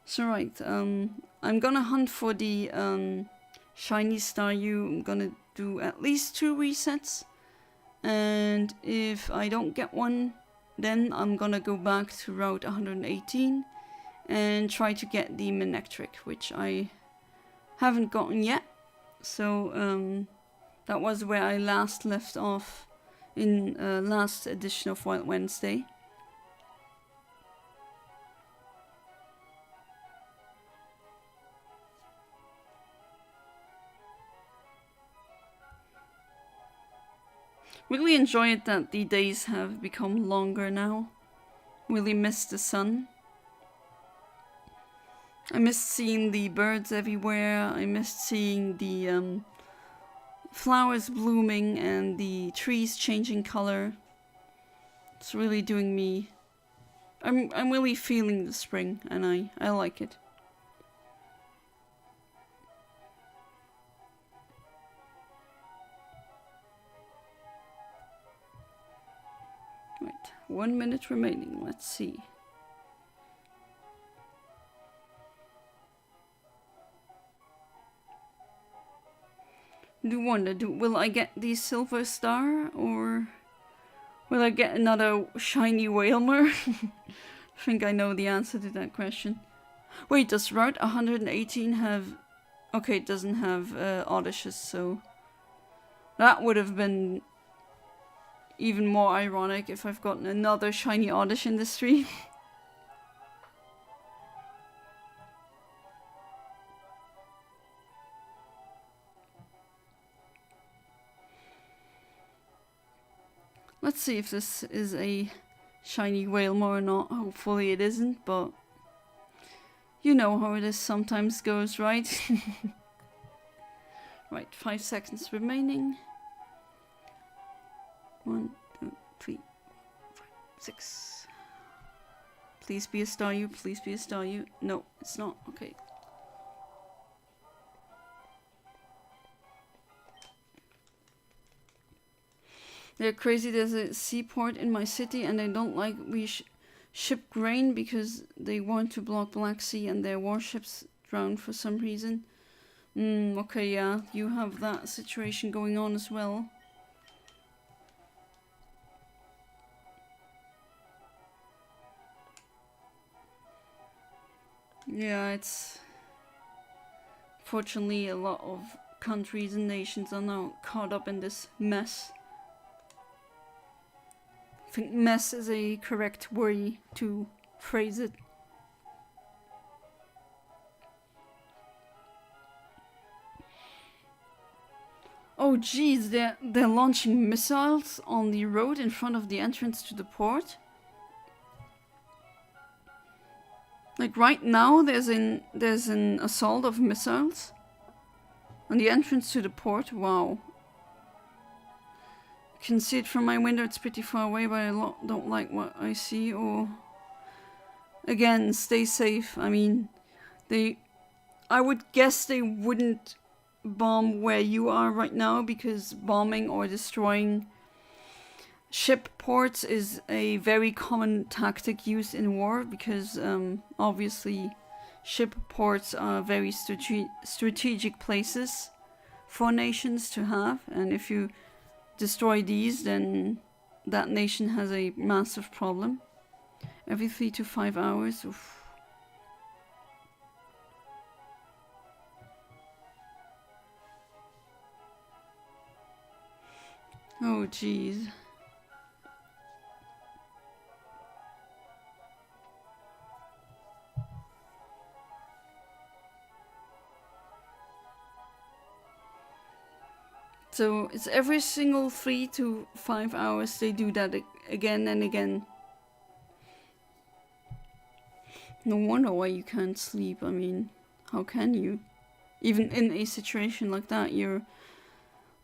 So right, I'm gonna hunt for the shiny Staryu. I'm gonna do at least 2 resets, and if I don't get one, then I'm gonna go back to Route 118 and try to get the Manectric, which I haven't gotten yet. So that was where I last left off in last edition of Wild Wednesday. Really enjoy it that the days have become longer now. Really miss the sun. I missed seeing the birds everywhere. I missed seeing the flowers blooming and the trees changing color. It's really doing me... I'm really feeling the spring, and I like it. Right, 1 minute remaining. Let's see. Do wonder, will I get the silver star, or will I get another shiny Whalmer? I think I know the answer to that question. Wait, does Route 118 have... Okay, it doesn't have Odysseus, so... That would have been even more ironic if I've gotten another shiny Oddish in the stream. Let's see if this is a shiny Whalmer or not. Hopefully it isn't, but you know how it is sometimes goes, right? Right, 5 seconds remaining. 1, 2, 3, 4, 5, 6. Please be a Staryu, please be a Staryu. No, it's not. Okay. They're crazy. There's a seaport in my city and they don't like we ship grain because they want to block Black Sea and their warships drown for some reason. Okay, yeah, you have that situation going on as well. Yeah, it's... Fortunately, a lot of countries and nations are now caught up in this mess. I think mess is a correct way to phrase it. Oh geez, they're launching missiles on the road in front of the entrance to the port. Like right now there's an assault of missiles on the entrance to the port. Wow. I can see it from my window, it's pretty far away, but I don't like what I see. Or again, stay safe. I mean, I would guess they wouldn't bomb where you are right now, because bombing or destroying ship ports is a very common tactic used in war, because obviously ship ports are very strategic places for nations to have, and if you destroy these, then that nation has a massive problem. Every 3 to 5 hours. Oof. Oh jeez. So it's every single 3 to 5 hours they do that again and again. No wonder why you can't sleep. I mean, how can you? Even in a situation like that,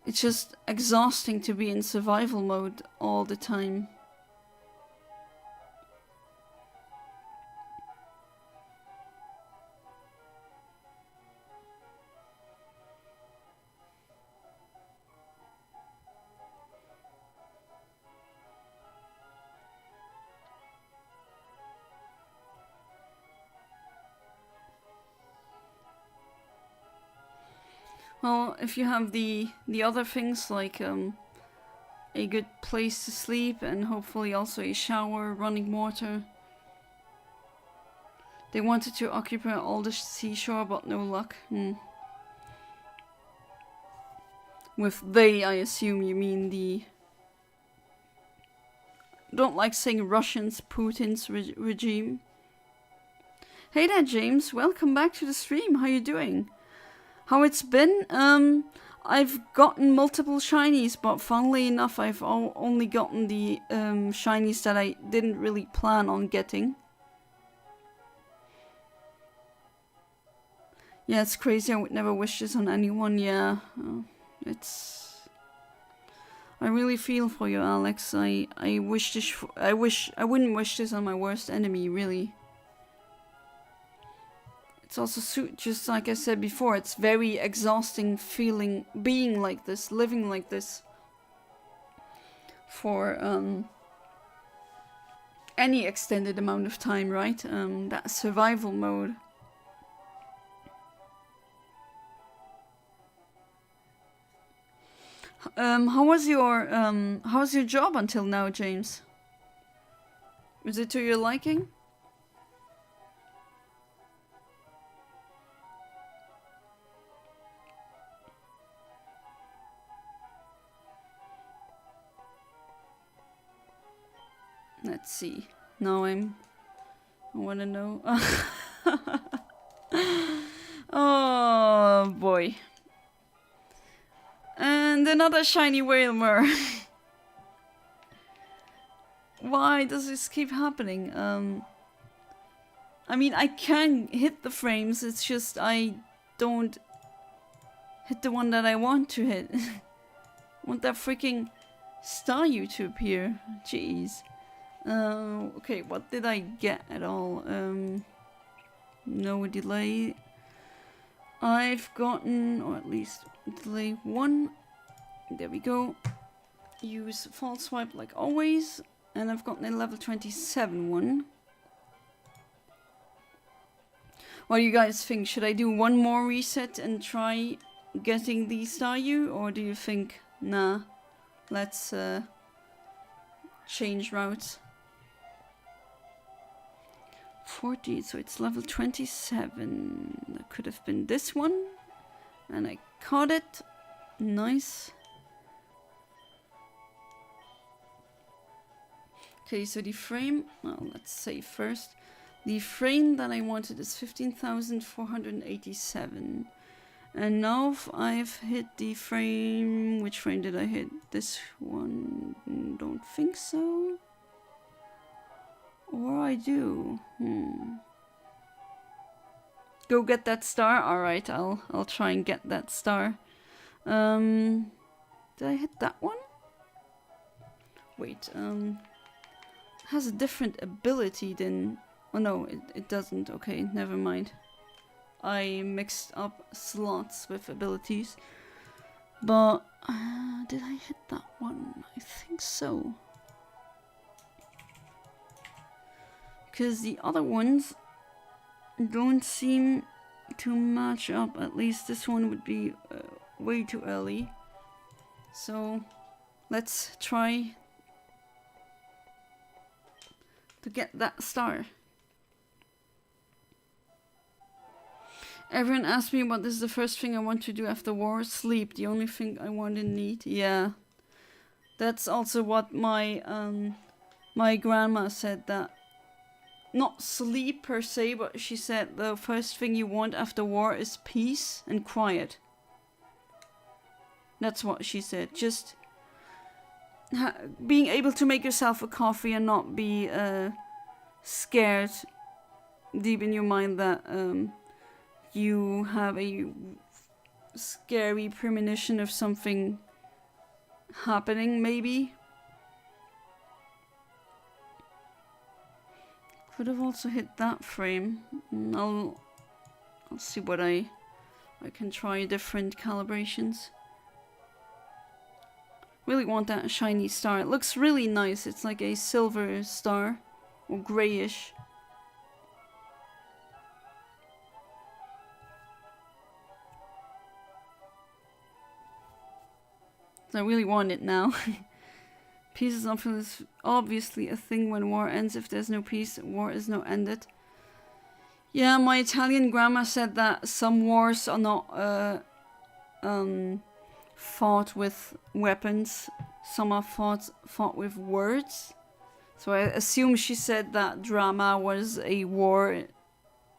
it's just exhausting to be in survival mode all the time. Well, if you have the other things like a good place to sleep and hopefully also a shower, running water. They wanted to occupy all the seashore, but no luck. With they, I assume you mean the... Don't like saying Russians, Putin's regime. Hey there, James. Welcome back to the stream. How you doing? How it's been? I've gotten multiple shinies, but funnily enough, I've only gotten the shinies that I didn't really plan on getting. Yeah, it's crazy. I would never wish this on anyone. Yeah, it's... I really feel for you, Alex. I wish this... I wouldn't wish this on my worst enemy, really. It's also, just like I said before, it's very exhausting feeling, being like this, living like this. For any extended amount of time, right? That survival mode. How's your job until now, James? Is it to your liking? Let's see. Now I wanna know. Oh boy. And another shiny Whalmer. Why does this keep happening? I mean, I can hit the frames, it's just I don't hit the one that I want to hit. I want that freaking Staryu to appear. Jeez. Okay, what did I get at all? No delay. I've gotten, or at least delay 1. There we go. Use false swipe like always. And I've gotten a level 27 one. What do you guys think? Should I do one more reset and try getting the Staryu? Or do you think, nah, let's change routes? 40, so it's level 27. That could have been this one. And I caught it. Nice. Okay, so the frame, well, let's say first. The frame that I wanted is 15,487. And now I've hit the frame, which frame did I hit? This one, don't think so. Or I do, Go get that star? Alright, I'll try and get that star. Did I hit that one? Wait, it has a different ability than... Oh no, it doesn't. Okay, never mind. I mixed up slots with abilities. But, did I hit that one? I think so. Because the other ones don't seem to match up. At least this one would be way too early. So, let's try to get that star. Everyone asked me what is the first thing I want to do after war. Sleep, the only thing I want and need. Yeah. That's also what my my grandma said, that not sleep per se, but she said the first thing you want after war is peace and quiet. That's what she said. Just being able to make yourself a coffee and not be scared deep in your mind that you have a scary premonition of something happening, maybe. Could have also hit that frame. I'll see what I can try different calibrations. Really want that shiny star. It looks really nice. It's like a silver star or grayish. I really want it now. Peace is obviously a thing when war ends. If there's no peace, war is not ended. Yeah, my Italian grandma said that some wars are not fought with weapons. Some are fought with words. So I assume she said that drama was a war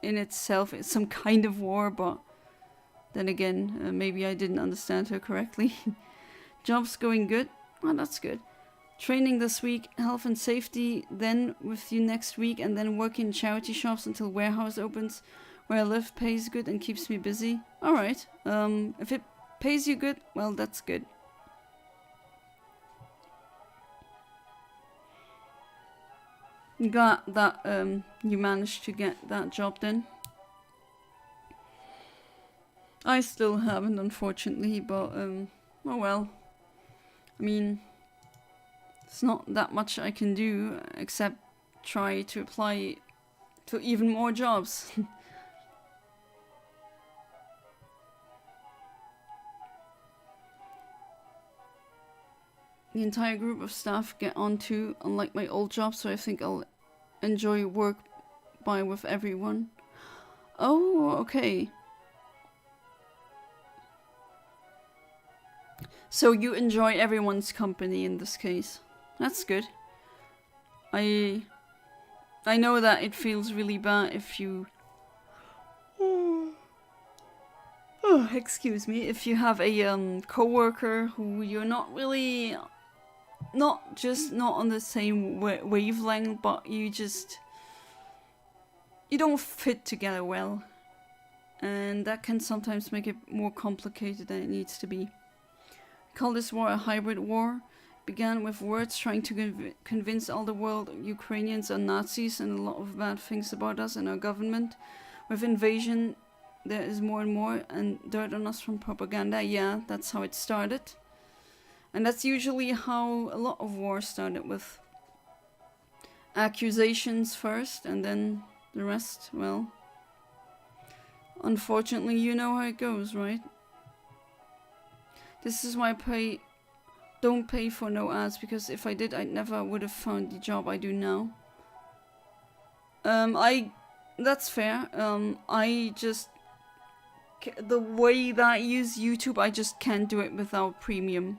in itself. It's some kind of war, but then again, maybe I didn't understand her correctly. Job's going good. Oh, that's good. Training this week, health and safety, then with you next week, and then work in charity shops until warehouse opens. Where I live pays good and keeps me busy. Alright, if it pays you good, well, that's good. Got that, you managed to get that job then. I still haven't, unfortunately, but, oh well. I mean, it's not that much I can do except try to apply to even more jobs. The entire group of staff get on to, unlike my old job, so I think I'll enjoy work with everyone. Oh, okay. So you enjoy everyone's company in this case. That's good. I know that it feels really bad if you... Oh, excuse me. If you have a coworker who you're not really... Not on the same wavelength, but you don't fit together well. And that can sometimes make it more complicated than it needs to be. Call this war a hybrid war. Began with words trying to convince all the world Ukrainians are Nazis and a lot of bad things about us and our government. With invasion, there is more and more, and dirt on us from propaganda. Yeah, that's how it started. And that's usually how a lot of wars started, with accusations first, and then the rest, well... Unfortunately, you know how it goes, right? This is why I don't pay for no ads, because if I did, I never would have found the job I do now. That's fair. I just... The way that I use YouTube, I just can't do it without premium.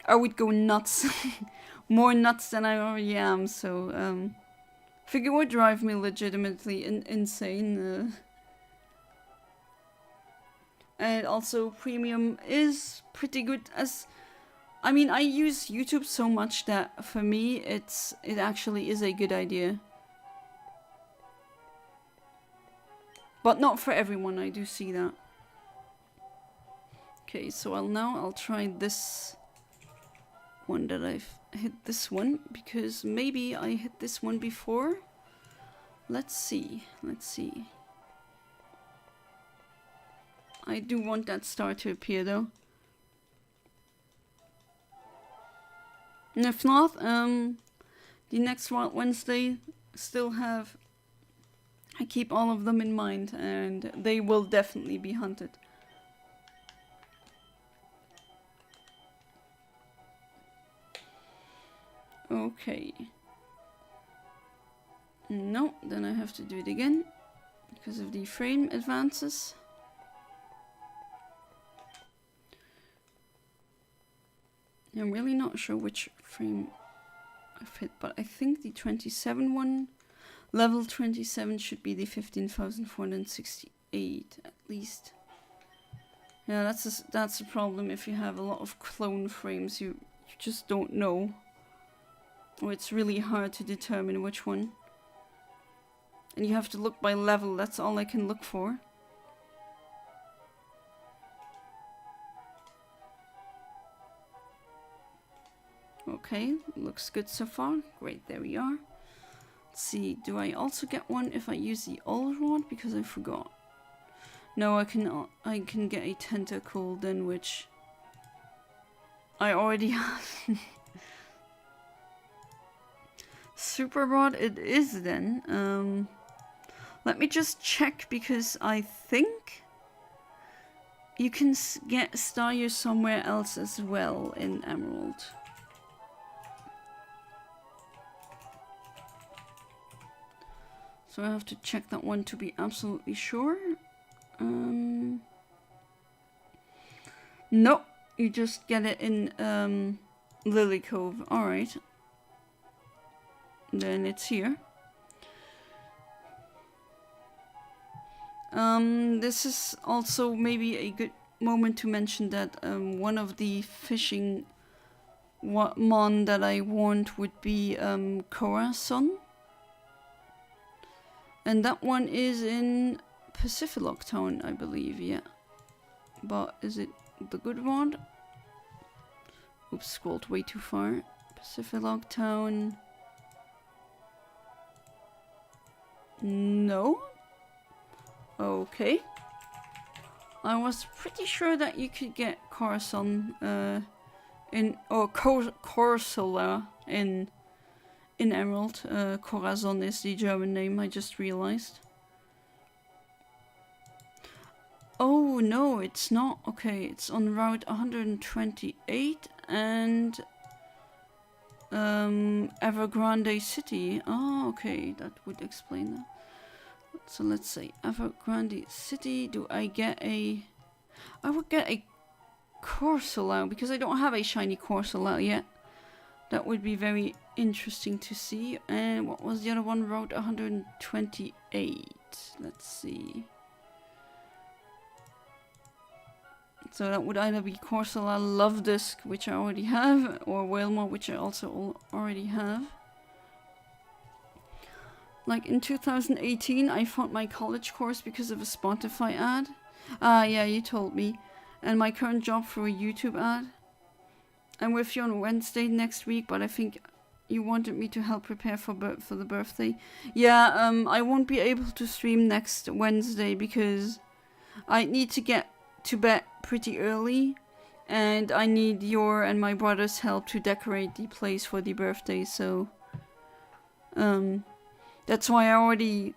I would go nuts more nuts than I already am, so figure would drive me legitimately insane. And also premium is pretty good as... I mean, I use YouTube so much that for me it actually is a good idea. But not for everyone, I do see that. Okay, so I'll try this one that I've hit this one, because maybe I hit this one before. Let's see. I do want that star to appear though. And if not, the next Wild Wednesday still have... I keep all of them in mind, and they will definitely be hunted. Okay. No, then I have to do it again, because of the frame advances. I'm really not sure which frame I've hit, but I think the 27 one, level 27 should be the 15,468 at least. Yeah, that's a problem if you have a lot of clone frames. You just don't know, or it's really hard to determine which one. And you have to look by level. That's all I can look for. Okay, looks good so far. Great, there we are. Let's see, do I also get one if I use the old rod? Because I forgot. No, I can get a tentacle then, which I already have. Super rod it is then. Let me just check, because I think you can get Staryu somewhere else as well in Emerald. So I have to check that one to be absolutely sure. No, you just get it in Lily Cove. Alright. Then it's here. This is also maybe a good moment to mention that one of the fishing mon that I want would be Corazon. And that one is in Pacific Town, I believe, yeah. But is it the good one? Oops, scrolled way too far. Pacific Town. No? Okay. I was pretty sure that you could get Corazon Corsola in Emerald. Corazon is the German name, I just realized. Oh no, it's not. Okay, it's on route 128 and Evergrande City. Oh, okay, that would explain that. So let's say Evergrande City. Do I get a... I would get a Corsola, because I don't have a shiny Corsola yet. That would be very interesting to see. And what was the other one? Route 128. Let's see. So that would either be Corsola Lovedisc, which I already have, or Whalmer, which I also already have. Like in 2018, I found my college course because of a Spotify ad. Yeah, you told me. And my current job through a YouTube ad. I'm with you on Wednesday next week, but I think you wanted me to help prepare for the birthday. Yeah, I won't be able to stream next Wednesday because I need to get to bed pretty early, and I need your and my brother's help to decorate the place for the birthday, so that's why I already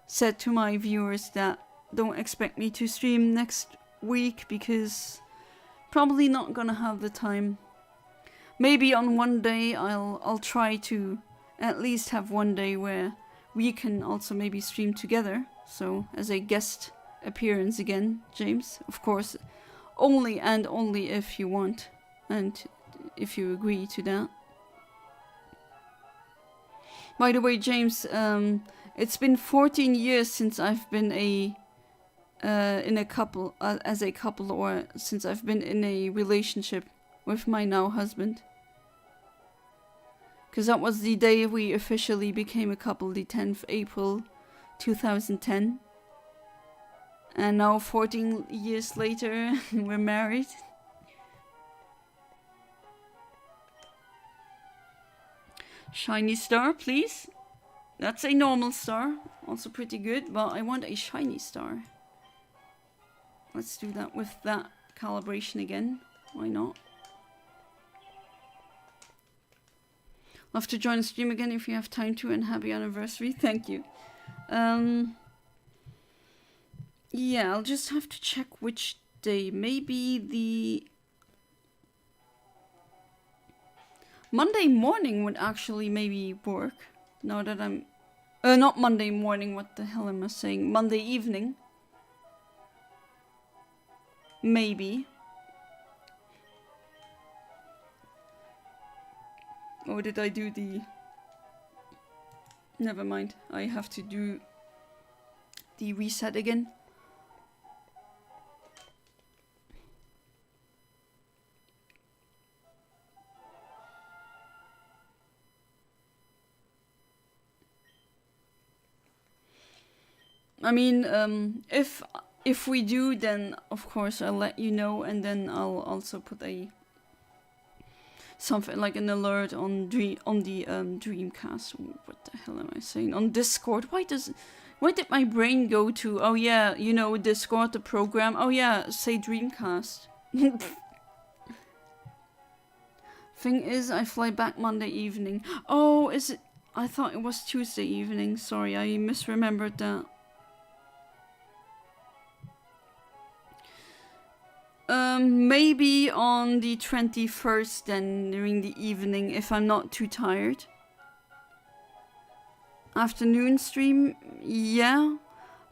said to my viewers that don't expect me to stream next week, because probably not gonna have the time. Maybe on one day I'll try to at least have one day where we can also maybe stream together, so as a guest appearance again, James, of course, only if you want, and if you agree to that. By the way, James, it's been 14 years since I've been in a couple, as a couple, or since I've been in a relationship with my now husband. Because that was the day we officially became a couple, the 10th April 2010. And now 14 years later, we're married. Shiny star, please. That's a normal star. Also pretty good, but I want a shiny star. Let's do that with that calibration again. Why not? Love to join the stream again if you have time to, and happy anniversary. Thank you. Yeah, I'll just have to check which day. Maybe the Monday morning would actually maybe work. Now that I'm... not Monday morning, what the hell am I saying? Monday evening. Maybe. Or did I do the... Never mind. I have to do the reset again. I mean, if we do, then of course I'll let you know, and then I'll also put a something like an alert on the Dreamcast. What the hell am I saying? On Discord. Why did my brain go to, oh yeah, you know, Discord, the program? Oh yeah, say Dreamcast. Thing is, I fly back Monday evening. Oh, is it? I thought it was Tuesday evening. Sorry, I misremembered that. Maybe on the 21st then, during the evening, if I'm not too tired. Afternoon stream, yeah.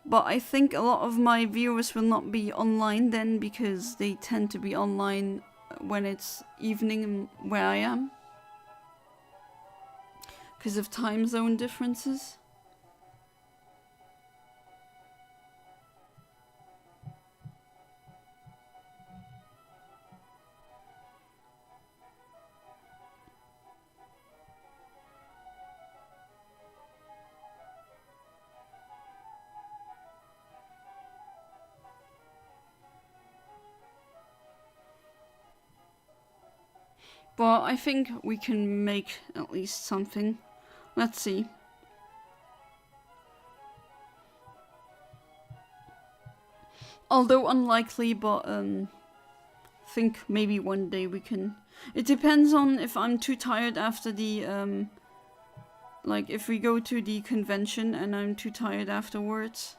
But I think a lot of my viewers will not be online then, because they tend to be online when it's evening where I am. Because of time zone differences. But I think we can make at least something. Let's see. Although unlikely, but think maybe one day we can. It depends on if I'm too tired after the like if we go to the convention and I'm too tired afterwards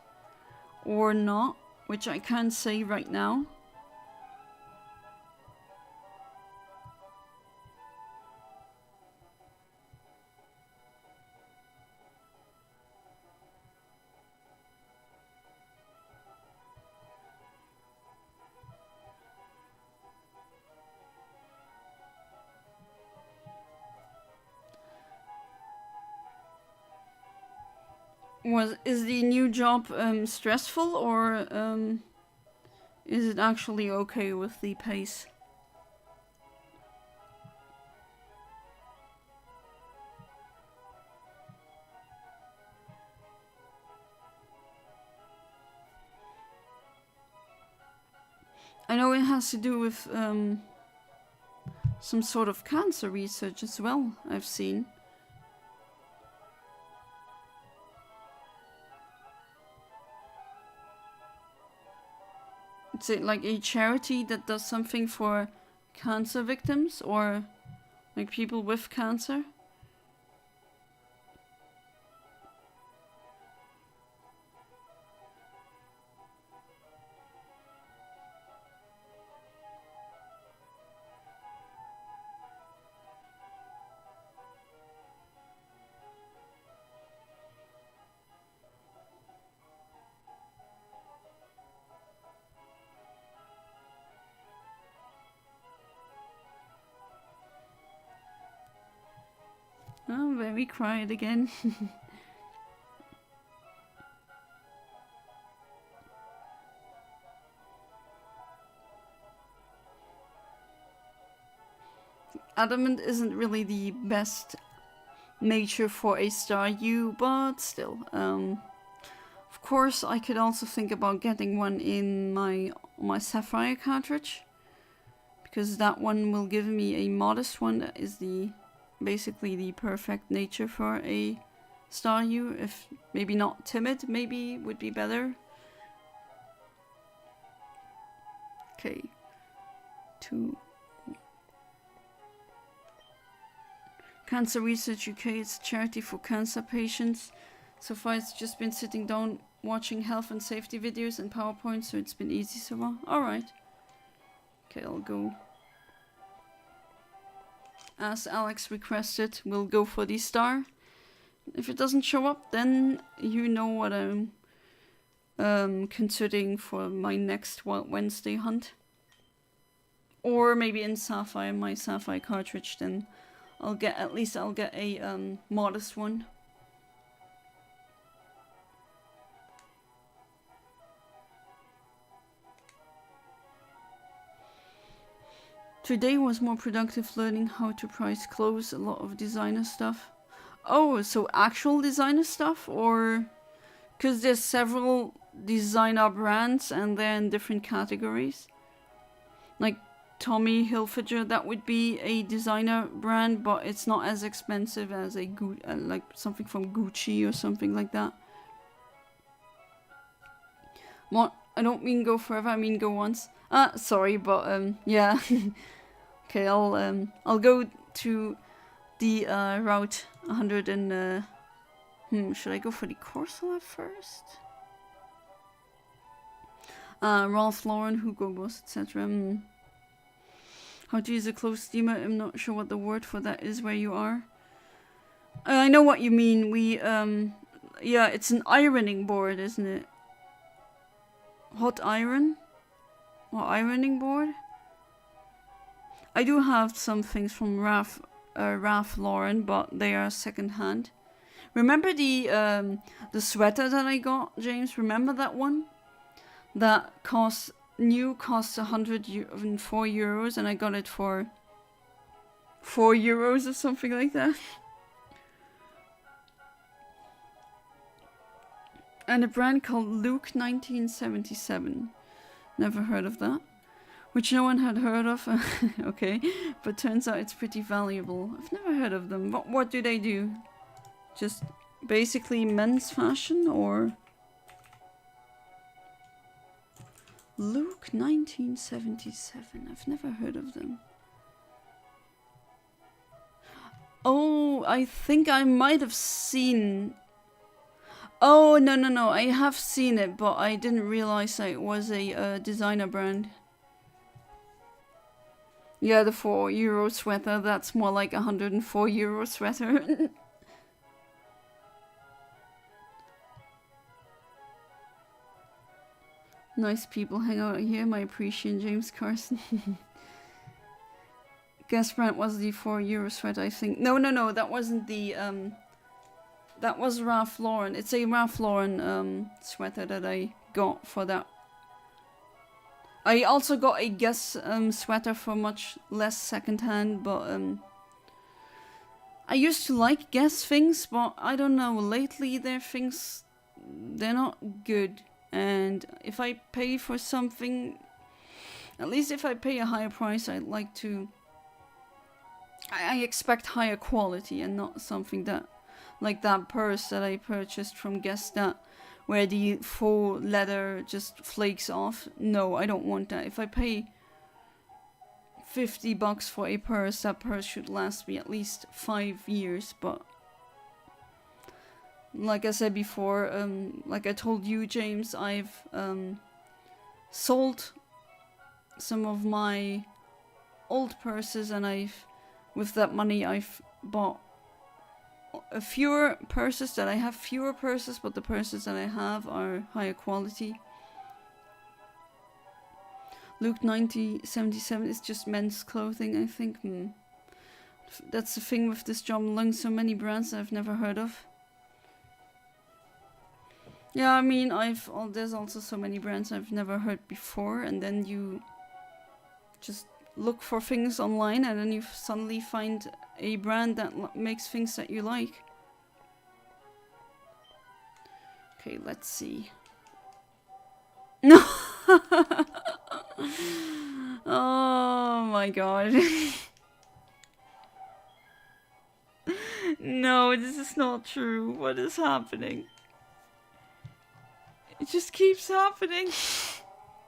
or not, which I can't say right now. Is the new job stressful, or is it actually okay with the pace? I know it has to do with some sort of cancer research as well, I've seen. Is it like a charity that does something for cancer victims, or like people with cancer? Oh, very quiet again. Adamant isn't really the best nature for a Staryu, but still. Of course, I could also think about getting one in my Sapphire cartridge, because that one will give me a modest one that is basically the perfect nature for a Staryu. If maybe not timid, maybe would be better. Okay, 2. Cancer Research UK, it's a charity for cancer patients. So far it's just been sitting down watching health and safety videos and PowerPoint, so it's been easy so far. Alright. Okay, I'll go. As Alex requested, we'll go for the star. If it doesn't show up, then you know what I'm considering for my next Wild Wednesday hunt. Or maybe in Sapphire, my Sapphire cartridge, then I'll get a modest one. Today was more productive learning how to price clothes, a lot of designer stuff. Oh, so actual designer stuff? Or... because there's several designer brands and they're in different categories. Like Tommy Hilfiger, that would be a designer brand, but it's not as expensive as a like something from Gucci or something like that. What? I don't mean go forever, I mean go once. Sorry, but yeah. Okay, I'll go to the route 100 and should I go for the Corsola first? Ralph Lauren, Hugo Boss, etc. How to use a clothes steamer? I'm not sure what the word for that is where you are. I know what you mean. Yeah, it's an ironing board, isn't it? Hot iron? Or ironing board? I do have some things from Ralph Lauren, but they are secondhand. Remember the sweater that I got, James? Remember that one? That costs 104 euros, and I got it for 4 euros or something like that. And a brand called Luke 1977. Never heard of that. Which no one had heard of. Okay, but turns out it's pretty valuable. I've never heard of them. What do they do? Just basically men's fashion, or... Luke 1977. I've never heard of them. Oh, I think I might have seen... Oh, no. I have seen it, but I didn't realize that it was a designer brand. Yeah, the 4 euro sweater. That's more like 104 euro sweater. Nice people hang out here. My appreciation, James Carson. Guess brand was the 4 euro sweater, I think. No. That wasn't the... That was Ralph Lauren. It's a Ralph Lauren sweater that I got for that. I also got a Guess sweater for much less secondhand, but I used to like Guess things, but I don't know. Lately, their things, they're not good. And if I pay for something, at least if I pay a higher price, I'd like to... I expect higher quality and not something that... Like that purse that I purchased from Guess, that where the faux leather just flakes off. No, I don't want that. If I pay $50 for a purse, that purse should last me at least 5 years. But like I said before, like I told you, James, I've sold some of my old purses, and with that money I've bought fewer purses. That I have fewer purses, but the purses that I have are higher quality. Luke 1977 is just men's clothing, I think. That's the thing with this job, learning so many brands I've never heard of. Yeah, I mean, there's also so many brands I've never heard before, and then you just look for things online, and then you suddenly find a brand that makes things that you like. Okay, let's see. No! Oh my god. No, this is not true. What is happening? It just keeps happening.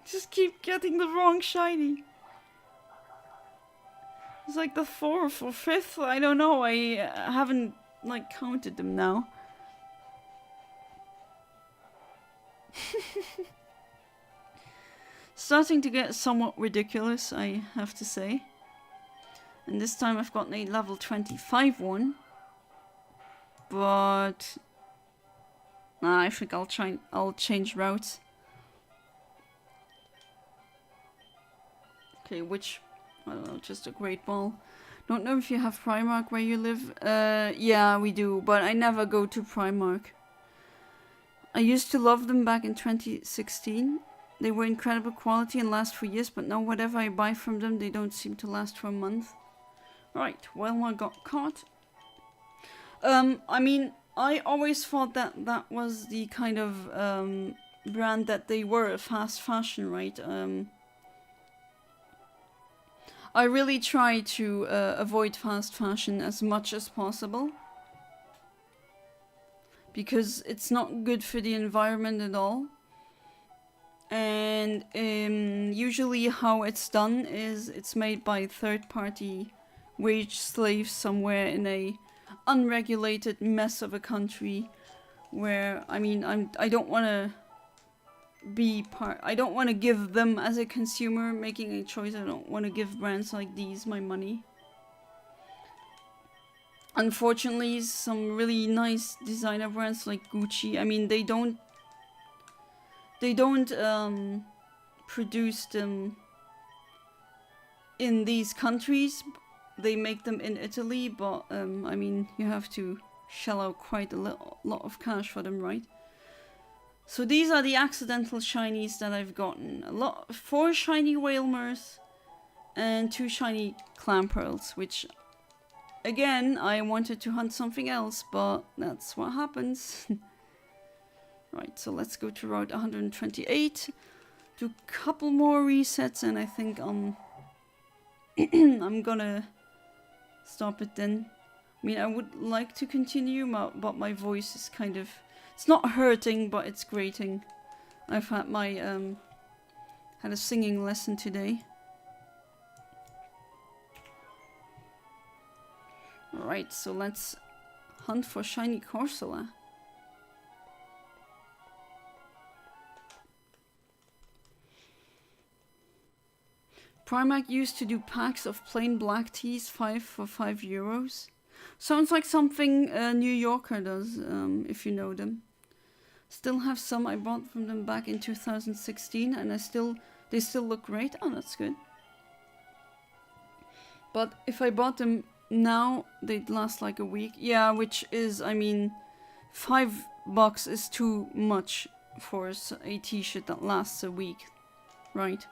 Just keep getting the wrong shiny. It's like the 4th or 5th. I don't know. I haven't like counted them now. Starting to get somewhat ridiculous, I have to say. And this time I've gotten a level 25 one. But nah, I think I'll change routes. Okay, which I don't know, just a great ball. Don't know if you have Primark where you live. Yeah, we do, but I never go to Primark. I used to love them back in 2016. They were incredible quality and last for years, but now whatever I buy from them, they don't seem to last for a month. Right, well, I got caught. I mean, I always thought that that was the kind of brand that they were, fast fashion, right? I really try to avoid fast fashion as much as possible. Because it's not good for the environment at all. And usually how it's done is it's made by third-party wage slaves somewhere in a unregulated mess of a country where, I mean, I don't want to be I don't want to give them, as a consumer making a choice, I don't want to give brands like these my money. Unfortunately, some really nice designer brands like Gucci, I mean, they don't produce them in these countries. They make them in Italy, but I mean, you have to shell out quite a lot of cash for them, right? So these are the accidental shinies that I've gotten. 4 shiny Whalmers and 2 shiny Clamperls, which again, I wanted to hunt something else, but that's what happens. Right, so let's go to route 128. Do a couple more resets, and I think I'm gonna stop it then. I mean, I would like to continue, but my voice is kind of... It's not hurting, but it's grating. I've had my had a singing lesson today. Alright, so let's hunt for shiny Corsola. Primark used to do packs of plain black teas, 5 for €5. Sounds like something New Yorker does, if you know them. Still have some. I bought from them back in 2016, and they still look great. Oh, that's good. But if I bought them now, they'd last like a week. Yeah, which is, I mean, $5 is too much for a t-shirt that lasts a week, right?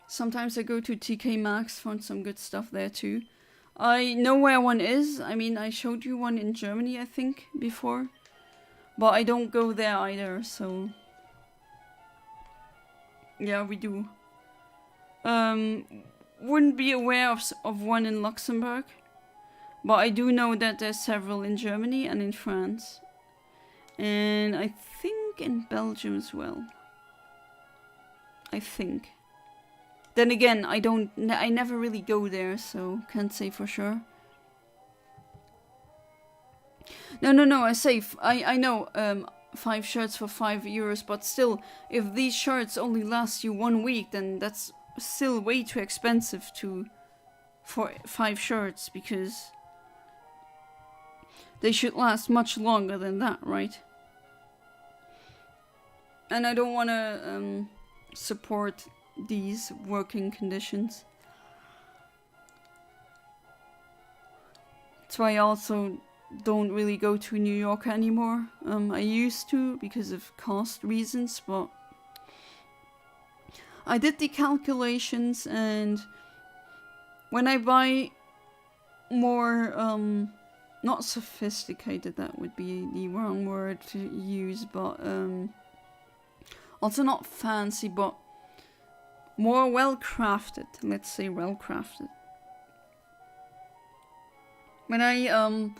Sometimes I go to TK Maxx, found some good stuff there too. I know where one is. I mean, I showed you one in Germany, I think, before. But I don't go there either, so... Yeah, we do. Wouldn't be aware of one in Luxembourg. But I do know that there's several in Germany and in France. And I think in Belgium as well. I think. Then again, I never really go there, so can't say for sure. No, I say, I know 5 shirts for €5, but still, if these shirts only last you 1 week, then that's still way too expensive for 5 shirts, because they should last much longer than that, right? And I don't want to support these working conditions. That's why I also don't really go to New York anymore. I used to because of cost reasons, but I did the calculations, and when I buy more, not sophisticated, that would be the wrong word to use, but also not fancy, but more well-crafted, let's say well-crafted. When I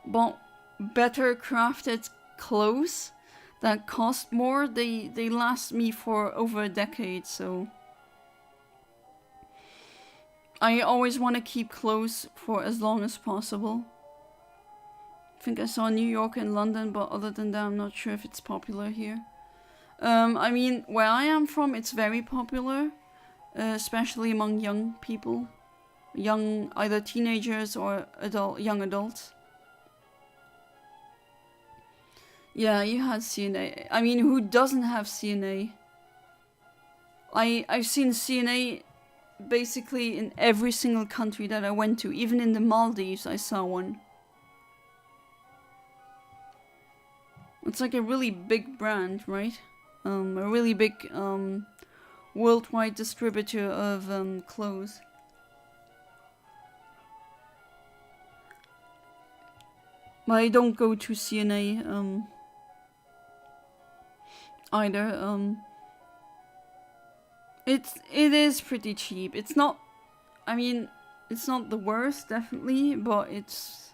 bought better crafted clothes that cost more, they last me for over a decade, so I always want to keep clothes for as long as possible. I think I saw New York and London, but other than that, I'm not sure if it's popular here. I mean, where I am from, it's very popular, especially among young people. Young, either teenagers or young adults. Yeah, you had CNA. I mean, who doesn't have CNA? I've seen CNA basically in every single country that I went to. Even in the Maldives, I saw one. It's like a really big brand, right? A really big worldwide distributor of clothes. But I don't go to CNA either. It is pretty cheap. It's not. I mean, it's not the worst, definitely, but it's.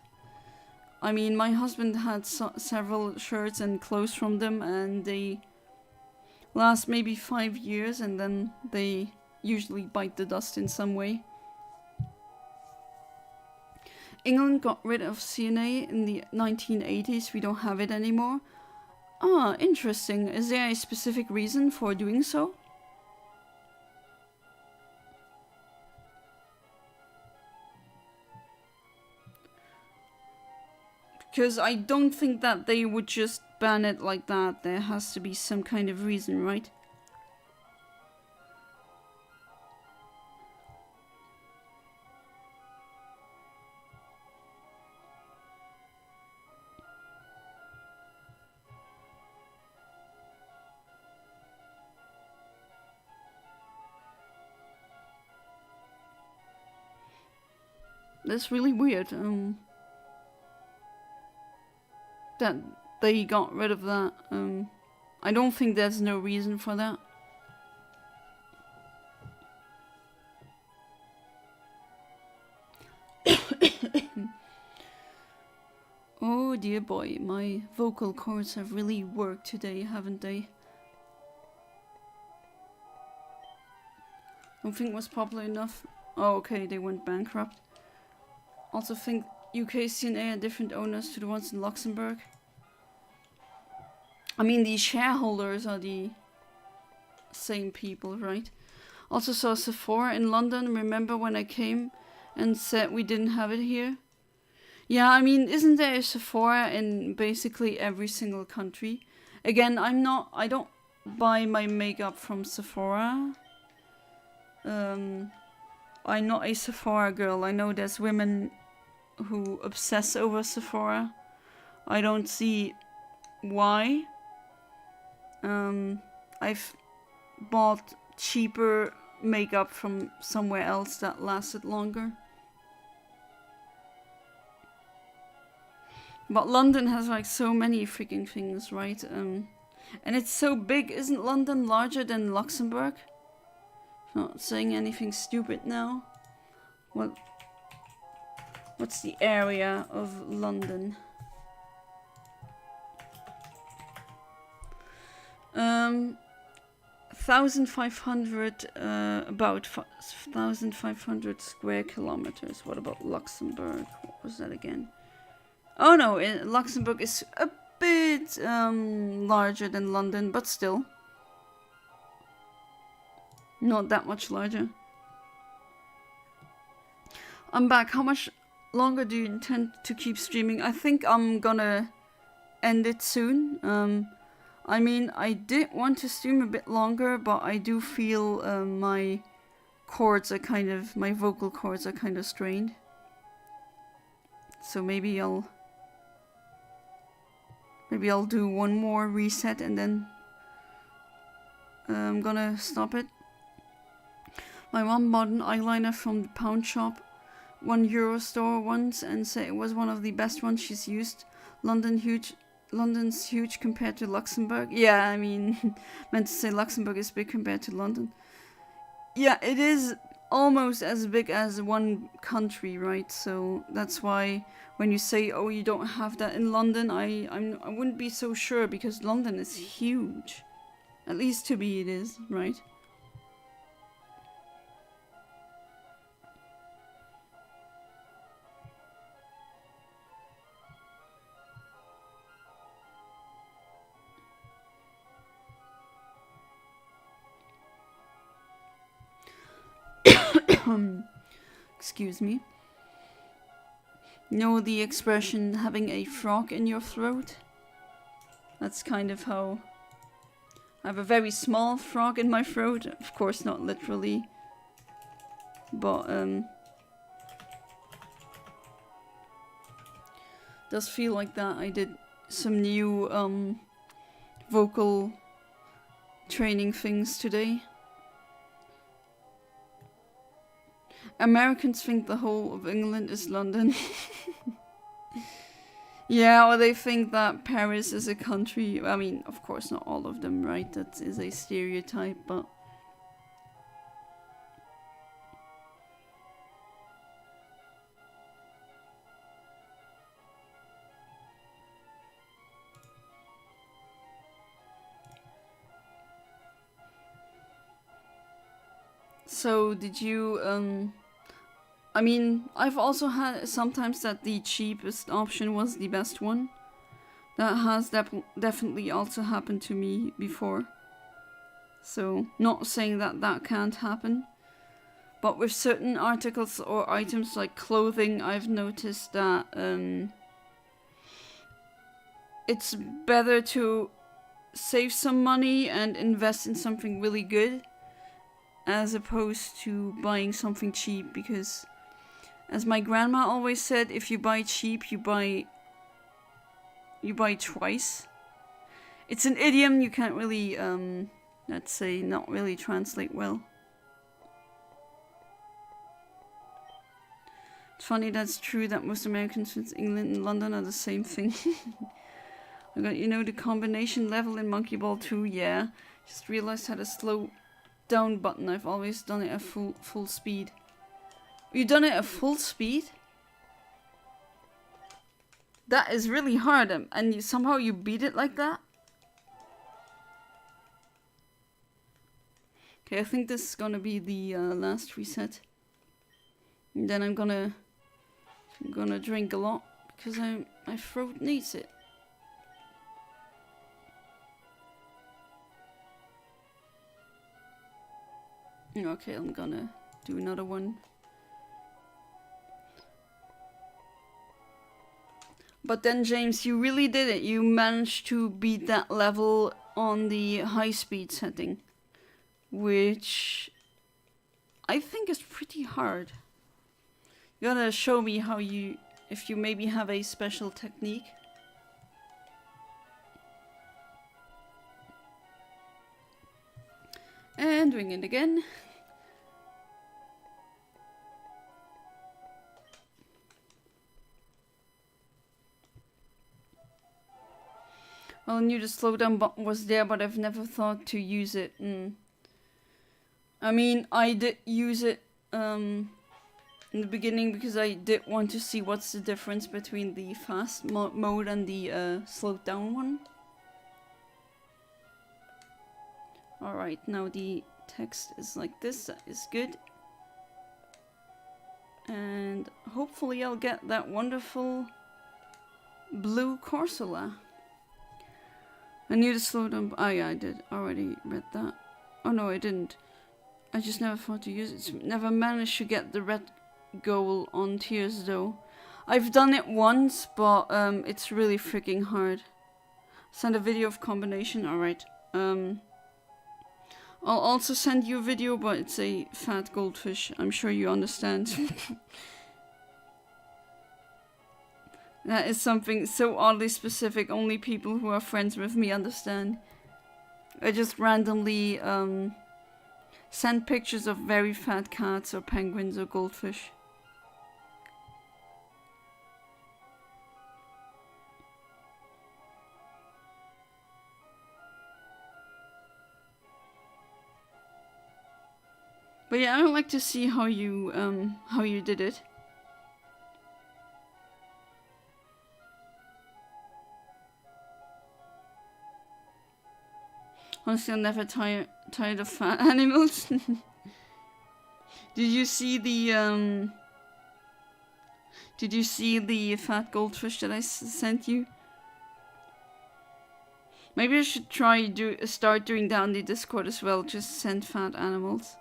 I mean, my husband had several shirts and clothes from them, and they last maybe 5 years, and then they usually bite the dust in some way. England got rid of CNA in the 1980s. We don't have it anymore. Ah, interesting. Is there a specific reason for doing so? Because I don't think that they would just ban it like that. There has to be some kind of reason, right? That's really weird. That they got rid of that. I don't think there's no reason for that. Oh dear boy, my vocal cords have really worked today, haven't they? Don't think it was popular enough. Oh, okay, they went bankrupt. Also think UK CNA are different owners to the ones in Luxembourg. I mean, the shareholders are the same people, right? Also saw Sephora in London. Remember when I came and said we didn't have it here? Yeah, I mean, isn't there a Sephora in basically every single country? Again, I don't buy my makeup from Sephora. I'm not a Sephora girl. I know there's women who obsess over Sephora. I don't see why. I've bought cheaper makeup from somewhere else that lasted longer. But London has like so many freaking things, right? And it's so big. Isn't London larger than Luxembourg? Not saying anything stupid now. What's the area of London? Um, 1,500, about 1,500 square kilometers. What about Luxembourg? What was that again? Oh no, Luxembourg is a bit larger than London, but still. Not that much larger. I'm back. How much longer do you intend to keep streaming? I think I'm gonna end it soon. I mean, I did want to stream a bit longer, but I do feel my vocal cords are kind of strained. So maybe I'll do one more reset and then I'm gonna stop it. My mom bought an eyeliner from the pound shop, €1 store once, and said it was one of the best ones she's used. London's huge compared to Luxembourg. Yeah, I mean, meant to say Luxembourg is big compared to London. Yeah, it is almost as big as one country, right? So that's why when you say, oh, you don't have that in London, I wouldn't be so sure, because London is huge. At least to me it is, right? Excuse me. Know the expression having a frog in your throat? That's kind of how... I have a very small frog in my throat. Of course, not literally. But, does feel like that. I did some new, vocal training things today. Americans think the whole of England is London. Yeah, or they think that Paris is a country. I mean, of course, not all of them, right? That is a stereotype, but... So, did you, I mean, I've also had sometimes that the cheapest option was the best one. That has definitely also happened to me before. So, not saying that that can't happen. But with certain articles or items like clothing, I've noticed that it's better to save some money and invest in something really good, as opposed to buying something cheap, because... As my grandma always said, if you buy cheap, you buy twice. It's an idiom you can't really, let's say, not really translate well. It's funny, that's true that most Americans think England and London are the same thing. I got, you know, the combination level in Monkey Ball 2, yeah. Just realized how to slow down button. I've always done it at full speed. You done it at full speed? That is really hard, and somehow you beat it like that? Okay, I think this is gonna be the last reset. And then I'm gonna drink a lot, because my throat needs it. Okay, I'm gonna do another one. But then, James, you really did it. You managed to beat that level on the high speed setting, which I think is pretty hard. You gotta show me how if you maybe have a special technique. And doing it again. Well, I knew the slowdown button was there, but I've never thought to use it. I mean, I did use it in the beginning because I did want to see what's the difference between the fast mode and the slowed down one. Alright, now the text is like this. That is good. And hopefully I'll get that wonderful blue Corsola. I knew to slow down. Oh yeah, I did. Already read that. Oh no, I didn't. I just never thought to use it. Never managed to get the red goal on Tears though. I've done it once, but it's really freaking hard. Send a video of combination. Alright. I'll also send you a video, but it's a fat goldfish. I'm sure you understand. That is something so oddly specific, only people who are friends with me understand. I just randomly send pictures of very fat cats or penguins or goldfish. But yeah, I would like to see how you did it. Honestly, I'm never tired of fat animals. Did you see the fat goldfish that I sent you? Maybe I should start doing that on the Discord as well. Just send fat animals.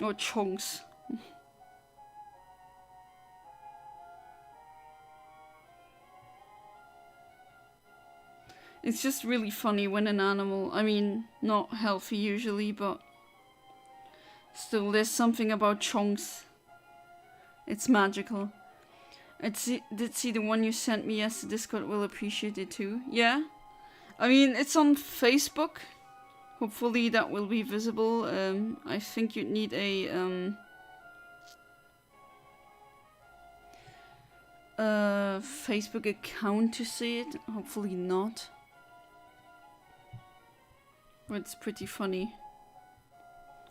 Or chunks. It's just really funny when an animal, I mean, not healthy usually, but still there's something about chunks. It's magical. I did see the one you sent me. Yes, the Discord will appreciate it too. Yeah? I mean, it's on Facebook. Hopefully that will be visible. I think you'd need a Facebook account to see it. Hopefully not. But it's pretty funny.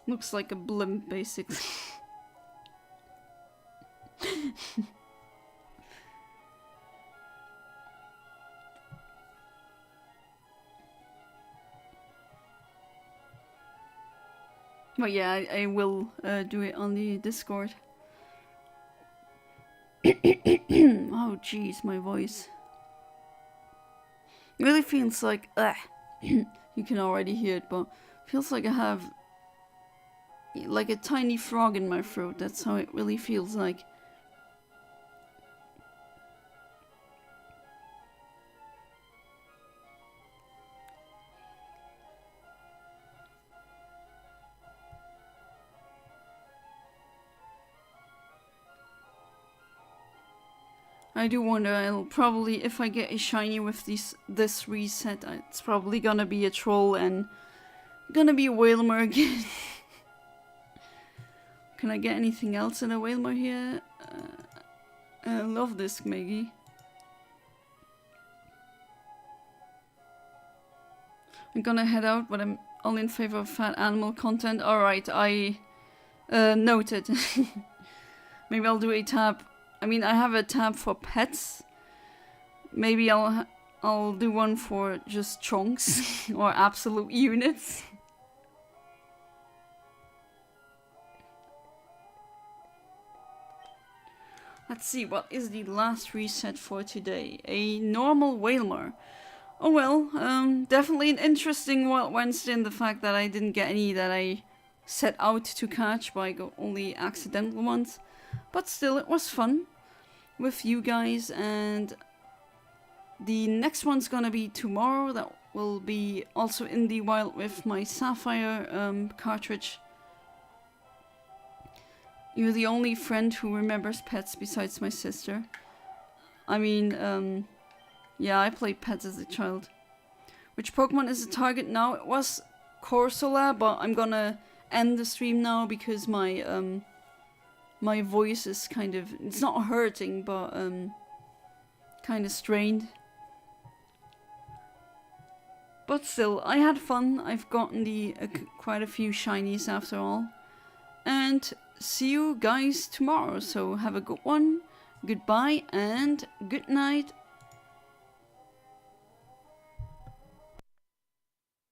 Looks like a blimp, basically. But yeah, I will do it on the Discord. Oh jeez, my voice. It really feels like you can already hear it, but feels like I have like a tiny frog in my throat. That's how it really feels like. I do wonder, I'll probably, if I get a shiny with this reset, it's probably gonna be a troll and gonna be a Whalmer again. Can I get anything else in a Whalmer here? I love this Maggie. I'm gonna head out, but I'm only in favor of fat animal content. Alright, I noted. Maybe I'll do a tab. I mean, I have a tab for pets. Maybe I'll do one for just chunks or absolute units. Let's see, what is the last reset for today? A normal Whalmer. Oh well, definitely an interesting Wild Wednesday in the fact that I didn't get any that I set out to catch, but I got only accidental ones. But still, it was fun with you guys, and the next one's gonna be tomorrow. That will be also in the wild with my Sapphire cartridge. You're the only friend who remembers pets besides my sister. I mean, yeah, I played pets as a child. Which Pokemon is the target now? It was Corsola, but I'm gonna end the stream now because my my voice is kind of, it's not hurting, but kind of strained. But still, I had fun. I've gotten quite a few shinies after all. And see you guys tomorrow. So have a good one. Goodbye and good night.